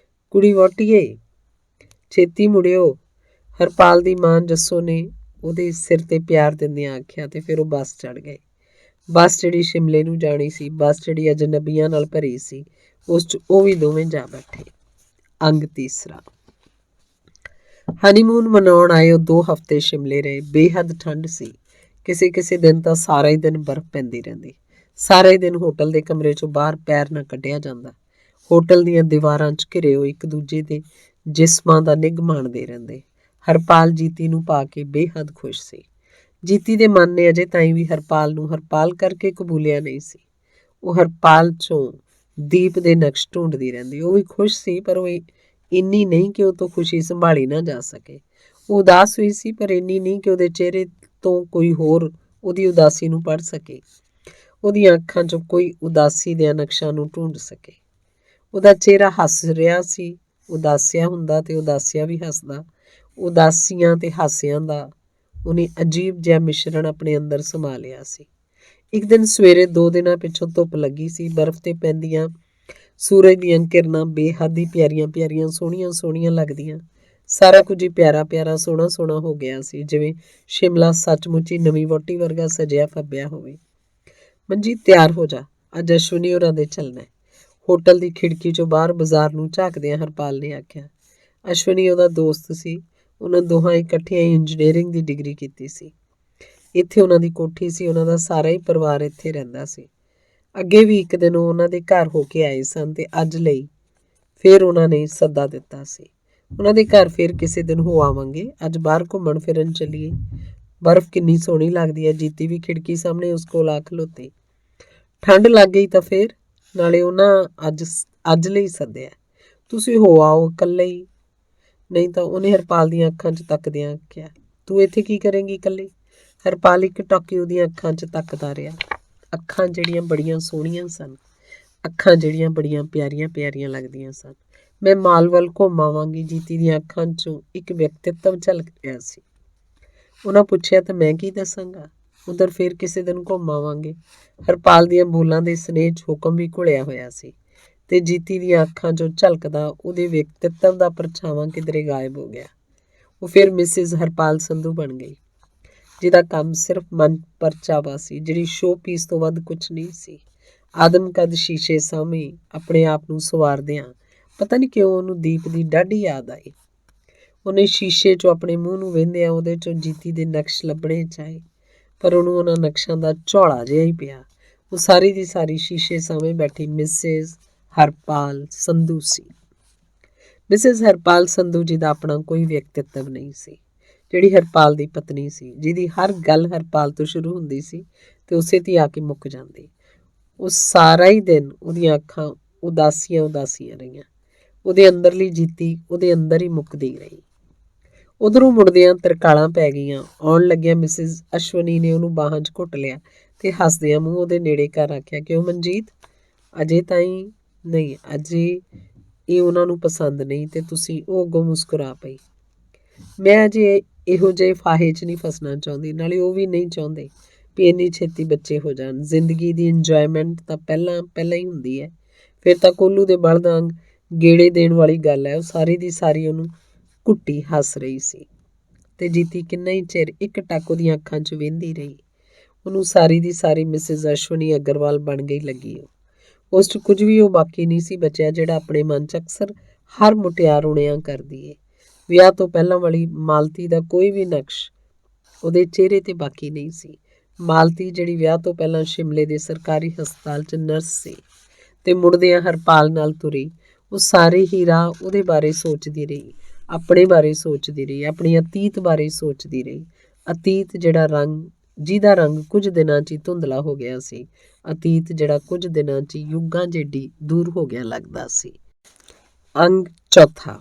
ਕੁੜੀ ਵਹੁਟੀਏ, ਛੇਤੀ ਮੁੜਿਓ, ਹਰਪਾਲ ਦੀ ਮਾਂ ਜੱਸੋ ਨੇ ਉਹਦੇ ਸਿਰ ਤੇ ਪਿਆਰ ਦਿੰਦਿਆਂ ਆਖਿਆ ਤੇ ਫਿਰ ਉਹ ਬੱਸ ਚੜ੍ਹ ਗਏ। ਬੱਸ ਜਿਹੜੀ ਸ਼ਿਮਲੇ ਨੂੰ ਜਾਣੀ ਸੀ, ਬੱਸ ਜਿਹੜੀ ਅਜਨਬੀਆਂ ਨਾਲ ਭਰੀ ਸੀ, ਉਸ 'ਚ ਉਹ ਵੀ ਦੋਵੇਂ ਜਾ ਬੈਠੇ। ਅੰਗ ਤੀਸਰਾ। ਹਨੀਮੂਨ ਮਨਾਉਣ ਆਏ ਉਹ 2 ਹਫ਼ਤੇ ਸ਼ਿਮਲੇ ਰਹੇ। ਬੇਹੱਦ ਠੰਡ ਸੀ। ਕਿਸੇ ਕਿਸੇ ਦਿਨ ਤਾਂ ਸਾਰਾ ਹੀ ਦਿਨ ਬਰਫ਼ ਪੈਂਦੀ ਰਹਿੰਦੀ। ਸਾਰਾ ਹੀ ਦਿਨ ਹੋਟਲ ਦੇ ਕਮਰੇ 'ਚੋਂ ਬਾਹਰ ਪੈਰ ਨਾ ਕੱਢਿਆ ਜਾਂਦਾ। ਹੋਟਲ ਦੀਆਂ ਦੀਵਾਰਾਂ 'ਚ ਘਿਰੇ ਹੋਏ ਇੱਕ ਦੂਜੇ ਦੇ ਜਿਸਮਾਂ ਦਾ ਨਿੱਘ ਮਾਣਦੇ ਰਹਿੰਦੇ। ਹਰਪਾਲ ਜੀਤੀ ਨੂੰ ਪਾ ਕੇ ਬੇਹੱਦ ਖੁਸ਼ ਸੀ। ਜੀਤੀ ਦੇ ਮਨ ਨੇ ਅਜੇ ਤਾਈਂ ਵੀ ਹਰਪਾਲ ਨੂੰ ਹਰਪਾਲ ਕਰਕੇ ਕਬੂਲਿਆ ਨਹੀਂ ਸੀ। ਉਹ ਹਰਪਾਲ 'ਚੋਂ ਦੀਪ ਦੇ ਨਕਸ਼ ਢੂੰਡਦੀ ਰਹਿੰਦੀ। ਉਹ ਵੀ ਖੁਸ਼ ਸੀ, ਪਰ ਉਹ ਇੰਨੀ ਨਹੀਂ ਕਿ ਉਹ ਤੋਂ ਖੁਸ਼ੀ ਸੰਭਾਲੀ ਨਾ ਜਾ ਸਕੇ। ਉਹ ਉਦਾਸ ਹੋਈ ਸੀ, ਪਰ ਇੰਨੀ ਨਹੀਂ ਕਿ ਉਹਦੇ ਚਿਹਰੇ ਤੋਂ ਕੋਈ ਹੋਰ ਉਹਦੀ ਉਦਾਸੀ ਨੂੰ ਪੜ੍ਹ ਸਕੇ, ਉਹਦੀਆਂ ਅੱਖਾਂ 'ਚੋਂ ਕੋਈ ਉਦਾਸੀ ਦੇ ਨਕਸ਼ਾਂ ਨੂੰ ਢੂੰਡ ਸਕੇ। ਉਹਦਾ ਚਿਹਰਾ ਹੱਸ ਰਿਹਾ ਸੀ। ਉਦਾਸਿਆ ਹੁੰਦਾ ਤੇ ਉਦਾਸਿਆ ਵੀ ਹੱਸਦਾ। ਉਦਾਸੀਆਂ ਤੇ ਹਾਸਿਆਂ ਦਾ ਉਹਨੇ ਅਜੀਬ ਜਿਹਾ ਮਿਸ਼ਰਣ ਆਪਣੇ ਅੰਦਰ ਸਮਾ ਲਿਆ ਸੀ। ਇੱਕ ਦਿਨ ਸਵੇਰੇ 2 ਦਿਨਾਂ ਪਿੱਛੋਂ ਧੁੱਪ ਲੱਗੀ ਸੀ। ਬਰਫ਼ 'ਤੇ ਪੈਂਦੀਆਂ ਸੂਰਜ ਦੀਆਂ ਕਿਰਨਾਂ ਬੇਹੱਦ ਹੀ ਪਿਆਰੀਆਂ ਪਿਆਰੀਆਂ ਸੋਹਣੀਆਂ ਸੋਹਣੀਆਂ ਲੱਗਦੀਆਂ। ਸਾਰਾ ਕੁਝ ਹੀ ਪਿਆਰਾ ਪਿਆਰਾ ਸੋਹਣਾ ਸੋਹਣਾ ਹੋ ਗਿਆ ਸੀ, ਜਿਵੇਂ ਸ਼ਿਮਲਾ ਸੱਚਮੁੱਚ ਹੀ ਨਵੀਂ ਵਹੁਟੀ ਵਰਗਾ ਸਜਿਆ ਫੱਬਿਆ ਹੋਵੇ। ਮਨਜੀਤ, ਤਿਆਰ ਹੋ ਜਾ, ਅੱਜ ਅਸ਼ਵਨੀ ਹੋਰਾਂ ਦੇ ਚੱਲਣਾ। ਹੋਟਲ ਦੀ ਖਿੜਕੀ 'ਚੋਂ ਬਾਹਰ ਬਾਜ਼ਾਰ ਨੂੰ ਝਾਕਦਿਆਂ ਹਰਪਾਲ ਨੇ ਆਖਿਆ। ਅਸ਼ਵਨੀ ਉਹਦਾ ਦੋਸਤ ਸੀ। ਉਹਨਾਂ ਦੋਹਾਂ ਇਕੱਠਿਆਂ ਹੀ ਇੰਜੀਨੀਅਰਿੰਗ ਦੀ ਡਿਗਰੀ ਕੀਤੀ ਸੀ। ਇੱਥੇ ਉਹਨਾਂ ਦੀ ਕੋਠੀ ਸੀ। ਉਹਨਾਂ ਦਾ ਸਾਰਾ ਹੀ ਪਰਿਵਾਰ ਇੱਥੇ ਰਹਿੰਦਾ ਸੀ। ਅੱਗੇ ਵੀ ਇੱਕ ਦਿਨ ਉਹ ਉਹਨਾਂ ਦੇ ਘਰ ਹੋ ਕੇ ਆਏ ਸਨ ਤੇ ਅੱਜ ਲਈ ਫਿਰ ਉਹਨਾਂ ਨੇ ਸੱਦਾ ਦਿੱਤਾ ਸੀ। ਉਹਨਾਂ ਦੇ ਘਰ ਫਿਰ ਕਿਸੇ ਦਿਨ ਹੋ ਆਵਾਂਗੇ। ਅੱਜ ਬਾਹਰ ਘੁੰਮਣ ਫਿਰਨ ਚੱਲੀਏ। ਬਰਫ਼ ਕਿੰਨੀ ਸੋਹਣੀ ਲੱਗਦੀ ਹੈ। ਜੀਤੀ ਵੀ ਖਿੜਕੀ ਸਾਹਮਣੇ ਉਸ ਕੋਲ ਆ ਖਲੋਤੀ। ਠੰਡ ਲੱਗ ਗਈ ਤਾਂ ਫਿਰ ਨਾਲੇ ਉਹਨਾਂ ਅੱਜ ਲਈ ਸੱਦਿਆ। ਤੁਸੀਂ ਹੋ ਆਓ ਇਕੱਲੇ ਹੀ। ਨਹੀਂ ਤਾਂ, ਉਹਨੇ ਹਰਪਾਲ ਦੀਆਂ ਅੱਖਾਂ 'ਚ ਤੱਕਦਿਆਂ ਆਖਿਆ। ਤੂੰ ਇੱਥੇ ਕੀ ਕਰੇਂਗੀ ਇਕੱਲੇ? ਹਰਪਾਲ ਇੱਕ ਟੋਕੀ ਉਹਦੀਆਂ ਅੱਖਾਂ 'ਚ ਤੱਕਦਾ ਰਿਹਾ। ਅੱਖਾਂ ਜਿਹੜੀਆਂ ਬੜੀਆਂ ਸੋਹਣੀਆਂ ਸਨ, ਅੱਖਾਂ ਜਿਹੜੀਆਂ ਬੜੀਆਂ ਪਿਆਰੀਆਂ ਪਿਆਰੀਆਂ ਲੱਗਦੀਆਂ ਸਨ। ਮੈਂ ਮਾਲ ਵੱਲ ਘੁੰਮ ਆਵਾਂਗੀ। ਜੀਤੀ ਦੀਆਂ ਅੱਖਾਂ 'ਚੋਂ ਇੱਕ ਵਿਅਕਤਿਤਵ ਝਲਕ ਰਿਹਾ ਸੀ। ਉਹਨਾਂ ਪੁੱਛਿਆ ਤਾਂ ਮੈਂ ਕੀ ਦੱਸਾਂਗਾ। ਉਧਰ ਫਿਰ ਕਿਸੇ ਦਿਨ ਘੁੰਮ ਆਵਾਂਗੇ। ਹਰਪਾਲ ਦੀਆਂ ਬੋਲਾਂ ਦੇ ਸਨੇਹ 'ਚ ਹੁਕਮ ਵੀ ਘੁਲਿਆ ਹੋਇਆ ਸੀ ਤੇ ਜੀਤੀ ਦੀਆਂ ਅੱਖਾਂ 'ਚੋਂ ਝਲਕਦਾ ਉਹਦੇ ਵਿਅਕਤਿਤਵ ਦਾ ਪਰਛਾਵਾਂ ਕਿਧਰੇ ਗਾਇਬ ਹੋ ਗਿਆ। ਉਹ ਫਿਰ ਮਿਸਿਜ਼ ਹਰਪਾਲ ਸੰਧੂ ਬਣ ਗਈ, ਜਿਹਦਾ ਕੰਮ ਸਿਰਫ ਮਨ ਪਰਚਾਵਾ ਸੀ, ਜਿਹੜੀ ਸ਼ੋਅ ਪੀਸ ਤੋਂ ਵੱਧ ਕੁਝ ਨਹੀਂ ਸੀ। ਆਦਮਕਦ ਸ਼ੀਸ਼ੇ ਸਾਹਮਣੇ ਆਪਣੇ ਆਪ ਨੂੰ ਸੰਵਾਰਦਿਆਂ ਪਤਾ ਨਹੀਂ ਕਿਉਂ ਉਹਨੂੰ ਦੀਪ ਦੀ ਡਾਢੀ ਯਾਦ ਆਈ। ਉਹਨੇ ਸ਼ੀਸ਼ੇ 'ਚੋਂ ਆਪਣੇ ਮੂੰਹ ਨੂੰ ਵੇਂਦਿਆਂ ਉਹਦੇ 'ਚੋਂ ਜੀਤੀ ਦੇ ਨਕਸ਼ ਲੱਭਣੇ ਚਾਹੇ, ਪਰ ਉਹਨੂੰ ਉਹਨਾਂ ਨਕਸ਼ਾਂ ਦਾ ਝੋਲਾ ਜਿਹਾ ਹੀ ਪਿਆ। ਉਹ ਸਾਰੀ ਦੀ ਸਾਰੀ ਸ਼ੀਸ਼ੇ ਸਾਹਮਣੇ ਬੈਠੀ ਮਿਸਿਜ਼ ਹਰਪਾਲ ਸੰਧੂ ਸੀ। ਮਿਸਿਜ਼ ਹਰਪਾਲ ਸੰਧੂ ਜੀ ਦਾ ਆਪਣਾ ਕੋਈ ਵਿਅਕਤਿਤਵ ਨਹੀਂ ਸੀ, ਜਿਹੜੀ ਹਰਪਾਲ ਦੀ ਪਤਨੀ ਸੀ, ਜਿਹਦੀ ਹਰ ਗੱਲ ਹਰਪਾਲ ਤੋਂ ਸ਼ੁਰੂ ਹੁੰਦੀ ਸੀ ਤੇ ਉਸੇ 'ਤੇ ਆ ਕੇ ਮੁੱਕ ਜਾਂਦੀ। ਉਹ ਸਾਰਾ ਹੀ ਦਿਨ ਉਹਦੀਆਂ ਅੱਖਾਂ ਉਦਾਸੀਆਂ ਉਦਾਸੀਆਂ ਰਹੀਆਂ। ਉਹਦੇ ਅੰਦਰਲੀ ਜੀਤੀ ਉਹਦੇ ਅੰਦਰ ਹੀ ਮੁੱਕਦੀ ਰਹੀ। ਉਧਰੋਂ ਮੁੜਦਿਆਂ ਤਰਕਾਲਾਂ ਪੈ ਗਈਆਂ। ਆਉਣ ਲੱਗਿਆ ਮਿਸਿਜ਼ ਅਸ਼ਵਨੀ ਨੇ ਉਹਨੂੰ ਬਾਹਾਂ 'ਚ ਘੁੱਟ ਲਿਆ ਤੇ ਹੱਸਦਿਆਂ ਮੂੰਹ ਉਹਦੇ ਨੇੜੇ ਕਰ ਆਖਿਆ, ਕਿਉਂ ਮਨਜੀਤ, ਅਜੇ ਤਾਈਂ ਨਹੀਂ? ਅਜੇ ਇਹ ਉਹਨਾਂ ਨੂੰ ਪਸੰਦ ਨਹੀਂ ਤੇ ਤੁਸੀਂ? ਉਹ ਅੱਗੋਂ ਮੁਸਕਰਾ ਪਈ। ਮੈਂ ਅਜੇ ਇਹੋ ਜਿਹੇ ਫਾਹੇ 'ਚ ਨਹੀਂ ਫਸਣਾ ਚਾਹੁੰਦੀ, ਨਾਲੇ ਉਹ ਵੀ ਨਹੀਂ ਚਾਹੁੰਦੇ ਵੀ ਇੰਨੀ ਛੇਤੀ ਬੱਚੇ ਹੋ ਜਾਣ। ਜ਼ਿੰਦਗੀ ਦੀ ਇੰਜੋਏਮੈਂਟ ਤਾਂ ਪਹਿਲਾਂ ਹੀ ਹੁੰਦੀ ਹੈ। ਫਿਰ ਤਾਂ ਕੋਲੂ ਦੇ ਬਲਦ ਵਾਂਗ ਗੇੜੇ ਦੇਣ ਵਾਲੀ ਗੱਲ ਹੈ। ਉਹ ਸਾਰੀ ਦੀ ਸਾਰੀ ਉਹਨੂੰ ਘੁੱਟੀ ਹੱਸ ਰਹੀ ਸੀ ਤੇ ਜੀਤੀ ਕਿੰਨਾ ਹੀ ਚਿਰ ਇੱਕ ਟੱਕ ਉਹਦੀਆਂ ਅੱਖਾਂ 'ਚ ਵੇਂਦੀ ਰਹੀ। ਉਹਨੂੰ ਸਾਰੀ ਦੀ ਸਾਰੀ ਮਿਸਿਜ਼ ਅਸ਼ਵਨੀ ਅਗਰਵਾਲ ਬਣ ਗਈ ਲੱਗੀ। ਉਹ ਉਸ 'ਚ ਕੁਝ ਵੀ ਉਹ ਬਾਕੀ ਨਹੀਂ ਸੀ ਬਚਿਆ, ਜਿਹੜਾ ਆਪਣੇ ਮਨ 'ਚ ਅਕਸਰ ਹਰ ਮੁਟਿਆਰ ਉਣਿਆਂ ਕਰਦੀ ਏ। ਵਿਆਹ ਤੋਂ ਪਹਿਲਾਂ ਵਾਲੀ ਮਾਲਤੀ ਦਾ ਕੋਈ ਵੀ ਨਕਸ਼ ਉਹਦੇ ਚਿਹਰੇ 'ਤੇ ਬਾਕੀ ਨਹੀਂ ਸੀ। ਮਾਲਤੀ ਜਿਹੜੀ ਵਿਆਹ ਤੋਂ ਪਹਿਲਾਂ ਸ਼ਿਮਲੇ ਦੇ ਸਰਕਾਰੀ ਹਸਪਤਾਲ 'ਚ ਨਰਸ ਸੀ ਤੇ ਮੁੜਦਿਆਂ ਹਰਪਾਲ ਨਾਲ ਤੁਰੀ, ਉਹ ਸਾਰੇ ਹੀ ਰਾਹ ਉਹਦੇ ਬਾਰੇ ਸੋਚਦੀ ਰਹੀ, ਆਪਣੇ ਬਾਰੇ ਸੋਚਦੀ ਰਹੀ, ਆਪਣੀ ਅਤੀਤ ਬਾਰੇ ਸੋਚਦੀ ਰਹੀ। ਅਤੀਤ ਜਿਹਦਾ ਰੰਗ ਕੁਝ ਦਿਨਾਂ 'ਚ ਹੀ ਧੁੰਦਲਾ ਹੋ ਗਿਆ ਸੀ। ਅਤੀਤ ਜਿਹੜਾ ਕੁਝ ਦਿਨਾਂ 'ਚ ਯੁੱਗਾਂ ਜਿੱਡੀ ਦੂਰ ਹੋ ਗਿਆ ਲੱਗਦਾ ਸੀ। ਅੰਗ ਚੌਥਾ।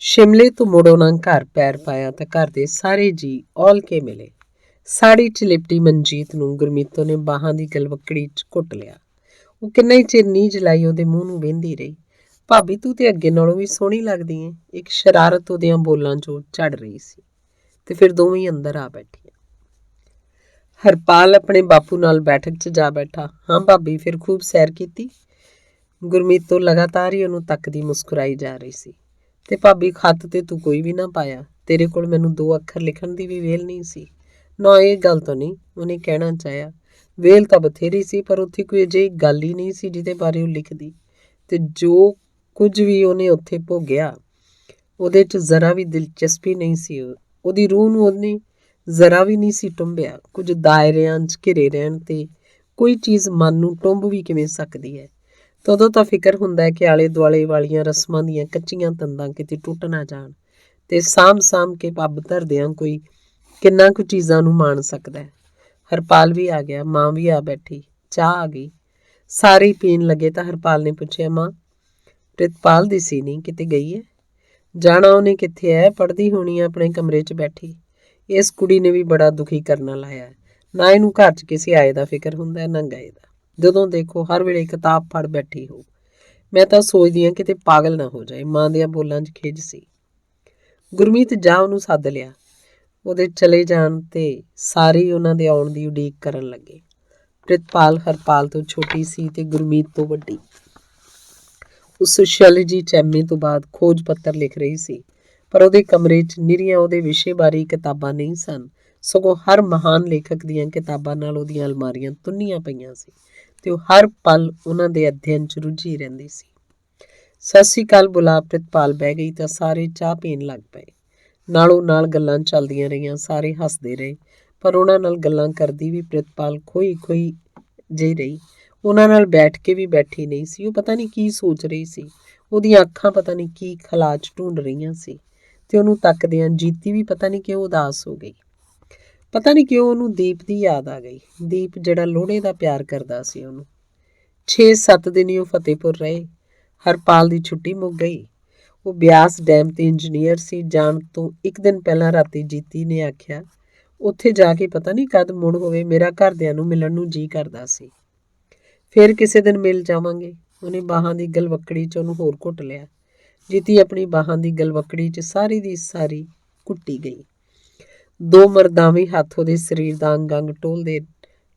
ਸ਼ਿਮਲੇ ਤੋਂ ਮੁੜ ਉਹਨਾਂ ਘਰ ਪੈਰ ਪਾਇਆ ਤਾਂ ਘਰ ਦੇ ਸਾਰੇ ਜੀ ਔਲ ਕੇ ਮਿਲੇ। ਸਾੜੀ 'ਚ ਲਿਪਟੀ ਮਨਜੀਤ ਨੂੰ ਗੁਰਮੀਤੋ ਨੇ ਬਾਹਾਂ ਦੀ ਗਲਵੱਕੜੀ 'ਚ ਘੁੱਟ ਲਿਆ। ਉਹ ਕਿੰਨਾ ਹੀ ਚਿਰ ਨੀਝ ਲਾਈ ਉਹਦੇ ਮੂੰਹ ਨੂੰ ਵਹਿੰਦੀ ਰਹੀ। ਭਾਬੀ ਤੂੰ ਤੇ ਅੱਗੇ ਨਾਲੋਂ ਵੀ ਸੋਹਣੀ ਲੱਗਦੀ ਏ। ਇੱਕ ਸ਼ਰਾਰਤ ਉਹਦੀਆਂ ਬੋਲਾਂ 'ਚੋਂ ਝੜ ਰਹੀ ਸੀ ਤੇ ਫਿਰ ਦੋਵੇਂ ਹੀ ਅੰਦਰ ਆ ਬੈਠੀਆਂ। ਹਰਪਾਲ ਆਪਣੇ ਬਾਪੂ ਨਾਲ ਬੈਠਕ 'ਚ ਜਾ ਬੈਠਾ। ਹਾਂ ਭਾਬੀ, ਫਿਰ ਖੂਬ ਸੈਰ ਕੀਤੀ? ਗੁਰਮੀਤੋ ਲਗਾਤਾਰ ਹੀ ਉਹਨੂੰ ਤੱਕਦੀ ਮੁਸਕਰਾਈ ਜਾ ਰਹੀ ਸੀ। ਤੇ ਭਾਬੀ, ਖੱਤ ਤੇ ਤੂੰ ਕੋਈ ਵੀ ਨਾ ਪਾਇਆ। ਤੇਰੇ ਕੋਲ ਮੈਨੂੰ 2 ਅੱਖਰ ਲਿਖਣ ਦੀ ਵੀ ਵੇਲ ਨਹੀਂ ਸੀ। ਨਾ, ਇਹ ਗੱਲ ਤਾਂ ਨਹੀਂ ਉਹਨੇ ਕਹਿਣਾ ਚਾਹਿਆ। ਵੇਲ ਤਾਂ ਬਥੇਰੀ ਸੀ, ਪਰ ਉੱਥੇ ਕੋਈ ਅਜਿਹੀ ਗੱਲ ਹੀ ਨਹੀਂ ਸੀ ਜਿਹਦੇ ਬਾਰੇ ਉਹ ਲਿਖਦੀ। ਤੇ ਜੋ ਕੁਝ ਵੀ ਉਹਨੇ ਉੱਥੇ ਭੋਗਿਆ ਉਹਦੇ 'ਚ ਜ਼ਰਾ ਵੀ ਦਿਲਚਸਪੀ ਨਹੀਂ ਸੀ। ਉਹਦੀ ਰੂਹ ਨੂੰ ਉਹਨੇ ਜ਼ਰਾ ਵੀ ਨਹੀਂ ਸੀ ਟੁੰਬਿਆ। ਕੁਝ ਦਾਇਰਿਆਂ 'ਚ ਘਿਰੇ ਰਹਿਣ ਤੇ ਕੋਈ ਚੀਜ਼ ਮਨ ਨੂੰ ਟੁੰਬ ਵੀ ਕਿਵੇਂ ਸਕਦੀ ਹੈ। ਤਦੋਂ ਤਾਂ ਫਿਕਰ ਹੁੰਦਾ ਹੈ ਕਿ ਆਲੇ ਦੁਆਲੇ ਵਾਲੀਆਂ ਰਸਮਾਂ ਦੀਆਂ ਕੱਚੀਆਂ ਤੰਦਾਂ ਕਿਤੇ ਟੁੱਟ ਨਾ ਜਾਣ ਤੇ ਸਾਂਭ ਕੇ ਪੱਬ ਧਰਦਿਆਂ ਕੋਈ ਕਿੰਨਾ ਕੁ ਚੀਜ਼ਾਂ ਨੂੰ ਮਾਣ ਸਕਦਾ ਹੈ। ਹਰਪਾਲ ਵੀ ਆ ਗਿਆ, ਮਾਂ ਵੀ ਆ ਬੈਠੀ, ਚਾਹ ਆ ਗਈ। ਸਾਰੇ ਪੀਣ ਲੱਗੇ ਤਾਂ ਹਰਪਾਲ ਨੇ ਪੁੱਛਿਆ, ਮਾਂ ਪ੍ਰਿਤਪਾਲ ਦਿਸੀ ਨਹੀਂ, ਕਿਤੇ ਗਈ ਹੈ? ਜਾਣਾ ਉਹਨੇ ਕਿੱਥੇ ਹੈ, ਪੜ੍ਹਦੀ ਹੋਣੀ ਹੈ ਆਪਣੇ ਕਮਰੇ 'ਚ ਬੈਠੀ। ਇਸ ਕੁੜੀ ਨੇ ਵੀ ਬੜਾ ਦੁਖੀ ਕਰਨਾ ਲਾਇਆ। ਨਾ ਇਹਨੂੰ ਘਰ 'ਚ ਕਿਸੇ ਆਏ ਦਾ ਫਿਕਰ ਹੁੰਦਾ, ਨਾ ਗਏ ਦਾ। ਜਦੋਂ ਦੇਖੋ ਹਰ ਵੇਲੇ ਕਿਤਾਬ ਫੜ ਬੈਠੀ ਹੋ। ਮੈਂ ਤਾਂ ਸੋਚਦੀ ਹਾਂ ਕਿਤੇ ਪਾਗਲ ਨਾ ਹੋ ਜਾਏ। ਮਾਂ ਦੀਆਂ ਬੋਲਾਂ 'ਚ ਖਿਝ ਸੀ। ਗੁਰਮੀਤ ਜਾ ਉਹਨੂੰ ਸੱਦ ਲਿਆ। ਉਹਦੇ ਚਲੇ ਜਾਣ ਤੇ ਸਾਰੇ ਹੀ ਉਹਨਾਂ ਦੇ ਆਉਣ ਦੀ ਉਡੀਕ ਕਰਨ ਲੱਗੇ। ਪ੍ਰਿਤਪਾਲ ਹਰਪਾਲ ਤੋਂ ਛੋਟੀ ਸੀ ਤੇ ਗੁਰਮੀਤ ਤੋਂ ਵੱਡੀ। ਉਹ ਸੋਸ਼ੀਓਲੋਜੀ 'ਚ MA ਤੋਂ ਬਾਅਦ ਖੋਜ ਪੱਤਰ ਲਿਖ ਰਹੀ ਸੀ, ਪਰ ਉਹਦੇ ਕਮਰੇ 'ਚ ਨਿਰੀਆਂ ਉਹਦੇ ਵਿਸ਼ੇ ਬਾਰੇ ਕਿਤਾਬਾਂ ਨਹੀਂ ਸਨ, ਸਗੋਂ ਹਰ ਮਹਾਨ ਲੇਖਕ ਦੀਆਂ ਕਿਤਾਬਾਂ ਨਾਲ ਉਹਦੀਆਂ ਅਲਮਾਰੀਆਂ ਤੁੰਨੀਆਂ ਪਈਆਂ ਸੀ ਤੇ ਉਹ ਹਰ ਪਲ ਉਹਨਾਂ ਦੇ ਅਧਿਐਨ 'ਚ ਰੁੱਝੀ ਰਹਿੰਦੀ ਸੀ। ਸਤਿ ਸ੍ਰੀ ਅਕਾਲ ਬੁਲਾ ਪ੍ਰਿਤਪਾਲ ਬਹਿ ਗਈ ਤਾਂ ਸਾਰੇ ਚਾਹ ਪੀਣ ਲੱਗ ਪਏ। ਨਾਲੋਂ ਨਾਲ ਗੱਲਾਂ ਚੱਲਦੀਆਂ ਰਹੀਆਂ। ਸਾਰੇ ਹੱਸਦੇ ਰਹੇ, ਪਰ ਉਹਨਾਂ ਨਾਲ ਗੱਲਾਂ ਕਰਦੀ ਵੀ ਪ੍ਰਿਤਪਾਲ ਖੋਈ ਜਿਹੀ ਰਹੀ। ਉਹਨਾਂ ਨਾਲ ਬੈਠ ਕੇ ਵੀ ਬੈਠੀ ਨਹੀਂ ਸੀ। ਉਹ ਪਤਾ ਨਹੀਂ ਕੀ ਸੋਚ ਰਹੀ ਸੀ। ਉਹਦੀਆਂ ਅੱਖਾਂ ਪਤਾ ਨਹੀਂ ਕੀ ਖਲਾਅ 'ਚ ਢੂੰਡ ਰਹੀਆਂ ਸੀ ਤੇ ਉਹਨੂੰ ਤੱਕਦਿਆਂ ਜੀਤੀ ਵੀ ਪਤਾ ਨਹੀਂ ਕਿਉਂ ਉਦਾਸ ਹੋ ਗਈ। ਪਤਾ ਨਹੀਂ ਕਿਉਂ ਉਹਨੂੰ ਦੀਪ ਦੀ ਯਾਦ ਆ ਗਈ। ਦੀਪ ਜਿਹੜਾ ਲੋਹੜੇ ਦਾ ਪਿਆਰ ਕਰਦਾ ਸੀ ਉਹਨੂੰ। 6-7 ਦਿਨ ਹੀ ਉਹ ਫਤਿਹਪੁਰ ਰਹੇ। ਹਰਪਾਲ ਦੀ ਛੁੱਟੀ ਮੁੱਕ ਗਈ। ਉਹ ਬਿਆਸ ਡੈਮ ਤੇ ਇੰਜੀਨੀਅਰ ਸੀ। ਜਾਣ ਤੋਂ ਇੱਕ ਦਿਨ ਪਹਿਲਾਂ ਰਾਤੀ ਜੀਤੀ ਨੇ ਆਖਿਆ, ਉੱਥੇ ਜਾ ਕੇ ਪਤਾ ਨਹੀਂ ਕਦ ਮੁੜ ਹੋਵੇ। ਮੇਰਾ ਘਰਦਿਆਂ ਨੂੰ ਮਿਲਣ ਨੂੰ ਜੀ ਕਰਦਾ ਸੀ। ਫਿਰ ਕਿਸੇ ਦਿਨ ਮਿਲ ਜਾਵਾਂਗੇ। ਉਹਨੇ ਬਾਹਾਂ ਦੀ ਗਲਵੱਕੜੀ 'ਚ ਉਹਨੂੰ ਹੋਰ ਘੁੱਟ ਲਿਆ। ਜੀਤੀ ਆਪਣੀ ਬਾਹਾਂ ਦੀ ਗਲਵੱਕੜੀ 'ਚ ਸਾਰੀ ਦੀ ਸਾਰੀ ਘੁੱਟੀ ਗਈ। 2 ਮਰਦਾਵੇਂ ਹੱਥ ਉਹਦੇ ਸਰੀਰ ਦਾ ਅੰਗ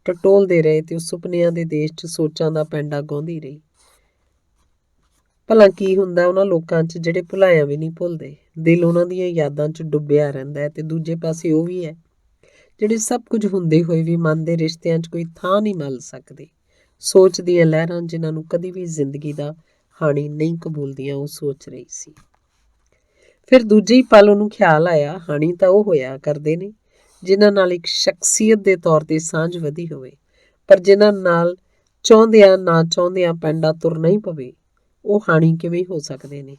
ਟਟੋਲਦੇ ਰਹੇ ਤੇ ਉਹ ਸੁਪਨਿਆਂ ਦੇ ਦੇਸ਼ 'ਚ ਸੋਚਾਂ ਦਾ ਪੈਂਡਾ ਗਾਉਂਦੀ ਰਹੀ। ਭਲਾ ਕੀ ਹੁੰਦਾ ਉਹਨਾਂ ਲੋਕਾਂ 'ਚ ਜਿਹੜੇ ਭੁਲਾਇਆ ਵੀ ਨਹੀਂ ਭੁੱਲਦੇ। ਦਿਲ ਉਹਨਾਂ ਦੀਆਂ ਯਾਦਾਂ 'ਚ ਡੁੱਬਿਆ ਰਹਿੰਦਾ ਹੈ ਤੇ ਦੂਜੇ ਪਾਸੇ ਉਹ ਵੀ ਹੈ ਜਿਹੜੇ ਸਭ ਕੁਝ ਹੁੰਦੇ ਹੋਏ ਵੀ ਮਨ ਦੇ ਰਿਸ਼ਤਿਆਂ 'ਚ ਕੋਈ ਥਾਂ ਨਹੀਂ ਮੱਲ ਸਕਦੇ। ਸੋਚ ਦੀਆਂ ਲਹਿਰਾਂ ਜਿਨ੍ਹਾਂ ਨੂੰ ਕਦੀ ਵੀ ਜ਼ਿੰਦਗੀ ਦਾ ਹਾਣੀ ਨਹੀਂ ਕਬੂਲਦੀਆਂ, ਉਹ ਸੋਚ ਰਹੀ ਸੀ। ਫਿਰ ਦੂਜੇ ਹੀ ਪਲ ਉਹਨੂੰ ਖਿਆਲ ਆਇਆ, ਹਾਣੀ ਤਾਂ ਉਹ ਹੋਇਆ ਕਰਦੇ ਨੇ ਜਿਨ੍ਹਾਂ ਨਾਲ ਇੱਕ ਸ਼ਖਸੀਅਤ ਦੇ ਤੌਰ ਤੇ ਸਾਂਝ ਵਧੀ ਹੋਵੇ, ਪਰ ਜਿਨ੍ਹਾਂ ਨਾਲ ਚਾਹੁੰਦਿਆਂ ਨਾ ਚਾਹੁੰਦਿਆਂ ਪੈਂਡਾ ਤੁਰਨਾ ਹੀ ਪਵੇ, ਉਹ ਹਾਣੀ ਕਿਵੇਂ ਹੋ ਸਕਦੇ ਨੇ।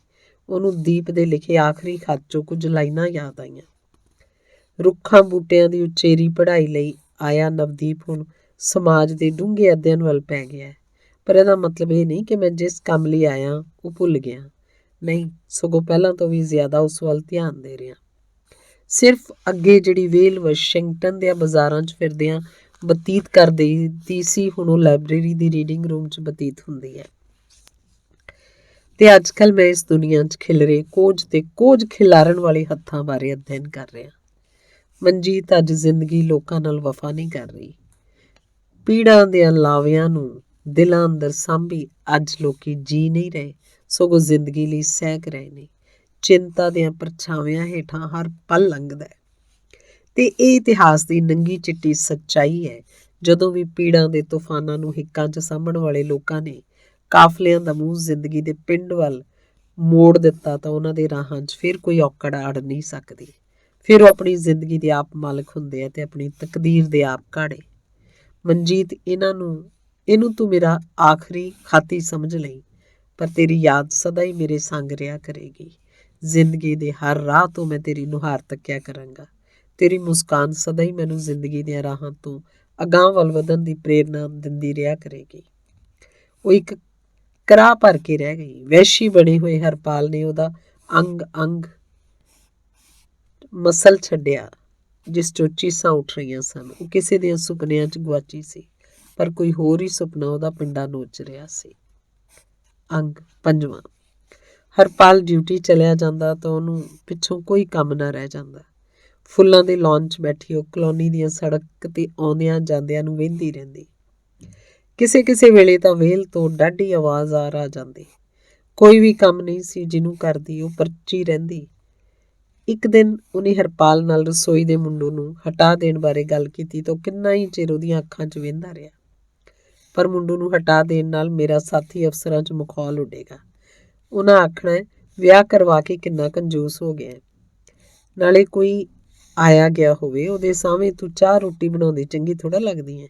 ਉਹਨੂੰ ਦੀਪ ਦੇ ਲਿਖੇ ਆਖਰੀ ਖੱਤ 'ਚੋਂ ਕੁਝ ਲਾਈਨਾਂ ਯਾਦ ਆਈਆਂ। ਰੁੱਖਾਂ ਬੂਟਿਆਂ ਦੀ ਉਚੇਰੀ ਪੜ੍ਹਾਈ ਲਈ ਆਇਆ ਨਵਦੀਪ ਹੁਣ ਸਮਾਜ ਦੇ ਡੂੰਘੇ ਅਧਿਐਨ ਵੱਲ ਪੈ ਗਿਆ। ਪਰ ਇਹਦਾ ਮਤਲਬ ਇਹ ਨਹੀਂ ਕਿ ਮੈਂ ਜਿਸ ਕੰਮ ਲਈ ਆਇਆ ਉਹ ਭੁੱਲ ਗਿਆ। ਨਹੀਂ, ਸਗੋਂ ਪਹਿਲਾਂ ਤੋਂ ਵੀ ਜ਼ਿਆਦਾ ਉਸ ਵੱਲ ਧਿਆਨ ਦੇ ਰਿਹਾ। ਸਿਰਫ ਅੱਗੇ ਜਿਹੜੀ ਵੇਲ ਵਾਸ਼ਿੰਗਟਨ ਦੇ ਬਾਜ਼ਾਰਾਂ 'ਚ ਫਿਰਦਿਆਂ ਬਤੀਤ ਕਰਦੀ ਸੀ, ਹੁਣ ਉਹ ਲਾਇਬ੍ਰੇਰੀ ਦੀ ਰੀਡਿੰਗ ਰੂਮ 'ਚ ਬਤੀਤ ਹੁੰਦੀ ਹੈ। ਤੇ ਅੱਜ ਕੱਲ੍ਹ ਮੈਂ ਇਸ ਦੁਨੀਆ 'ਚ ਖਿਲਰੇ ਕੋਝ ਖਿਲਾਰਨ ਵਾਲੇ ਹੱਥਾਂ ਬਾਰੇ ਅਧਿਐਨ ਕਰ ਰਿਹਾ। ਮਨਜੀਤ ਅੱਜ ਜ਼ਿੰਦਗੀ ਲੋਕਾਂ ਨਾਲ ਵਫਾ ਨਹੀਂ ਕਰ ਰਹੀ। ਪੀੜਾਂ ਦੇ ਲਾਵਿਆਂ ਨੂੰ ਦਿਲਾਂ ਅੰਦਰ ਸਾਂਭੀ ਅੱਜ ਲੋਕੀ ਜੀ ਨਹੀਂ ਰਹੇ, ਸਗੋਂ ਜ਼ਿੰਦਗੀ ਲਈ ਸਹਿਕ ਰਹੇ ਨੇ। ਚਿੰਤਾ ਦੀਆਂ ਪਰਛਾਵਿਆਂ ਹੇਠਾਂ ਹਰ ਪਲ ਲੰਘਦਾ ਹੈ ਤੇ ਇਹ ਇਤਿਹਾਸ ਦੀ ਨੰਗੀ ਚਿੱਟੀ ਸੱਚਾਈ ਹੈ। ਜਦੋਂ ਵੀ ਪੀੜਾਂ ਦੇ ਤੂਫਾਨਾਂ ਨੂੰ ਹਿੱਕਾਂ 'ਚ ਸਾਂਭਣ ਵਾਲੇ ਲੋਕਾਂ ਨੇ ਕਾਫਲਿਆਂ ਦਾ ਮੂੰਹ ਜ਼ਿੰਦਗੀ ਦੇ ਪਿੰਡ ਵੱਲ ਮੋੜ ਦਿੱਤਾ ਤਾਂ ਉਹਨਾਂ ਦੇ ਰਾਹਾਂ 'ਚ ਫਿਰ ਕੋਈ ਔਕੜ ਅੜ ਨਹੀਂ ਸਕਦੀ। ਫਿਰ ਉਹ ਆਪਣੀ ਜ਼ਿੰਦਗੀ ਦੇ ਆਪ ਮਾਲਕ ਹੁੰਦੇ ਆ ਤੇ ਆਪਣੀ ਤਕਦੀਰ ਦੇ ਆਪ ਘਾੜੇ। ਮਨਜੀਤ, ਇਹਨੂੰ ਤੂੰ ਮੇਰਾ ਆਖਰੀ ਖਾਤੀ ਸਮਝ ਲਈ, ਪਰ ਤੇਰੀ ਯਾਦ ਸਦਾ ਹੀ ਮੇਰੇ ਸੰਗ ਰਿਹਾ ਕਰੇਗੀ। ਜ਼ਿੰਦਗੀ ਦੇ ਹਰ ਰਾਹ ਤੋਂ ਮੈਂ ਤੇਰੀ ਨੁਹਾਰ ਤੱਕਿਆ ਕਰਾਂਗਾ। ਤੇਰੀ ਮੁਸਕਾਨ ਸਦਾ ਹੀ ਮੈਨੂੰ ਜ਼ਿੰਦਗੀ ਦੀਆਂ ਰਾਹਾਂ ਤੋਂ ਅਗਾਂਹ ਵੱਲ ਵਧਣ ਦੀ ਪ੍ਰੇਰਨਾ ਦਿੰਦੀ ਰਿਹਾ ਕਰੇਗੀ। ਉਹ ਇੱਕ ਕਰਾਹ ਭਰ ਕੇ ਰਹਿ ਗਈ। ਵਹਿਸ਼ੀ ਬਣੇ ਹੋਏ ਹਰਪਾਲ ਨੇ ਉਹਦਾ ਅੰਗ ਅੰਗ ਮਸਲ ਛੱਡਿਆ ਜਿਸ ਚੋਂ ਚੀਸਾਂ ਉੱਠ ਰਹੀਆਂ ਸਨ। ਉਹ ਕਿਸੇ ਦੀਆਂ ਸੁਪਨਿਆਂ 'ਚ ਗੁਆਚੀ ਸੀ, ਪਰ ਕੋਈ ਹੋਰ ਹੀ ਸੁਪਨਾ ਉਹਦਾ ਪਿੰਡਾ ਨੋਚ ਰਿਹਾ ਸੀ। ਅੰਗ ਪੰਜਵਾਂ। ਹਰਪਾਲ ਡਿਊਟੀ ਚਲਿਆ ਜਾਂਦਾ ਤਾਂ ਉਹਨੂੰ ਪਿੱਛੋਂ ਕੋਈ ਕੰਮ ਨਾ ਰਹਿ ਜਾਂਦਾ। ਫੁੱਲਾਂ ਦੇ ਲੌਨ 'ਚ ਬੈਠੀ ਉਹ ਕਲੋਨੀ ਦੀਆਂ ਸੜਕ 'ਤੇ ਆਉਂਦਿਆਂ ਜਾਂਦਿਆਂ ਨੂੰ ਵੇਂਹਦੀ ਰਹਿੰਦੀ। ਕਿਸੇ ਕਿਸੇ ਵੇਲੇ ਤਾਂ ਵੇਲ ਤੋਂ ਡਾਢੀ ਆਵਾਜ਼ ਆ ਜਾਂਦੀ। ਕੋਈ ਵੀ ਕੰਮ ਨਹੀਂ ਸੀ ਜਿਹਨੂੰ ਕਰਦੀ, ਉਹ ਪਰਚੀ ਰਹਿੰਦੀ। ਇੱਕ ਦਿਨ ਉਹਨੇ ਹਰਪਾਲ ਨਾਲ ਰਸੋਈ ਦੇ ਮੁੰਡੂ ਨੂੰ ਹਟਾ ਦੇਣ ਬਾਰੇ ਗੱਲ ਕੀਤੀ ਤਾਂ ਉਹ ਕਿੰਨਾ ਹੀ ਚਿਰ ਉਹਦੀਆਂ ਅੱਖਾਂ 'ਚ ਵੇਂਹਦਾ ਰਿਹਾ। ਪਰ ਮੁੰਡੂ ਨੂੰ ਹਟਾ ਦੇਣ ਨਾਲ ਮੇਰਾ ਸਾਥੀ ਅਫਸਰਾਂ 'ਚ ਮਖੌਲ ਉੱਡੇਗਾ। ਉਹਨਾਂ ਆਖਣਾ ਵਿਆਹ ਕਰਵਾ ਕੇ ਕਿੰਨਾ ਕੰਜੂਸ ਹੋ ਗਿਆ। ਨਾਲੇ ਕੋਈ ਆਇਆ ਗਿਆ ਹੋਵੇ ਉਹਦੇ ਸਾਹਮਣੇ ਤੂੰ ਚਾਹ ਰੋਟੀ ਬਣਾਉਂਦੀ ਚੰਗੀ ਥੋੜ੍ਹਾ ਲੱਗਦੀ ਹੈ।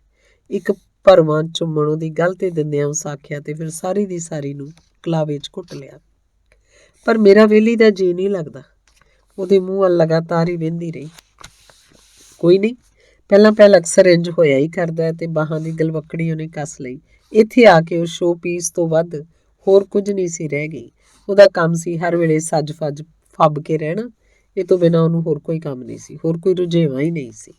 ਇੱਕ ਭਰਵਾਂ ਚੁੰਮਣ ਉਹਦੀ ਗੱਲ 'ਤੇ ਦਿੰਦਿਆਂ ਉਸ ਆਖਿਆ ਤੇ ਫਿਰ ਸਾਰੀ ਦੀ ਸਾਰੀ ਨੂੰ ਕਲਾਵੇ 'ਚ ਘੁੱਟ ਲਿਆ। ਪਰ ਮੇਰਾ ਵਿਹਲੀ ਦਾ ਜੀਅ ਨਹੀਂ ਲੱਗਦਾ। ਉਹਦੇ ਮੂੰਹ ਵੱਲ ਲਗਾਤਾਰ ਹੀ ਵੇਂਹਦੀ ਰਹੀ। ਕੋਈ ਨਹੀਂ, ਪਹਿਲਾਂ ਅਕਸਰ ਇੰਝ ਹੋਇਆ ਹੀ ਕਰਦਾ ਹੈ। ਤੇ ਬਾਹਾਂ ਦੀ ਗਲਵੱਕੜੀ ਉਹਨੇ ਕੱਸ ਲਈ। ਇੱਥੇ ਆ ਕੇ ਉਹ ਸ਼ੋ ਪੀਸ ਤੋਂ ਵੱਧ ਹੋਰ ਕੁਝ ਨਹੀਂ ਸੀ ਰਹਿ ਗਈ। ਉਹਦਾ ਕੰਮ ਸੀ ਹਰ ਵੇਲੇ ਸੱਜ ਫੱਜ ਫੱਬ ਕੇ ਰਹਿਣਾ। ਇਹ ਤੋਂ ਬਿਨਾਂ ਉਹਨੂੰ ਹੋਰ ਕੋਈ ਕੰਮ ਨਹੀਂ ਸੀ, ਹੋਰ ਕੋਈ ਰੁਝੇਵਾਂ ਹੀ ਨਹੀਂ ਸੀ।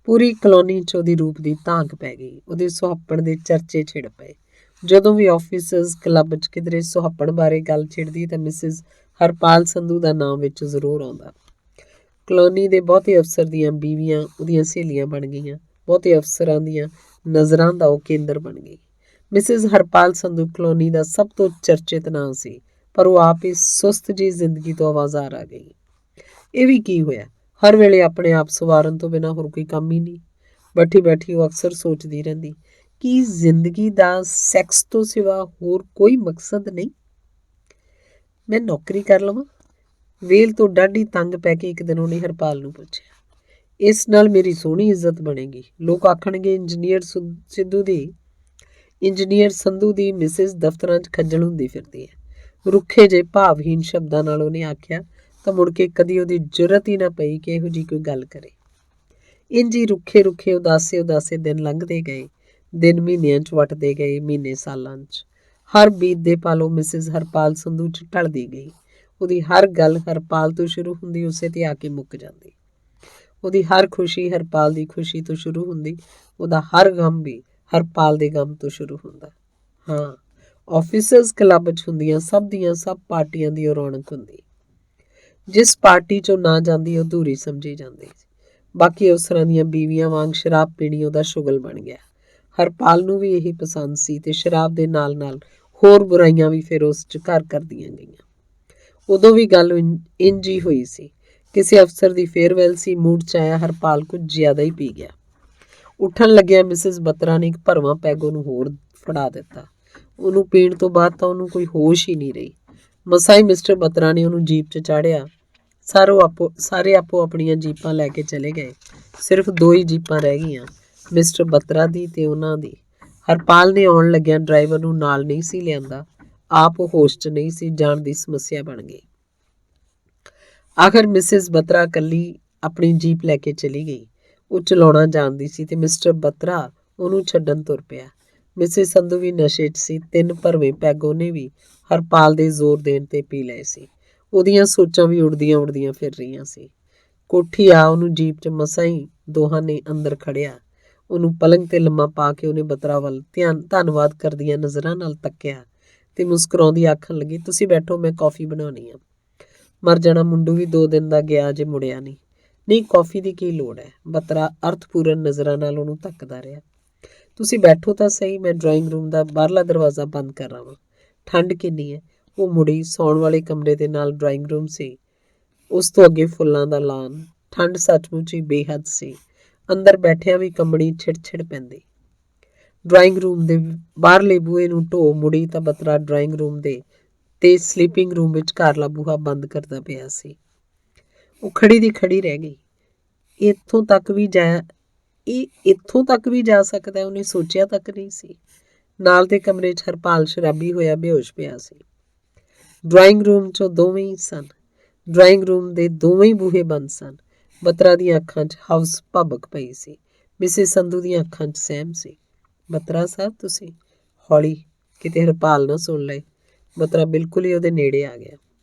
ਪੂਰੀ ਕਲੋਨੀ 'ਚ ਉਹਦੀ ਰੂਪ ਦੀ ਧਾਂਕ ਪੈ ਗਈ। ਉਹਦੇ ਸੁਹੱਪਣ ਦੇ ਚਰਚੇ ਛਿੜ ਪਏ। ਜਦੋਂ ਵੀ ਆਫਿਸਰਸ ਕਲੱਬ 'ਚ ਕਿਧਰੇ ਸੁਹੱਪਣ ਬਾਰੇ ਗੱਲ ਛਿੜਦੀ ਤਾਂ ਮਿਸਿਸ ਹਰਪਾਲ ਸੰਧੂ ਦਾ ਨਾਮ ਵਿੱਚ ਜ਼ਰੂਰ ਆਉਂਦਾ। ਕਲੋਨੀ ਦੇ ਬਹੁਤੇ ਅਫਸਰ ਦੀਆਂ ਬੀਵੀਆਂ ਉਹਦੀਆਂ ਸਹੇਲੀਆਂ ਬਣ ਗਈਆਂ। ਬਹੁਤੇ ਅਫਸਰਾਂ ਦੀਆਂ ਨਜ਼ਰਾਂ ਦਾ ਉਹ ਕੇਂਦਰ ਬਣ ਗਈ। ਮਿਸਿਸ ਹਰਪਾਲ ਸੰਧੂ ਕਲੋਨੀ ਦਾ ਸਭ ਤੋਂ ਚਰਚਿਤ ਨਾਂ ਸੀ, ਪਰ ਉਹ ਆਪ ਇਸ ਸੁਸਤ ਜਿਹੀ ਜ਼ਿੰਦਗੀ ਤੋਂ ਆਵਾਜ਼ਾਰ ਆ ਗਈ। ਇਹ ਵੀ ਕੀ ਹੋਇਆ, ਹਰ ਵੇਲੇ ਆਪਣੇ ਆਪ ਸਵਾਰਨ ਤੋਂ ਬਿਨਾਂ ਹੋਰ ਕੋਈ ਕੰਮ ਹੀ ਨਹੀਂ। ਬੈਠੀ ਬੈਠੀ ਉਹ ਅਕਸਰ ਸੋਚਦੀ ਰਹਿੰਦੀ, ਕੀ ਜ਼ਿੰਦਗੀ ਦਾ ਸੈਕਸ ਤੋਂ ਸਿਵਾ ਹੋਰ ਕੋਈ ਮਕਸਦ ਨਹੀਂ? ਮੈਂ ਨੌਕਰੀ ਕਰ ਲਵਾਂ? ਵੇਲ ਤੋਂ ਡਾਢੀ ਤੰਗ ਪੈ ਕੇ ਇੱਕ ਦਿਨ ਉਹਨੇ ਹਰਪਾਲ ਨੂੰ ਪੁੱਛਿਆ। ਇਸ ਨਾਲ ਮੇਰੀ ਸੋਹਣੀ ਇੱਜ਼ਤ ਬਣੇਗੀ। ਲੋਕ ਆਖਣਗੇ ਇੰਜੀਨੀਅਰ ਸੰਧੂ ਦੀ ਮਿਸਿਸ ਦਫ਼ਤਰਾਂ 'ਚ ਖੱਜਲ ਹੁੰਦੀ ਫਿਰਦੀ ਹੈ। ਰੁੱਖੇ ਜਿਹੇ ਭਾਵਹੀਨ ਸ਼ਬਦਾਂ ਨਾਲ ਉਹਨੇ ਆਖਿਆ ਤਾਂ ਮੁੜ ਕੇ ਕਦੀ ਉਹਦੀ ਜੁਰਤ ਹੀ ਨਾ ਪਈ ਕਿ ਇਹੋ ਜਿਹੀ ਕੋਈ ਗੱਲ ਕਰੇ। ਇੰਝ ਹੀ ਰੁੱਖੇ ਰੁੱਖੇ ਉਦਾਸੇ ਦਿਨ ਲੰਘਦੇ ਗਏ। ਦਿਨ ਮਹੀਨਿਆਂ 'ਚ ਵਟਦੇ ਗਏ, ਮਹੀਨੇ ਸਾਲਾਂ 'ਚ। ਹਰ ਬੀਤਦੇ ਪਲ ਉਹ ਮਿਸਿਸ ਹਰਪਾਲ ਸੰਧੂ 'ਚ ਢਲਦੀ ਗਈ। ਉਹਦੀ ਹਰ ਗੱਲ ਹਰਪਾਲ ਤੋਂ ਸ਼ੁਰੂ ਹੁੰਦੀ, ਉਸੇ 'ਤੇ ਆ ਕੇ ਮੁੱਕ ਜਾਂਦੀ। ਉਹਦੀ ਹਰ ਖੁਸ਼ੀ ਹਰਪਾਲ ਦੀ ਖੁਸ਼ੀ ਤੋਂ ਸ਼ੁਰੂ ਹੁੰਦੀ। ਉਹਦਾ ਹਰ ਗਮ ਵੀ ਹਰਪਾਲ ਦੇ ਗਮ ਤੋਂ ਸ਼ੁਰੂ ਹੁੰਦਾ। ਹਾਂ, ਆਫਿਸਰਸ ਕਲੱਬ 'ਚ ਹੁੰਦੀਆਂ ਸਭ ਦੀਆਂ ਸਭ ਪਾਰਟੀਆਂ ਦੀ ਉਹ ਰੌਣਕ ਹੁੰਦੀ। ਜਿਸ ਪਾਰਟੀ 'ਚੋਂ ਨਾ ਜਾਂਦੀ ਉਹ ਅਧੂਰੀ ਸਮਝੀ ਜਾਂਦੀ। ਬਾਕੀ ਅਫਸਰਾਂ ਦੀਆਂ ਬੀਵੀਆਂ ਵਾਂਗ ਸ਼ਰਾਬ ਪੀਣੀ ਉਹਦਾ ਸ਼ੁਗਲ ਬਣ ਗਿਆ। ਹਰਪਾਲ ਨੂੰ ਵੀ ਇਹੀ ਪਸੰਦ ਸੀ ਤੇ ਸ਼ਰਾਬ ਦੇ ਨਾਲ ਨਾਲ ਹੋਰ ਬੁਰਾਈਆਂ ਵੀ ਫਿਰ ਉਸ 'ਚ ਘਰ ਕਰਦੀਆਂ ਗਈਆਂ। ਉਦੋਂ ਵੀ ਗੱਲ ਇੰਝ ਹੀ ਹੋਈ ਸੀ। ਕਿਸੇ ਅਫਸਰ ਦੀ ਫੇਅਰਵੈਲ ਸੀ। ਮੂਡ 'ਚ ਆਇਆ ਹਰਪਾਲ ਕੁਝ ਜ਼ਿਆਦਾ ਹੀ ਪੀ ਗਿਆ। ਉੱਠਣ ਲੱਗਿਆ ਮਿਸਿਸ ਬਤਰਾ ਨੇ ਇੱਕ ਭਰਵਾਂ ਪੈਗ ਉਹਨੂੰ ਹੋਰ ਫੜਾ ਦਿੱਤਾ। ਉਹਨੂੰ ਪੀਣ ਤੋਂ ਬਾਅਦ ਤਾਂ ਉਹਨੂੰ ਕੋਈ ਹੋਸ਼ ਹੀ ਨਹੀਂ ਰਹੀ। ਮਸਾਂ ਹੀ ਮਿਸਟਰ ਬਤਰਾ ਨੇ ਉਹਨੂੰ ਜੀਪ 'ਚ ਚਾੜਿਆ। ਸਾਰੇ ਆਪੋ ਆਪਣੀਆਂ ਜੀਪਾਂ ਲੈ ਕੇ ਚਲੇ ਗਏ। ਸਿਰਫ 2 ਹੀ ਜੀਪਾਂ ਰਹਿ ਗਈਆਂ, ਮਿਸਟਰ ਬਤਰਾ ਦੀ ਤੇ ਉਹਨਾਂ ਦੀ। ਹਰਪਾਲ ਨੇ ਆਉਣ ਲੱਗਿਆਂ ਡਰਾਈਵਰ ਨੂੰ ਨਾਲ ਨਹੀਂ ਸੀ ਲਿਆਂਦਾ। ਆਪ ਉਹ ਹੋਸ਼ 'ਚ ਨਹੀਂ ਸੀ, ਜਾਣ ਦੀ ਸਮੱਸਿਆ ਬਣ ਗਈ। ਆਖਰ ਮਿਸਿਸ ਬਤਰਾ ਇਕੱਲੀ ਆਪਣੀ ਜੀਪ ਲੈ ਕੇ ਚਲੀ ਗਈ। ਉਹ ਚਲਾਉਣਾ ਜਾਣਦੀ ਸੀ ਤੇ ਮਿਸਟਰ ਬਤਰਾ ਉਹਨੂੰ ਛੱਡਣ ਤੁਰ ਪਿਆ। ਮਿਸਿਸ ਸੰਧੂ ਵੀ ਨਸ਼ੇ 'ਚ ਸੀ। 3 ਭਰਵੇਂ ਪੈਗ ਉਹਨੇ ਵੀ ਹਰਪਾਲ ਦੇ ਜ਼ੋਰ ਦੇਣ 'ਤੇ ਪੀ ਲਏ ਸੀ। ਉਹਦੀਆਂ ਸੋਚਾਂ ਵੀ ਉੜਦੀਆਂ ਫਿਰ ਰਹੀਆਂ ਸੀ। ਕੋਠੀ ਆ ਉਹਨੂੰ ਜੀਪ 'ਚ ਮਸਾਂ ਹੀ ਦੋਹਾਂ ਨੇ ਅੰਦਰ ਖੜਿਆ। ਉਹਨੂੰ ਪਲੰਗ 'ਤੇ ਲੰਮਾ ਪਾ ਕੇ ਉਹਨੇ ਬਤਰਾ ਵੱਲ ਧੰਨਵਾਦ ਕਰਦੀਆਂ ਨਜ਼ਰਾਂ ਨਾਲ ਤੱਕਿਆ ਤੇ ਮੁਸਕਰਾਉਂਦੀ ਆਖਣ ਲੱਗੀ, ਤੁਸੀਂ ਬੈਠੋ, ਮੈਂ ਕੌਫੀ ਬਣਾਉਣੀ ਆ। ਮਰ ਜਾਣਾ ਮੁੰਡੂ ਵੀ 2 ਦਿਨ ਦਾ ਗਿਆ, ਅਜੇ ਮੁੜਿਆ ਨਹੀਂ। ਨਹੀਂ, ਕੌਫੀ ਦੀ ਕੀ ਲੋੜ ਹੈ? ਬਤਰਾ ਅਰਥਪੂਰਨ ਨਜ਼ਰਾਂ ਨਾਲ ਉਹਨੂੰ ਤੱਕਦਾ ਰਿਹਾ। ਤੁਸੀਂ ਬੈਠੋ ਤਾਂ ਸਹੀ, ਮੈਂ ਡਰਾਇੰਗ ਰੂਮ ਦਾ ਬਾਹਰਲਾ ਦਰਵਾਜ਼ਾ ਬੰਦ ਕਰ ਆਵਾਂ। ਠੰਡ ਕਿੰਨੀ ਹੈ? ਉਹ ਮੁੜੀ। ਸੌਣ ਵਾਲੇ ਕਮਰੇ ਦੇ ਨਾਲ ਡਰਾਇੰਗ ਰੂਮ ਸੀ। ਉਸ ਤੋਂ ਅੱਗੇ ਫੁੱਲਾਂ ਦਾ ਲਾਨ। ਠੰਡ ਸੱਚਮੁੱਚ ਹੀ ਬੇਹੱਦ ਸੀ। ਅੰਦਰ ਬੈਠਿਆਂ ਵੀ ਕੰਬਣੀ ਛਿੜ ਪੈਂਦੀ। ਡਰਾਇੰਗ ਰੂਮ ਦੇ ਬਾਹਰਲੇ ਬੂਹੇ ਨੂੰ ਢੋ ਮੁੜੀ ਤਾਂ ਬਤਰਾ ਡਰਾਇੰਗ ਰੂਮ ਦੇ ਤੇ ਸਲੀਪਿੰਗ ਰੂਮ ਵਿੱਚ ਘਰਲਾ ਬੂਹਾ ਬੰਦ ਕਰਦਾ ਪਿਆ ਸੀ। ਉਹ ਖੜੀ ਦੀ ਖੜੀ ਰਹਿ ਗਈ। ਇੱਥੋਂ ਤੱਕ ਵੀ ਜਾ ਸਕਦਾ, ਉਹਨੇ ਸੋਚਿਆ ਤੱਕ ਨਹੀਂ ਸੀ। ਨਾਲ ਦੇ ਕਮਰੇ 'ਚ ਹਰਪਾਲ ਸ਼ਰਾਬੀ ਹੋਇਆ ਬੇਹੋਸ਼ ਪਿਆ ਸੀ। ਡਰਾਇੰਗ ਰੂਮ 'ਚੋਂ ਦੋਵੇਂ ਹੀ ਸਨ। ਡਰਾਇੰਗ ਰੂਮ ਦੇ ਦੋਵੇਂ ਹੀ ਬੂਹੇ ਬੰਦ ਸਨ। ਬਤਰਾ ਦੀਆਂ ਅੱਖਾਂ 'ਚ ਹਵਸ ਭਬਕ ਪਈ ਸੀ। ਮਿਸਿਸ ਸੰਧੂ ਦੀਆਂ ਅੱਖਾਂ 'ਚ ਸਹਿਮ ਸੀ। ਬਤਰਾ ਸਾਹਿਬ, ਤੁਸੀਂ? ਹੌਲੀ ਕਿਤੇ ਹਰਪਾਲ ਨਾ ਸੁਣ ਲਏ। ਬਤਰਾ ਬਿਲਕੁਲ ਹੀ ਉਹਦੇ ਨੇੜੇ ਆ ਗਿਆ।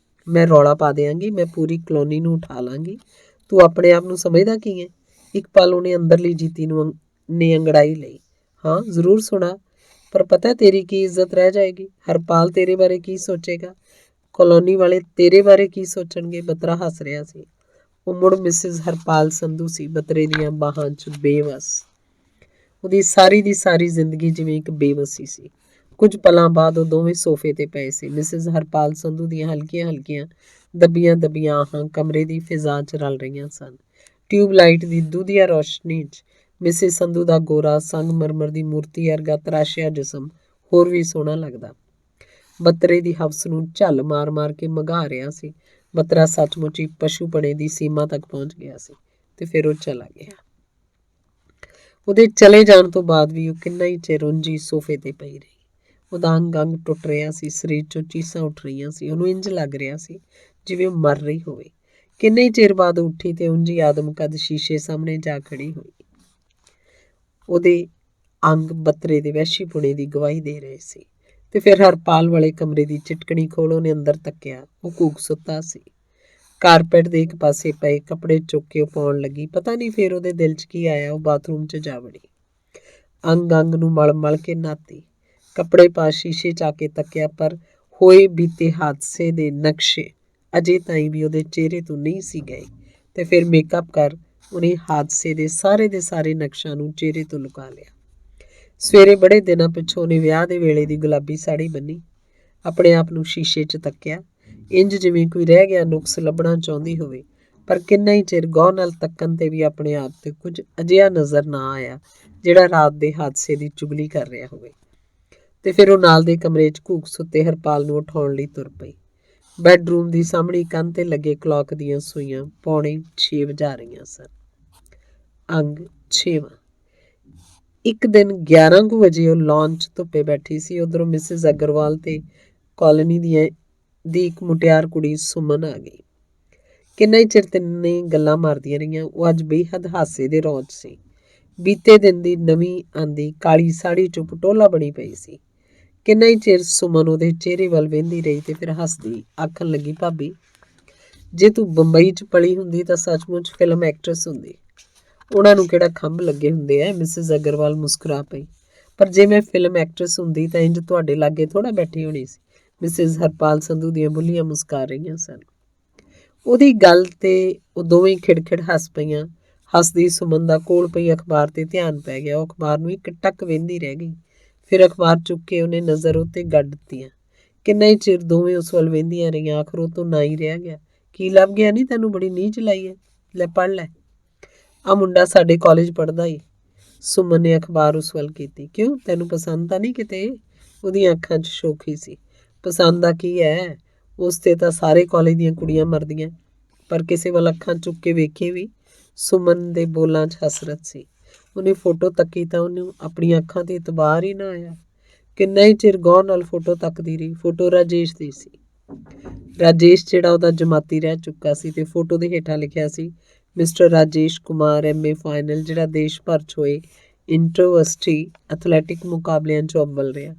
ਮੈਂ ਰੌਲਾ ਪਾ ਦਿਆਂਗੀ, ਮੈਂ ਪੂਰੀ ਕਲੋਨੀ ਨੂੰ ਉਠਾ ਲਾਂਗੀ। ਤੂੰ ਆਪਣੇ ਆਪ ਨੂੰ ਸਮਝਦਾ ਕੀ ਹੈ? ਇੱਕ ਪਲ ਉਹਨੇ ਅੰਦਰਲੀ ਜੀਤੀ ਨੇ ਅੰਗੜਾਈ ਲਈ। ਹਾਂ ਜ਼ਰੂਰ ਸੁਣਾ, ਪਰ ਪਤਾ ਤੇਰੀ ਕੀ ਇੱਜ਼ਤ ਰਹਿ ਜਾਏਗੀ? ਹਰਪਾਲ ਤੇਰੇ ਬਾਰੇ ਕੀ ਸੋਚੇਗਾ? ਕਲੋਨੀ ਵਾਲੇ ਤੇਰੇ ਬਾਰੇ ਕੀ ਸੋਚਣਗੇ? ਬਤਰਾ ਹੱਸ ਰਿਹਾ ਸੀ। ਉਹ ਮੁੜ ਮਿਸਿਸ ਹਰਪਾਲ ਸੰਧੂ ਸੀ, ਬਤਰੇ ਦੀਆਂ ਬਾਹਾਂ 'ਚ ਬੇਵਸ। ਉਹਦੀ ਸਾਰੀ ਦੀ ਸਾਰੀ ਜ਼ਿੰਦਗੀ ਜਿਵੇਂ ਇੱਕ ਬੇਵਸੀ ਸੀ। ਕੁਝ ਪਲਾਂ ਬਾਅਦ ਉਹ ਦੋਵੇਂ ਸੋਫੇ ਤੇ ਪਏ ਸੀ। ਮਿਸਿਸ ਹਰਪਾਲ ਸੰਧੂ ਦੀਆਂ ਹਲਕੀਆਂ ਹਲਕੀਆਂ ਦੱਬੀਆਂ ਆਹਾਂ ਕਮਰੇ ਦੀ ਫਿਜ਼ਾ 'ਚ ਰਲ ਰਹੀਆਂ ਸਨ। ਟਿਊਬਲਾਈਟ ਦੀ ਦੁਧੀਆ ਰੌਸ਼ਨੀ 'ਚ ਮਿਸਿਸ ਸੰਧੂ ਦਾ ਗੋਰਾ ਸੰਗਮਰਮਰ ਦੀ ਮੂਰਤੀ ਵਰਗਾ ਤਰਾਸ਼ਿਆ ਜਿਸਮ ਹੋਰ ਵੀ ਸੋਹਣਾ ਲੱਗਦਾ। ਬਤਰੇ ਦੀ ਹਵਸ ਨੂੰ ਝੱਲ ਮਾਰ ਮਾਰ ਕੇ ਮਘਾ ਰਿਹਾ ਸੀ। ਬਤਰਾ ਸੱਚਮੁੱਚ ਹੀ ਪਸ਼ੂਪਣੇ ਦੀ ਸੀਮਾ ਤੱਕ ਪਹੁੰਚ ਗਿਆ ਸੀ ਤੇ ਫਿਰ ਉਹ ਚਲਾ ਗਿਆ। ਉਹਦੇ ਚਲੇ ਜਾਣ ਤੋਂ ਬਾਅਦ ਵੀ ਉਹ ਕਿੰਨਾ ਹੀ ਚਿਰ ਉਂਝ ਹੀ ਸੋਫੇ ਤੇ ਪਈ ਰਹੀ। ਉਹਦਾ ਅੰਗ ਟੁੱਟ ਰਿਹਾ ਸੀ, ਸਰੀਰ 'ਚੋਂ ਚੀਸਾਂ ਉੱਠ ਰਹੀਆਂ ਸੀ। ਉਹਨੂੰ ਇੰਝ ਲੱਗ ਰਿਹਾ ਸੀ ਜਿਵੇਂ ਉਹ ਮਰ ਰਹੀ ਹੋਵੇ। ਕਿੰਨੇ ਹੀ ਚਿਰ ਬਾਅਦ ਉੱਠੀ ਤੇ ਉਂਝ ਹੀ ਆਦਮਕਦ ਸ਼ੀਸ਼ੇ ਸਾਹਮਣੇ ਜਾ ਖੜੀ ਹੋਈ। ਉਹਦੇ ਅੰਗ ਬਤਰੇ ਦੇ ਵਹਿਸ਼ੀਪੁਣੇ ਦੀ ਗਵਾਹੀ ਦੇ ਰਹੇ ਸੀ। ਤੇ ਫਿਰ ਹਰਪਾਲ ਵਾਲੇ ਕਮਰੇ ਦੀ ਚਿਟਕਣੀ ਖੋਲ ਉਹਨੇ ਅੰਦਰ ਤੱਕਿਆ। ਉਹ ਘੂਕ ਸੁੱਤਾ ਸੀ। ਕਾਰਪੈਟ ਦੇ ਇੱਕ ਪਾਸੇ ਪਏ ਕੱਪੜੇ ਚੁੱਕ ਕੇ ਉਹ ਪਾਉਣ ਲੱਗੀ। ਪਤਾ ਨਹੀਂ ਫਿਰ ਉਹਦੇ ਦਿਲ 'ਚ ਕੀ ਆਇਆ, ਉਹ ਬਾਥਰੂਮ 'ਚ ਜਾ ਵੜੀ। ਅੰਗ ਨੂੰ ਮਲ ਮਲ ਕੇ ਨਹਾਤੀ। ਕੱਪੜੇ ਪਾ ਸ਼ੀਸ਼ੇ 'ਚ ਆ ਕੇ ਤੱਕਿਆ, ਪਰ ਹੋਏ ਬੀਤੇ ਹਾਦਸੇ ਦੇ ਨਕਸ਼ੇ ਅਜੇ ਤਾਈਂ ਵੀ ਉਹਦੇ ਚਿਹਰੇ ਤੋਂ ਨਹੀਂ ਸੀ ਗਏ। ਤੇ ਫਿਰ ਮੇਕਅਪ ਕਰ ਉਹਨੇ ਹਾਦਸੇ ਦੇ ਸਾਰੇ ਨਕਸ਼ਾਂ ਨੂੰ ਚਿਹਰੇ ਤੋਂ ਲੁਕਾ ਲਿਆ। ਸਵੇਰੇ ਬੜੇ ਦਿਨਾਂ ਪਿੱਛੋਂ ਉਹਨੇ ਵਿਆਹ ਦੇ ਵੇਲੇ ਦੀ ਗੁਲਾਬੀ ਸਾੜੀ ਬੰਨੀ। ਆਪਣੇ ਆਪ ਨੂੰ ਸ਼ੀਸ਼ੇ 'ਚ ਤੱਕਿਆ, ਇੰਝ ਜਿਵੇਂ ਕੋਈ ਰਹਿ ਗਿਆ ਨੁਕਸ ਲੱਭਣਾ ਚਾਹੁੰਦੀ ਹੋਵੇ। ਪਰ ਕਿੰਨਾ ਹੀ ਚਿਰ ਗੌਰ ਨਾਲ ਤੱਕਣ ਤੇ ਵੀ ਆਪਣੇ ਆਪ ਤੇ ਕੁਝ ਅਜਿਹਾ ਨਜ਼ਰ ਨਾ ਆਇਆ ਜਿਹੜਾ ਰਾਤ ਦੇ ਹਾਦਸੇ ਦੀ ਚੁਗਲੀ ਕਰ ਰਿਹਾ ਹੋਵੇ। ਤੇ ਫਿਰ ਉਹ ਨਾਲ ਦੇ ਕਮਰੇ 'ਚ ਘੂਕ ਸੁੱਤੇ ਹਰਪਾਲ ਨੂੰ ਉਠਾਉਣ ਲਈ ਤੁਰ ਪਈ। ਬੈੱਡਰੂਮ ਦੀ ਸਾਹਮਣੀ ਕੰਧ ਤੇ ਲੱਗੇ ਕਲੌਕ ਦੀਆਂ ਸੂਈਆਂ 6:45 ਵਜਾ ਰਹੀਆਂ ਸਨ। ਅੰਗ 6ਵਾਂ। ਇੱਕ ਦਿਨ 11 ਕੁ ਵਜੇ ਉਹ ਲੌਨ 'ਚ ਧੁੱਪੇ ਬੈਠੀ ਸੀ। ਉੱਧਰੋਂ ਮਿਸਿਸ ਅਗਰਵਾਲ ਤੇ ਕਾਲੋਨੀ ਦੀ ਇੱਕ ਮੁਟਿਆਰ ਕੁੜੀ ਸੁਮਨ ਆ ਗਈ। ਕਿੰਨਾ ਹੀ ਚਿਰ ਤਿੰਨੇ ਗੱਲਾਂ ਮਾਰਦੀਆਂ ਰਹੀਆਂ। ਉਹ ਅੱਜ ਬੇਹੱਦ ਹਾਸੇ ਦੇ ਰੌਂਅ 'ਚ ਸੀ। ਬੀਤੇ ਦਿਨ ਦੀ ਨਵੀਂ ਆਂਦੀ ਕਾਲੀ ਸਾੜੀ 'ਚੋਂ ਪਟੋਲਾ ਬਣੀ ਪਈ ਸੀ। ਕਿੰਨਾ ਹੀ ਚਿਰ ਸੁਮਨ ਉਹਦੇ ਚਿਹਰੇ ਵੱਲ ਵੇਂਦੀ ਰਹੀ ਤੇ ਫਿਰ ਹੱਸਦੀ ਆਖਣ ਲੱਗੀ, ਭਾਬੀ ਜੇ ਤੂੰ ਬੰਬਈ 'ਚ ਪਲੀ ਹੁੰਦੀ ਤਾਂ ਸੱਚਮੁੱਚ ਫਿਲਮ ਐਕਟਰੈਸ ਹੁੰਦੀ। ਉਹਨਾਂ ਨੂੰ ਕਿਹੜਾ ਖੰਭ ਲੱਗੇ ਹੁੰਦੇ ਐ? ਮਿਸਿਸ ਅਗਰਵਾਲ ਮੁਸਕਰਾ ਪਈ। ਪਰ ਜੇ ਮੈਂ ਫਿਲਮ ਐਕਟਰੈਸ ਹੁੰਦੀ ਤਾਂ ਇੰਝ ਤੁਹਾਡੇ ਲਾਗੇ ਥੋੜ੍ਹਾ ਬੈਠੀ ਹੋਣੀ ਸੀ। ਮਿਸਿਸ ਹਰਪਾਲ ਸੰਧੂ ਦੀਆਂ ਬੁੱਲੀਆਂ ਮੁਸਕਰਾ ਰਹੀਆਂ ਸਨ। ਉਹਦੀ ਗੱਲ ਤੇ ਉਹ ਦੋਵੇਂ ਖਿੜਖਿੜ ਹੱਸ ਪਈਆਂ। ਹੱਸਦੀ ਸੁਮਨ ਦਾ ਕੋਲ ਪਈ ਅਖਬਾਰ ਤੇ ਧਿਆਨ ਪੈ ਗਿਆ। ਉਹ ਅਖਬਾਰ ਨੂੰ ਇੱਕ ਟੱਕ ਵੇਂਦੀ ਰਹਿ ਗਈ। ਫਿਰ ਅਖਬਾਰ ਚੁੱਕ ਕੇ ਉਹਨੇ ਨਜ਼ਰ ਉੱਤੇ ਗੱਡ ਦਿੱਤੀਆਂ। ਕਿੰਨਾ ਹੀ ਚਿਰ ਦੋਵੇਂ ਉਸ ਵੱਲ ਵੇਂਦੀਆਂ ਰਹੀਆਂ। ਆਖਰ ਉਹ ਤੋਂ ਨਾ ਹੀ ਰਿਹਾ ਗਿਆ। ਕੀ ਲੱਭ ਗਿਆ? ਨਹੀਂ ਤੈਨੂੰ ਬੜੀ ਨੀਝ ਲਾਈ ਹੈ, ਲੈ ਪੜ੍ਹ ਲੈ। ਆ ਮੁੰਡਾ ਸਾਡੇ ਕਾਲਜ ਪੜ੍ਹਦਾ ਈ। ਸੁਮਨ ਨੇ ਅਖਬਾਰ ਉਸ ਵੱਲ ਕੀਤੀ। ਕਿਉਂ, ਤੈਨੂੰ ਪਸੰਦ ਤਾਂ ਨਹੀਂ ਕਿਤੇ? ਉਹਦੀਆਂ ਅੱਖਾਂ 'ਚ ਸ਼ੋਖੀ ਸੀ। ਪਸੰਦ ਦਾ ਕੀ ਹੈ? ਉਸ ਤੇ ਤਾਂ ਸਾਰੇ ਕਾਲਜ ਦੀਆਂ ਕੁੜੀਆਂ ਮਰਦੀਆਂ। ਪਰ ਕਿਸੇ ਵੱਲ ਅੱਖਾਂ ਚੁੱਕ ਕੇ ਵੇਖੇ ਵੀ? ਸੁਮਨ ਦੇ ਬੋਲਾਂ 'ਚ ਹਸਰਤ ਸੀ। ਉਹਨੇ ਫੋਟੋ ਤੱਕੀ ਤਾਂ ਉਹਨੂੰ ਆਪਣੀਆਂ ਅੱਖਾਂ ਤੇ ਇਤਬਾਰ ਹੀ ਨਾ ਆਇਆ। ਕਿੰਨਾ ਹੀ ਚਿਰ ਗੌਰ ਨਾਲ ਫੋਟੋ ਤੱਕਦੀ ਰਹੀ। ਫੋਟੋ ਰਾਜੇਸ਼ ਦੀ ਸੀ। ਰਾਜੇਸ਼ ਜਿਹੜਾ ਉਹਦਾ ਜਮਾਤੀ ਰਹਿ ਚੁੱਕਾ ਸੀ ਤੇ ਫੋਟੋ ਦੇ ਹੇਠਾਂ ਲਿਖਿਆ ਸੀ, mister Rajesh Kumar MA final, ਜਿਹੜਾ ਦੇਸ਼ ਭਰ 'ਚ ਹੋਏ ਇੰਟਰਵਰਸਿਟੀ ਐਥਲੈਟਿਕ ਮੁਕਾਬਲਿਆਂ 'ਚ ਅੱਵਲ ਰਿਹਾ।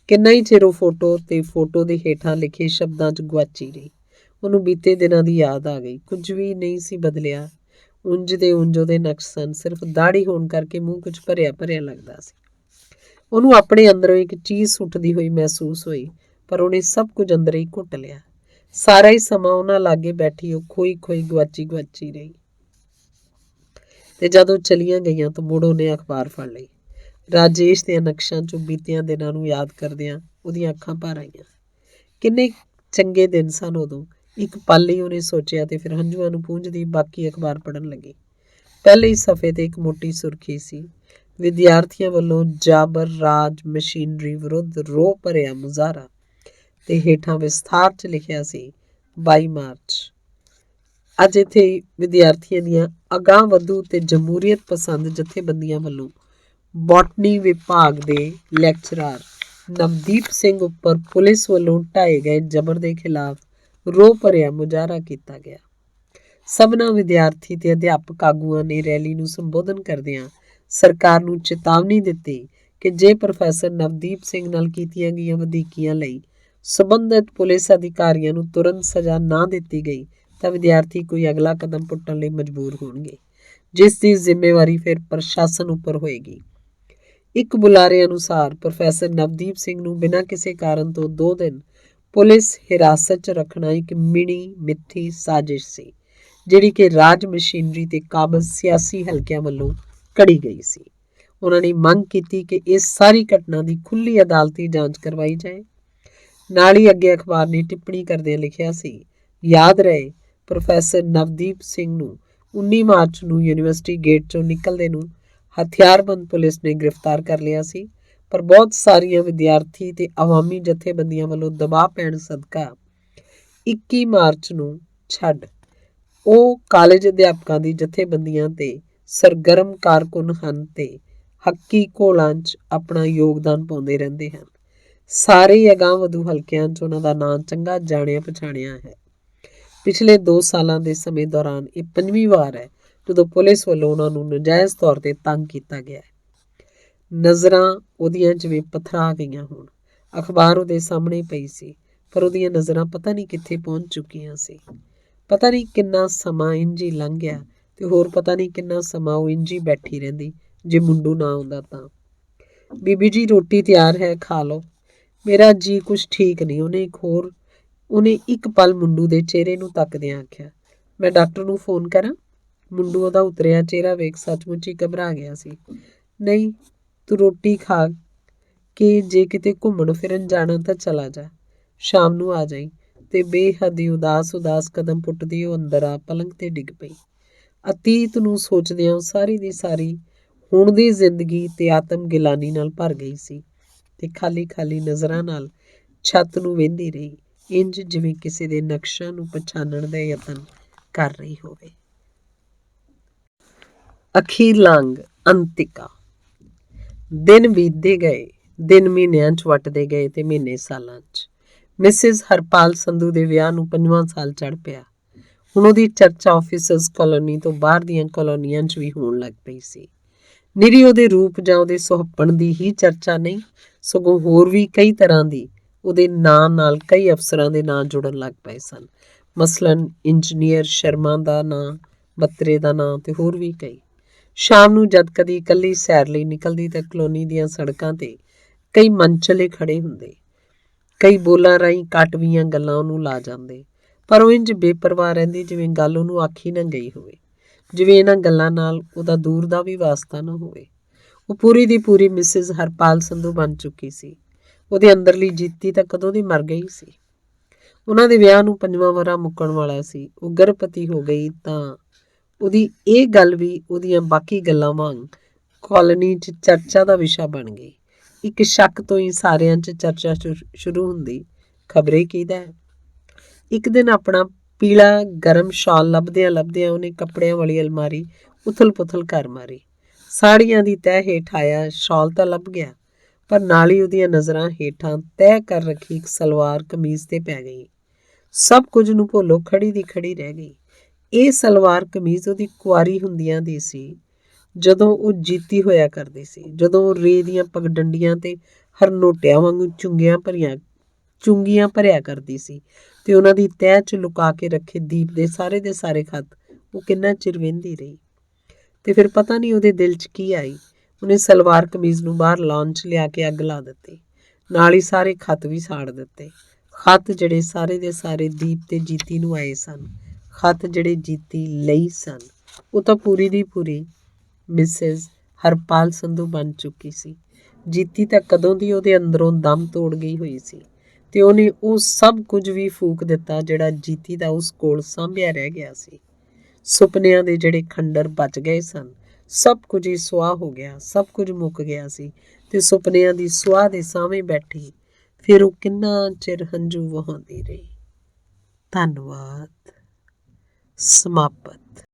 ਕਿੰਨਾ ਹੀ ਚਿਰ ਉਹ ਫੋਟੋ ਦੇ ਹੇਠਾਂ ਲਿਖੇ ਸ਼ਬਦਾਂ 'ਚ ਗੁਆਚੀ ਰਹੀ। ਉਹਨੂੰ ਬੀਤੇ ਦਿਨਾਂ ਦੀ ਯਾਦ ਆ ਗਈ। ਕੁਝ ਵੀ ਨਹੀਂ ਸੀ ਬਦਲਿਆ। ਉਂਝ ਦੇ ਉਂਝ ਉਹਦੇ ਨਕਸ਼ ਸਨ। ਸਿਰਫ ਦਾੜੀ ਹੋਣ ਕਰਕੇ ਮੂੰਹ ਕੁਝ ਭਰਿਆ ਭਰਿਆ ਲੱਗਦਾ ਸੀ। ਉਹਨੂੰ ਆਪਣੇ ਅੰਦਰੋਂ ਇੱਕ ਚੀਜ਼ ਸੁੱਟਦੀ ਹੋਈ ਮਹਿਸੂਸ ਹੋਈ, ਪਰ ਉਹਨੇ ਸਭ ਕੁਝ ਅੰਦਰ ਹੀ ਘੁੱਟ ਲਿਆ। ਸਾਰਾ ਹੀ ਸਮਾਂ ਉਹਨਾਂ ਲਾਗੇ ਬੈਠੀ ਉਹ ਖੋਈ ਗੁਆਚੀ ਰਹੀ। ਤੇ ਜਦੋਂ ਚਲੀਆਂ ਗਈਆਂ ਤਾਂ ਮੁੜ ਉਹਨੇ ਅਖਬਾਰ ਫੜ ਲਈ। ਰਾਜੇਸ਼ ਦੇ ਨਕਸ਼ਾਂ 'ਚੋਂ ਬੀਤਿਆਂ ਦਿਨਾਂ ਨੂੰ ਯਾਦ ਕਰਦਿਆਂ ਉਹਦੀਆਂ ਅੱਖਾਂ ਭਰ ਆਈਆਂ। ਕਿੰਨੇ ਚੰਗੇ ਦਿਨ ਸਨ ਉਦੋਂ। ਇੱਕ ਪਲ ਲਈ ਉਹਨੇ ਸੋਚਿਆ ਤੇ ਫਿਰ ਹੰਝੂਆਂ ਨੂੰ ਪੂੰਝਦੀ ਬਾਕੀ ਅਖਬਾਰ ਪੜ੍ਹਨ ਲੱਗੀ। ਪਹਿਲੇ ਹੀ ਸਫ਼ੇ ਤੇ ਇੱਕ ਮੋਟੀ ਸੁਰਖੀ ਸੀ, ਵਿਦਿਆਰਥੀਆਂ ਵੱਲੋਂ ਜਾਬਰ ਰਾਜ ਮਸ਼ੀਨਰੀ ਵਿਰੁੱਧ ਰੋਹ ਭਰਿਆ ਮੁਜ਼ਾਹਰਾ। ਤੇ ਹੇਠਾਂ ਵਿਸਥਾਰ 'ਚ ਲਿਖਿਆ ਸੀ, 22 ਮਾਰਚ। ਅੱਜ ਇੱਥੇ ਵਿਦਿਆਰਥੀਆਂ ਦੀਆਂ ਅਗਾਂਹ ਵਧੂ ਤੇ ਜਮਹੂਰੀਅਤ ਪਸੰਦ ਜਥੇਬੰਦੀਆਂ ਵੱਲੋਂ ਬੋਟਨੀ ਵਿਭਾਗ ਦੇ ਲੈਕਚਰਾਰ ਨਵਦੀਪ ਸਿੰਘ ਉੱਪਰ ਪੁਲਿਸ ਵੱਲੋਂ ਢਾਏ ਗਏ ਜ਼ਬਰ ਦੇ ਖਿਲਾਫ ਰੋਹ ਭਰਿਆ ਮੁਜ਼ਾਹਰਾ ਕੀਤਾ ਗਿਆ। ਸਭਨਾਂ ਵਿਦਿਆਰਥੀ ਤੇ ਅਧਿਆਪਕ ਆਗੂਆਂ ਨੇ ਰੈਲੀ ਨੂੰ ਸੰਬੋਧਨ ਕਰਦਿਆਂ ਸਰਕਾਰ ਨੂੰ ਚੇਤਾਵਨੀ ਦਿੱਤੀ ਕਿ ਜੇ ਪ੍ਰੋਫੈਸਰ ਨਵਦੀਪ ਸਿੰਘ ਨਾਲ ਕੀਤੀਆਂ ਗਈਆਂ ਵਧੀਕੀਆਂ ਲਈ ਸੰਬੰਧਿਤ ਪੁਲਿਸ ਅਧਿਕਾਰੀਆਂ ਨੂੰ ਤੁਰੰਤ ਸਜ਼ਾ ਨਾ ਦਿੱਤੀ ਗਈ ਤਾਂ ਵਿਦਿਆਰਥੀ ਕੋਈ ਅਗਲਾ ਕਦਮ ਪੁੱਟਣ ਲਈ ਮਜਬੂਰ ਹੋਣਗੇ, ਜਿਸ ਦੀ ਜ਼ਿੰਮੇਵਾਰੀ ਫਿਰ ਪ੍ਰਸ਼ਾਸਨ ਉੱਪਰ ਹੋਏਗੀ। ਇੱਕ ਬੁਲਾਰੇ ਅਨੁਸਾਰ ਪ੍ਰੋਫੈਸਰ ਨਵਦੀਪ ਸਿੰਘ ਨੂੰ ਬਿਨਾਂ ਕਿਸੇ ਕਾਰਨ ਤੋਂ 2 ਦਿਨ ਪੁਲਿਸ ਹਿਰਾਸਤ 'ਚ ਰੱਖਣਾ ਇੱਕ ਮਿੱਠੀ ਸਾਜ਼ਿਸ਼ ਸੀ, ਜਿਹੜੀ ਕਿ ਰਾਜ ਮਸ਼ੀਨਰੀ ਤੇ ਕਾਬਜ਼ ਸਿਆਸੀ ਹਲਕਿਆਂ ਵੱਲੋਂ ਘੜੀ ਗਈ ਸੀ। ਉਹਨਾਂ ਨੇ ਮੰਗ ਕੀਤੀ ਕਿ ਇਸ ਸਾਰੀ ਘਟਨਾ ਦੀ ਖੁੱਲ੍ਹੀ ਅਦਾਲਤੀ ਜਾਂਚ ਕਰਵਾਈ ਜਾਏ। ਨਾਲ ਹੀ ਅੱਗੇ ਅਖਬਾਰ ਨੇ ਟਿੱਪਣੀ ਕਰਦਿਆਂ ਲਿਖਿਆ ਸੀ, ਯਾਦ ਰਹੇ ਪ੍ਰੋਫੈਸਰ ਨਵਦੀਪ ਸਿੰਘ ਨੂੰ 19 ਮਾਰਚ ਨੂੰ ਯੂਨੀਵਰਸਿਟੀ ਗੇਟ 'ਚੋਂ ਨਿਕਲਦੇ ਨੂੰ ਹਥਿਆਰਬੰਦ ਪੁਲਿਸ ਨੇ ਗ੍ਰਿਫਤਾਰ ਕਰ ਲਿਆ ਸੀ, ਪਰ ਬਹੁਤ ਸਾਰੀਆਂ ਵਿਦਿਆਰਥੀ ਤੇ ਆਵਾਮੀ ਜਥੇਬੰਦੀਆਂ ਵੱਲੋਂ ਦਬਾਅ ਪੈਣ ਸਦਕਾ 21 ਮਾਰਚ ਨੂੰ ਛੱਡ ਉਹ ਕਾਲਜ ਅਧਿਆਪਕਾਂ ਦੀ ਜਥੇਬੰਦੀਆਂ ਤੇ ਸਰਗਰਮ ਕਾਰਕੁਨ ਹਨ ਤੇ ਹੱਕੀ ਘੋਲਾਂ 'ਚ ਆਪਣਾ ਯੋਗਦਾਨ ਪਾਉਂਦੇ ਰਹਿੰਦੇ ਹਨ। ਸਾਰੇ ਅਗਾਂਹ-ਵਧੂ ਹਲਕਿਆਂ 'ਚ ਉਹਨਾਂ ਦਾ ਨਾਂ ਚੰਗਾ ਜਾਣਿਆ ਪਛਾਣਿਆ ਹੈ। ਪਿਛਲੇ 2 ਸਾਲਾਂ ਦੇ ਸਮੇਂ ਦੌਰਾਨ ਇਹ 5ਵੀਂ ਵਾਰ ਹੈ ਜਦੋਂ ਪੁਲਿਸ ਵੱਲੋਂ ਉਹਨਾਂ ਨੂੰ ਨਜਾਇਜ਼ ਤੌਰ ਤੇ ਤੰਗ ਕੀਤਾ ਗਿਆ ਹੈ। ਨਜ਼ਰਾਂ ਉਹਦੀਆਂ ਜਿਵੇਂ ਪੱਥਰਾ ਗਈਆਂ ਹੋਣ। ਅਖਬਾਰ ਉਹਦੇ ਸਾਹਮਣੇ ਪਈ ਸੀ, ਪਰ ਉਹਦੀਆਂ ਨਜ਼ਰਾਂ ਪਤਾ ਨਹੀਂ ਕਿੱਥੇ ਪਹੁੰਚ ਚੁੱਕੀਆਂ ਸੀ। ਪਤਾ ਨਹੀਂ ਕਿੰਨਾ ਸਮਾਂ ਇੰਝ ਹੀ ਲੰਘ ਗਿਆ ਤੇ ਹੋਰ ਪਤਾ ਨਹੀਂ ਕਿੰਨਾ ਸਮਾਂ ਉਹ ਇੰਝ ਹੀ ਬੈਠੀ ਰਹਿੰਦੀ ਜੇ ਮੁੰਡੂ ਨਾ ਆਉਂਦਾ ਤਾਂ। ਬੀਬੀ ਜੀ ਰੋਟੀ ਤਿਆਰ ਹੈ, ਖਾ ਲਓ। ਮੇਰਾ ਜੀ ਕੁਛ ਠੀਕ ਨਹੀਂ, ਉਹਨੇ ਇੱਕ ਪਲ ਮੁੰਡੂ ਦੇ ਚਿਹਰੇ ਨੂੰ ਤੱਕਦਿਆਂ ਆਖਿਆ। ਮੈਂ ਡਾਕਟਰ ਨੂੰ ਫੋਨ ਕਰਾਂ? ਮੁੰਡੂ ਉਹਦਾ ਉਤਰਿਆ ਚਿਹਰਾ ਵੇਖ ਸੱਚਮੁੱਚ ਹੀ ਘਬਰਾ ਗਿਆ ਸੀ। ਨਹੀਂ, ਤੂੰ ਰੋਟੀ ਖਾ ਕੇ ਜੇ ਕਿਤੇ ਘੁੰਮਣ ਫਿਰਨ ਜਾਣਾ ਤਾਂ ਚਲਾ ਜਾ, ਸ਼ਾਮ ਨੂੰ ਆ ਜਾਈਂ। ਤੇ ਬੇਹੱਦ ਹੀ ਉਦਾਸ ਕਦਮ ਪੁੱਟਦੀ ਉਹ ਅੰਦਰ ਆ ਪਲੰਗ ਤੇ ਡਿੱਗ ਪਈ। ਅਤੀਤ ਨੂੰ ਸੋਚਦਿਆਂ ਸਾਰੀ ਦੀ ਸਾਰੀ ਹੁਣ ਦੀ ਜ਼ਿੰਦਗੀ ਤੇ ਆਤਮ ਗਿਲਾਨੀ ਨਾਲ ਭਰ ਗਈ ਸੀ ਤੇ ਖਾਲੀ ਨਜ਼ਰਾਂ ਨਾਲ ਛੱਤ ਨੂੰ ਵੇਂਦੀ ਰਹੀ, ਇੰਝ ਜਿਵੇਂ ਕਿਸੇ ਦੇ ਨਕਸ਼ਾਂ ਨੂੰ ਪਛਾਣਨ ਦਾ ਯਤਨ ਕਰ ਰਹੀ ਹੋਵੇ। ਅਖੀਰਲਾ ਅੰਗ ਅੰਤਿਕਾ। ਦਿਨ ਬੀਤਦੇ ਗਏ, ਦਿਨ ਮਹੀਨਿਆਂ 'ਚ ਵੱਟਦੇ ਗਏ ਤੇ ਮਹੀਨੇ ਸਾਲਾਂ 'ਚ। ਮਿਸਿਸ ਹਰਪਾਲ ਸੰਧੂ ਦੇ ਵਿਆਹ ਨੂੰ 5ਵਾਂ ਸਾਲ ਚੜ੍ਹ ਪਿਆ। ਹੁਣ ਉਹਦੀ ਚਰਚਾ ਆਫਿਸਰਸ ਕਾਲੋਨੀ ਤੋਂ ਬਾਹਰ ਦੀਆਂ ਕਾਲੋਨੀਆਂ 'ਚ ਵੀ ਹੋਣ ਲੱਗ ਪਈ ਸੀ। ਨਿਰੀ ਉਹਦੇ ਰੂਪ ਜਾਂ ਉਹਦੇ ਸੁਹੱਪਣ ਦੀ ਹੀ ਚਰਚਾ ਨਹੀਂ, ਸਗੋਂ ਹੋਰ ਵੀ ਕਈ ਤਰ੍ਹਾਂ ਦੀ ਉਹਦੇ ਨਾਂ ਨਾਲ ਕਈ ਅਫਸਰਾਂ ਦੇ ਨਾਂ ਜੁੜਨ ਲੱਗ ਪਏ ਸਨ। ਮਸਲਨ ਇੰਜੀਨੀਅਰ ਸ਼ਰਮਾ ਦਾ ਨਾਂ, ਬੱਤਰੇ ਦਾ ਨਾਂ ਤੇ ਹੋਰ ਵੀ ਕਈ। ਸ਼ਾਮ ਨੂੰ ਜਦ ਕਦੀ ਇਕੱਲੀ ਸੈਰ ਲਈ ਨਿਕਲਦੀ ਤਾਂ ਕਲੋਨੀ ਦੀਆਂ ਸੜਕਾਂ ਤੇ ਕਈ ਮੰਚਲੇ ਖੜੇ ਹੁੰਦੇ, ਕਈ ਬੋਲਾਂ ਰਾਹੀਂ ਕਾਟਵੀਆਂ ਗੱਲਾਂ ਉਹਨੂੰ ਲਾ ਜਾਂਦੇ, ਪਰ ਉਹ ਇੰਝ ਬੇਪਰਵਾਹ ਰਹਿੰਦੀ ਜਿਵੇਂ ਗੱਲ ਉਹਨੂੰ ਆਖੀ ਨਾ ਗਈ ਹੋਵੇ, ਜਿਵੇਂ ਇਹਨਾਂ ਗੱਲਾਂ ਨਾਲ ਉਹਦਾ ਦੂਰ ਦਾ ਵੀ ਵਾਸਤਾ ਨਾ ਹੋਵੇ। ਉਹ ਪੂਰੀ ਦੀ ਪੂਰੀ ਮਿਸਿਸ ਹਰਪਾਲ ਸੰਧੂ ਬਣ ਚੁੱਕੀ ਸੀ। ਉਹਦੇ ਅੰਦਰਲੀ ਜੀਤੀ ਤਾਂ ਕਦੋਂ ਦੀ ਮਰ ਗਈ ਸੀ। ਉਹਨਾਂ ਦੇ ਵਿਆਹ ਨੂੰ 5ਵਾਂ ਵਰ੍ਹਾ ਮੁੱਕਣ ਵਾਲਾ ਸੀ। ਉਹ ਗਰਭਵਤੀ ਹੋ ਗਈ ਤਾਂ ਉਹਦੀ ਇਹ ਗੱਲ ਵੀ ਉਹਦੀਆਂ ਬਾਕੀ ਗੱਲਾਂ ਵਾਂਗ ਕਾਲੋਨੀ 'ਚ ਚਰਚਾ ਦਾ ਵਿਸ਼ਾ ਬਣ ਗਈ। ਇੱਕ ਸ਼ੱਕ ਤੋਂ ਹੀ ਸਾਰਿਆਂ 'ਚ ਚਰਚਾ ਸ਼ੁਰੂ ਹੁੰਦੀ, ਖਬਰੇ ਕਿਹਦਾ ਹੈ। ਇੱਕ ਦਿਨ ਆਪਣਾ ਪੀਲਾ ਗਰਮ ਸ਼ਾਲ ਲੱਭਦਿਆਂ ਉਹਨੇ ਕੱਪੜਿਆਂ ਵਾਲੀ ਅਲਮਾਰੀ ਉਥਲ-ਪੁਥਲ ਕਰ ਮਾਰੀ। ਸਾੜੀਆਂ ਦੀ ਤਹਿ ਹੇਠ ਆਇਆ ਸ਼ਾਲ ਤਾਂ ਲੱਭ ਗਿਆ, ਪਰ ਨਾਲ ਹੀ ਉਹਦੀਆਂ ਨਜ਼ਰਾਂ ਹੇਠਾਂ ਤੈਅ ਕਰ ਰੱਖੀ ਇੱਕ ਸਲਵਾਰ ਕਮੀਜ਼ ਤੇ ਪੈ ਗਈ। ਸਭ ਕੁਝ ਨੂੰ ਭੁੱਲੋ ਖੜੀ ਦੀ ਖੜੀ ਰਹਿ ਗਈ। ਇਹ ਸਲਵਾਰ ਕਮੀਜ਼ ਉਹਦੀ ਕੁਆਰੀ ਹੁੰਦਿਆਂ ਦੀ ਸੀ, ਜਦੋਂ ਉਹ ਜੀਤੀ ਹੋਇਆ ਕਰਦੀ ਸੀ, ਜਦੋਂ ਉਹ ਰੇ ਦੀਆਂ ਪਗਡੰਡੀਆਂ ਤੇ ਹਰਨੋਟਿਆਂ ਵਾਂਗੂ ਚੁੰਗੀਆਂ ਭਰਿਆ ਕਰਦੀ ਸੀ ਤੇ ਉਹਨਾਂ ਦੀ ਤਹਿ 'ਚ ਲੁਕਾ ਕੇ ਰੱਖੇ ਦੀਪ ਦੇ ਸਾਰੇ ਖੱਤ ਉਹ ਕਿੰਨਾ ਚਿਰ ਵਹਿੰਦੀ ਰਹੀ। ਤੇ ਫਿਰ ਪਤਾ ਨਹੀਂ ਉਹਦੇ ਦਿਲ 'ਚ ਕੀ ਆਈ, ਉਹਨੇ ਸਲਵਾਰ ਕਮੀਜ਼ ਨੂੰ ਬਾਹਰ ਲਾਉਣ 'ਚ ਲਿਆ ਕੇ ਅੱਗ ਲਾ ਦਿੱਤੀ, ਨਾਲ ਹੀ ਸਾਰੇ ਖੱਤ ਵੀ ਸਾੜ ਦਿੱਤੇ। ਖੱਤ ਜਿਹੜੇ ਸਾਰੇ ਦੇ ਸਾਰੇ ਦੀਪ ਤੇ ਜੀਤੀ ਨੂੰ ਆਏ ਸਨ, ਖੱਤ ਜਿਹੜੇ ਜੀਤੀ ਲਈ ਸਨ। ਉਹ ਤਾਂ ਪੂਰੀ ਦੀ ਪੂਰੀ ਮਿਸਿਸ ਹਰਪਾਲ ਸੰਧੂ ਬਣ ਚੁੱਕੀ ਸੀ। ਜੀਤੀ ਤਾਂ ਕਦੋਂ ਦੀ ਉਹਦੇ ਅੰਦਰੋਂ ਦਮ ਤੋੜ ਗਈ ਹੋਈ ਸੀ ਤੇ ਉਹਨੇ ਉਹ ਸਭ ਕੁਝ ਵੀ ਫੂਕ ਦਿੱਤਾ ਜਿਹੜਾ ਜੀਤੀ ਦਾ ਉਸ ਕੋਲ ਸਾਂਭਿਆ ਰਹਿ ਗਿਆ ਸੀ। ਸੁਪਨਿਆਂ ਦੇ ਜਿਹੜੇ ਖੰਡਰ ਬਚ ਗਏ ਸਨ, ਸਭ ਕੁਝ ਹੀ ਸੁਆਹ ਹੋ ਗਿਆ, ਸਭ ਕੁਝ ਮੁੱਕ ਗਿਆ ਸੀ ਤੇ ਸੁਪਨਿਆਂ ਦੀ ਸੁਆਹ ਦੇ ਸਾਹਵੇਂ ਬੈਠੀ ਫਿਰ ਉਹ ਕਿੰਨਾ ਚਿਰ ਹੰਝੂ ਵਹਾਉਂਦੀ ਰਹੀ। ਧੰਨਵਾਦ। ਸਮਾਪਤ।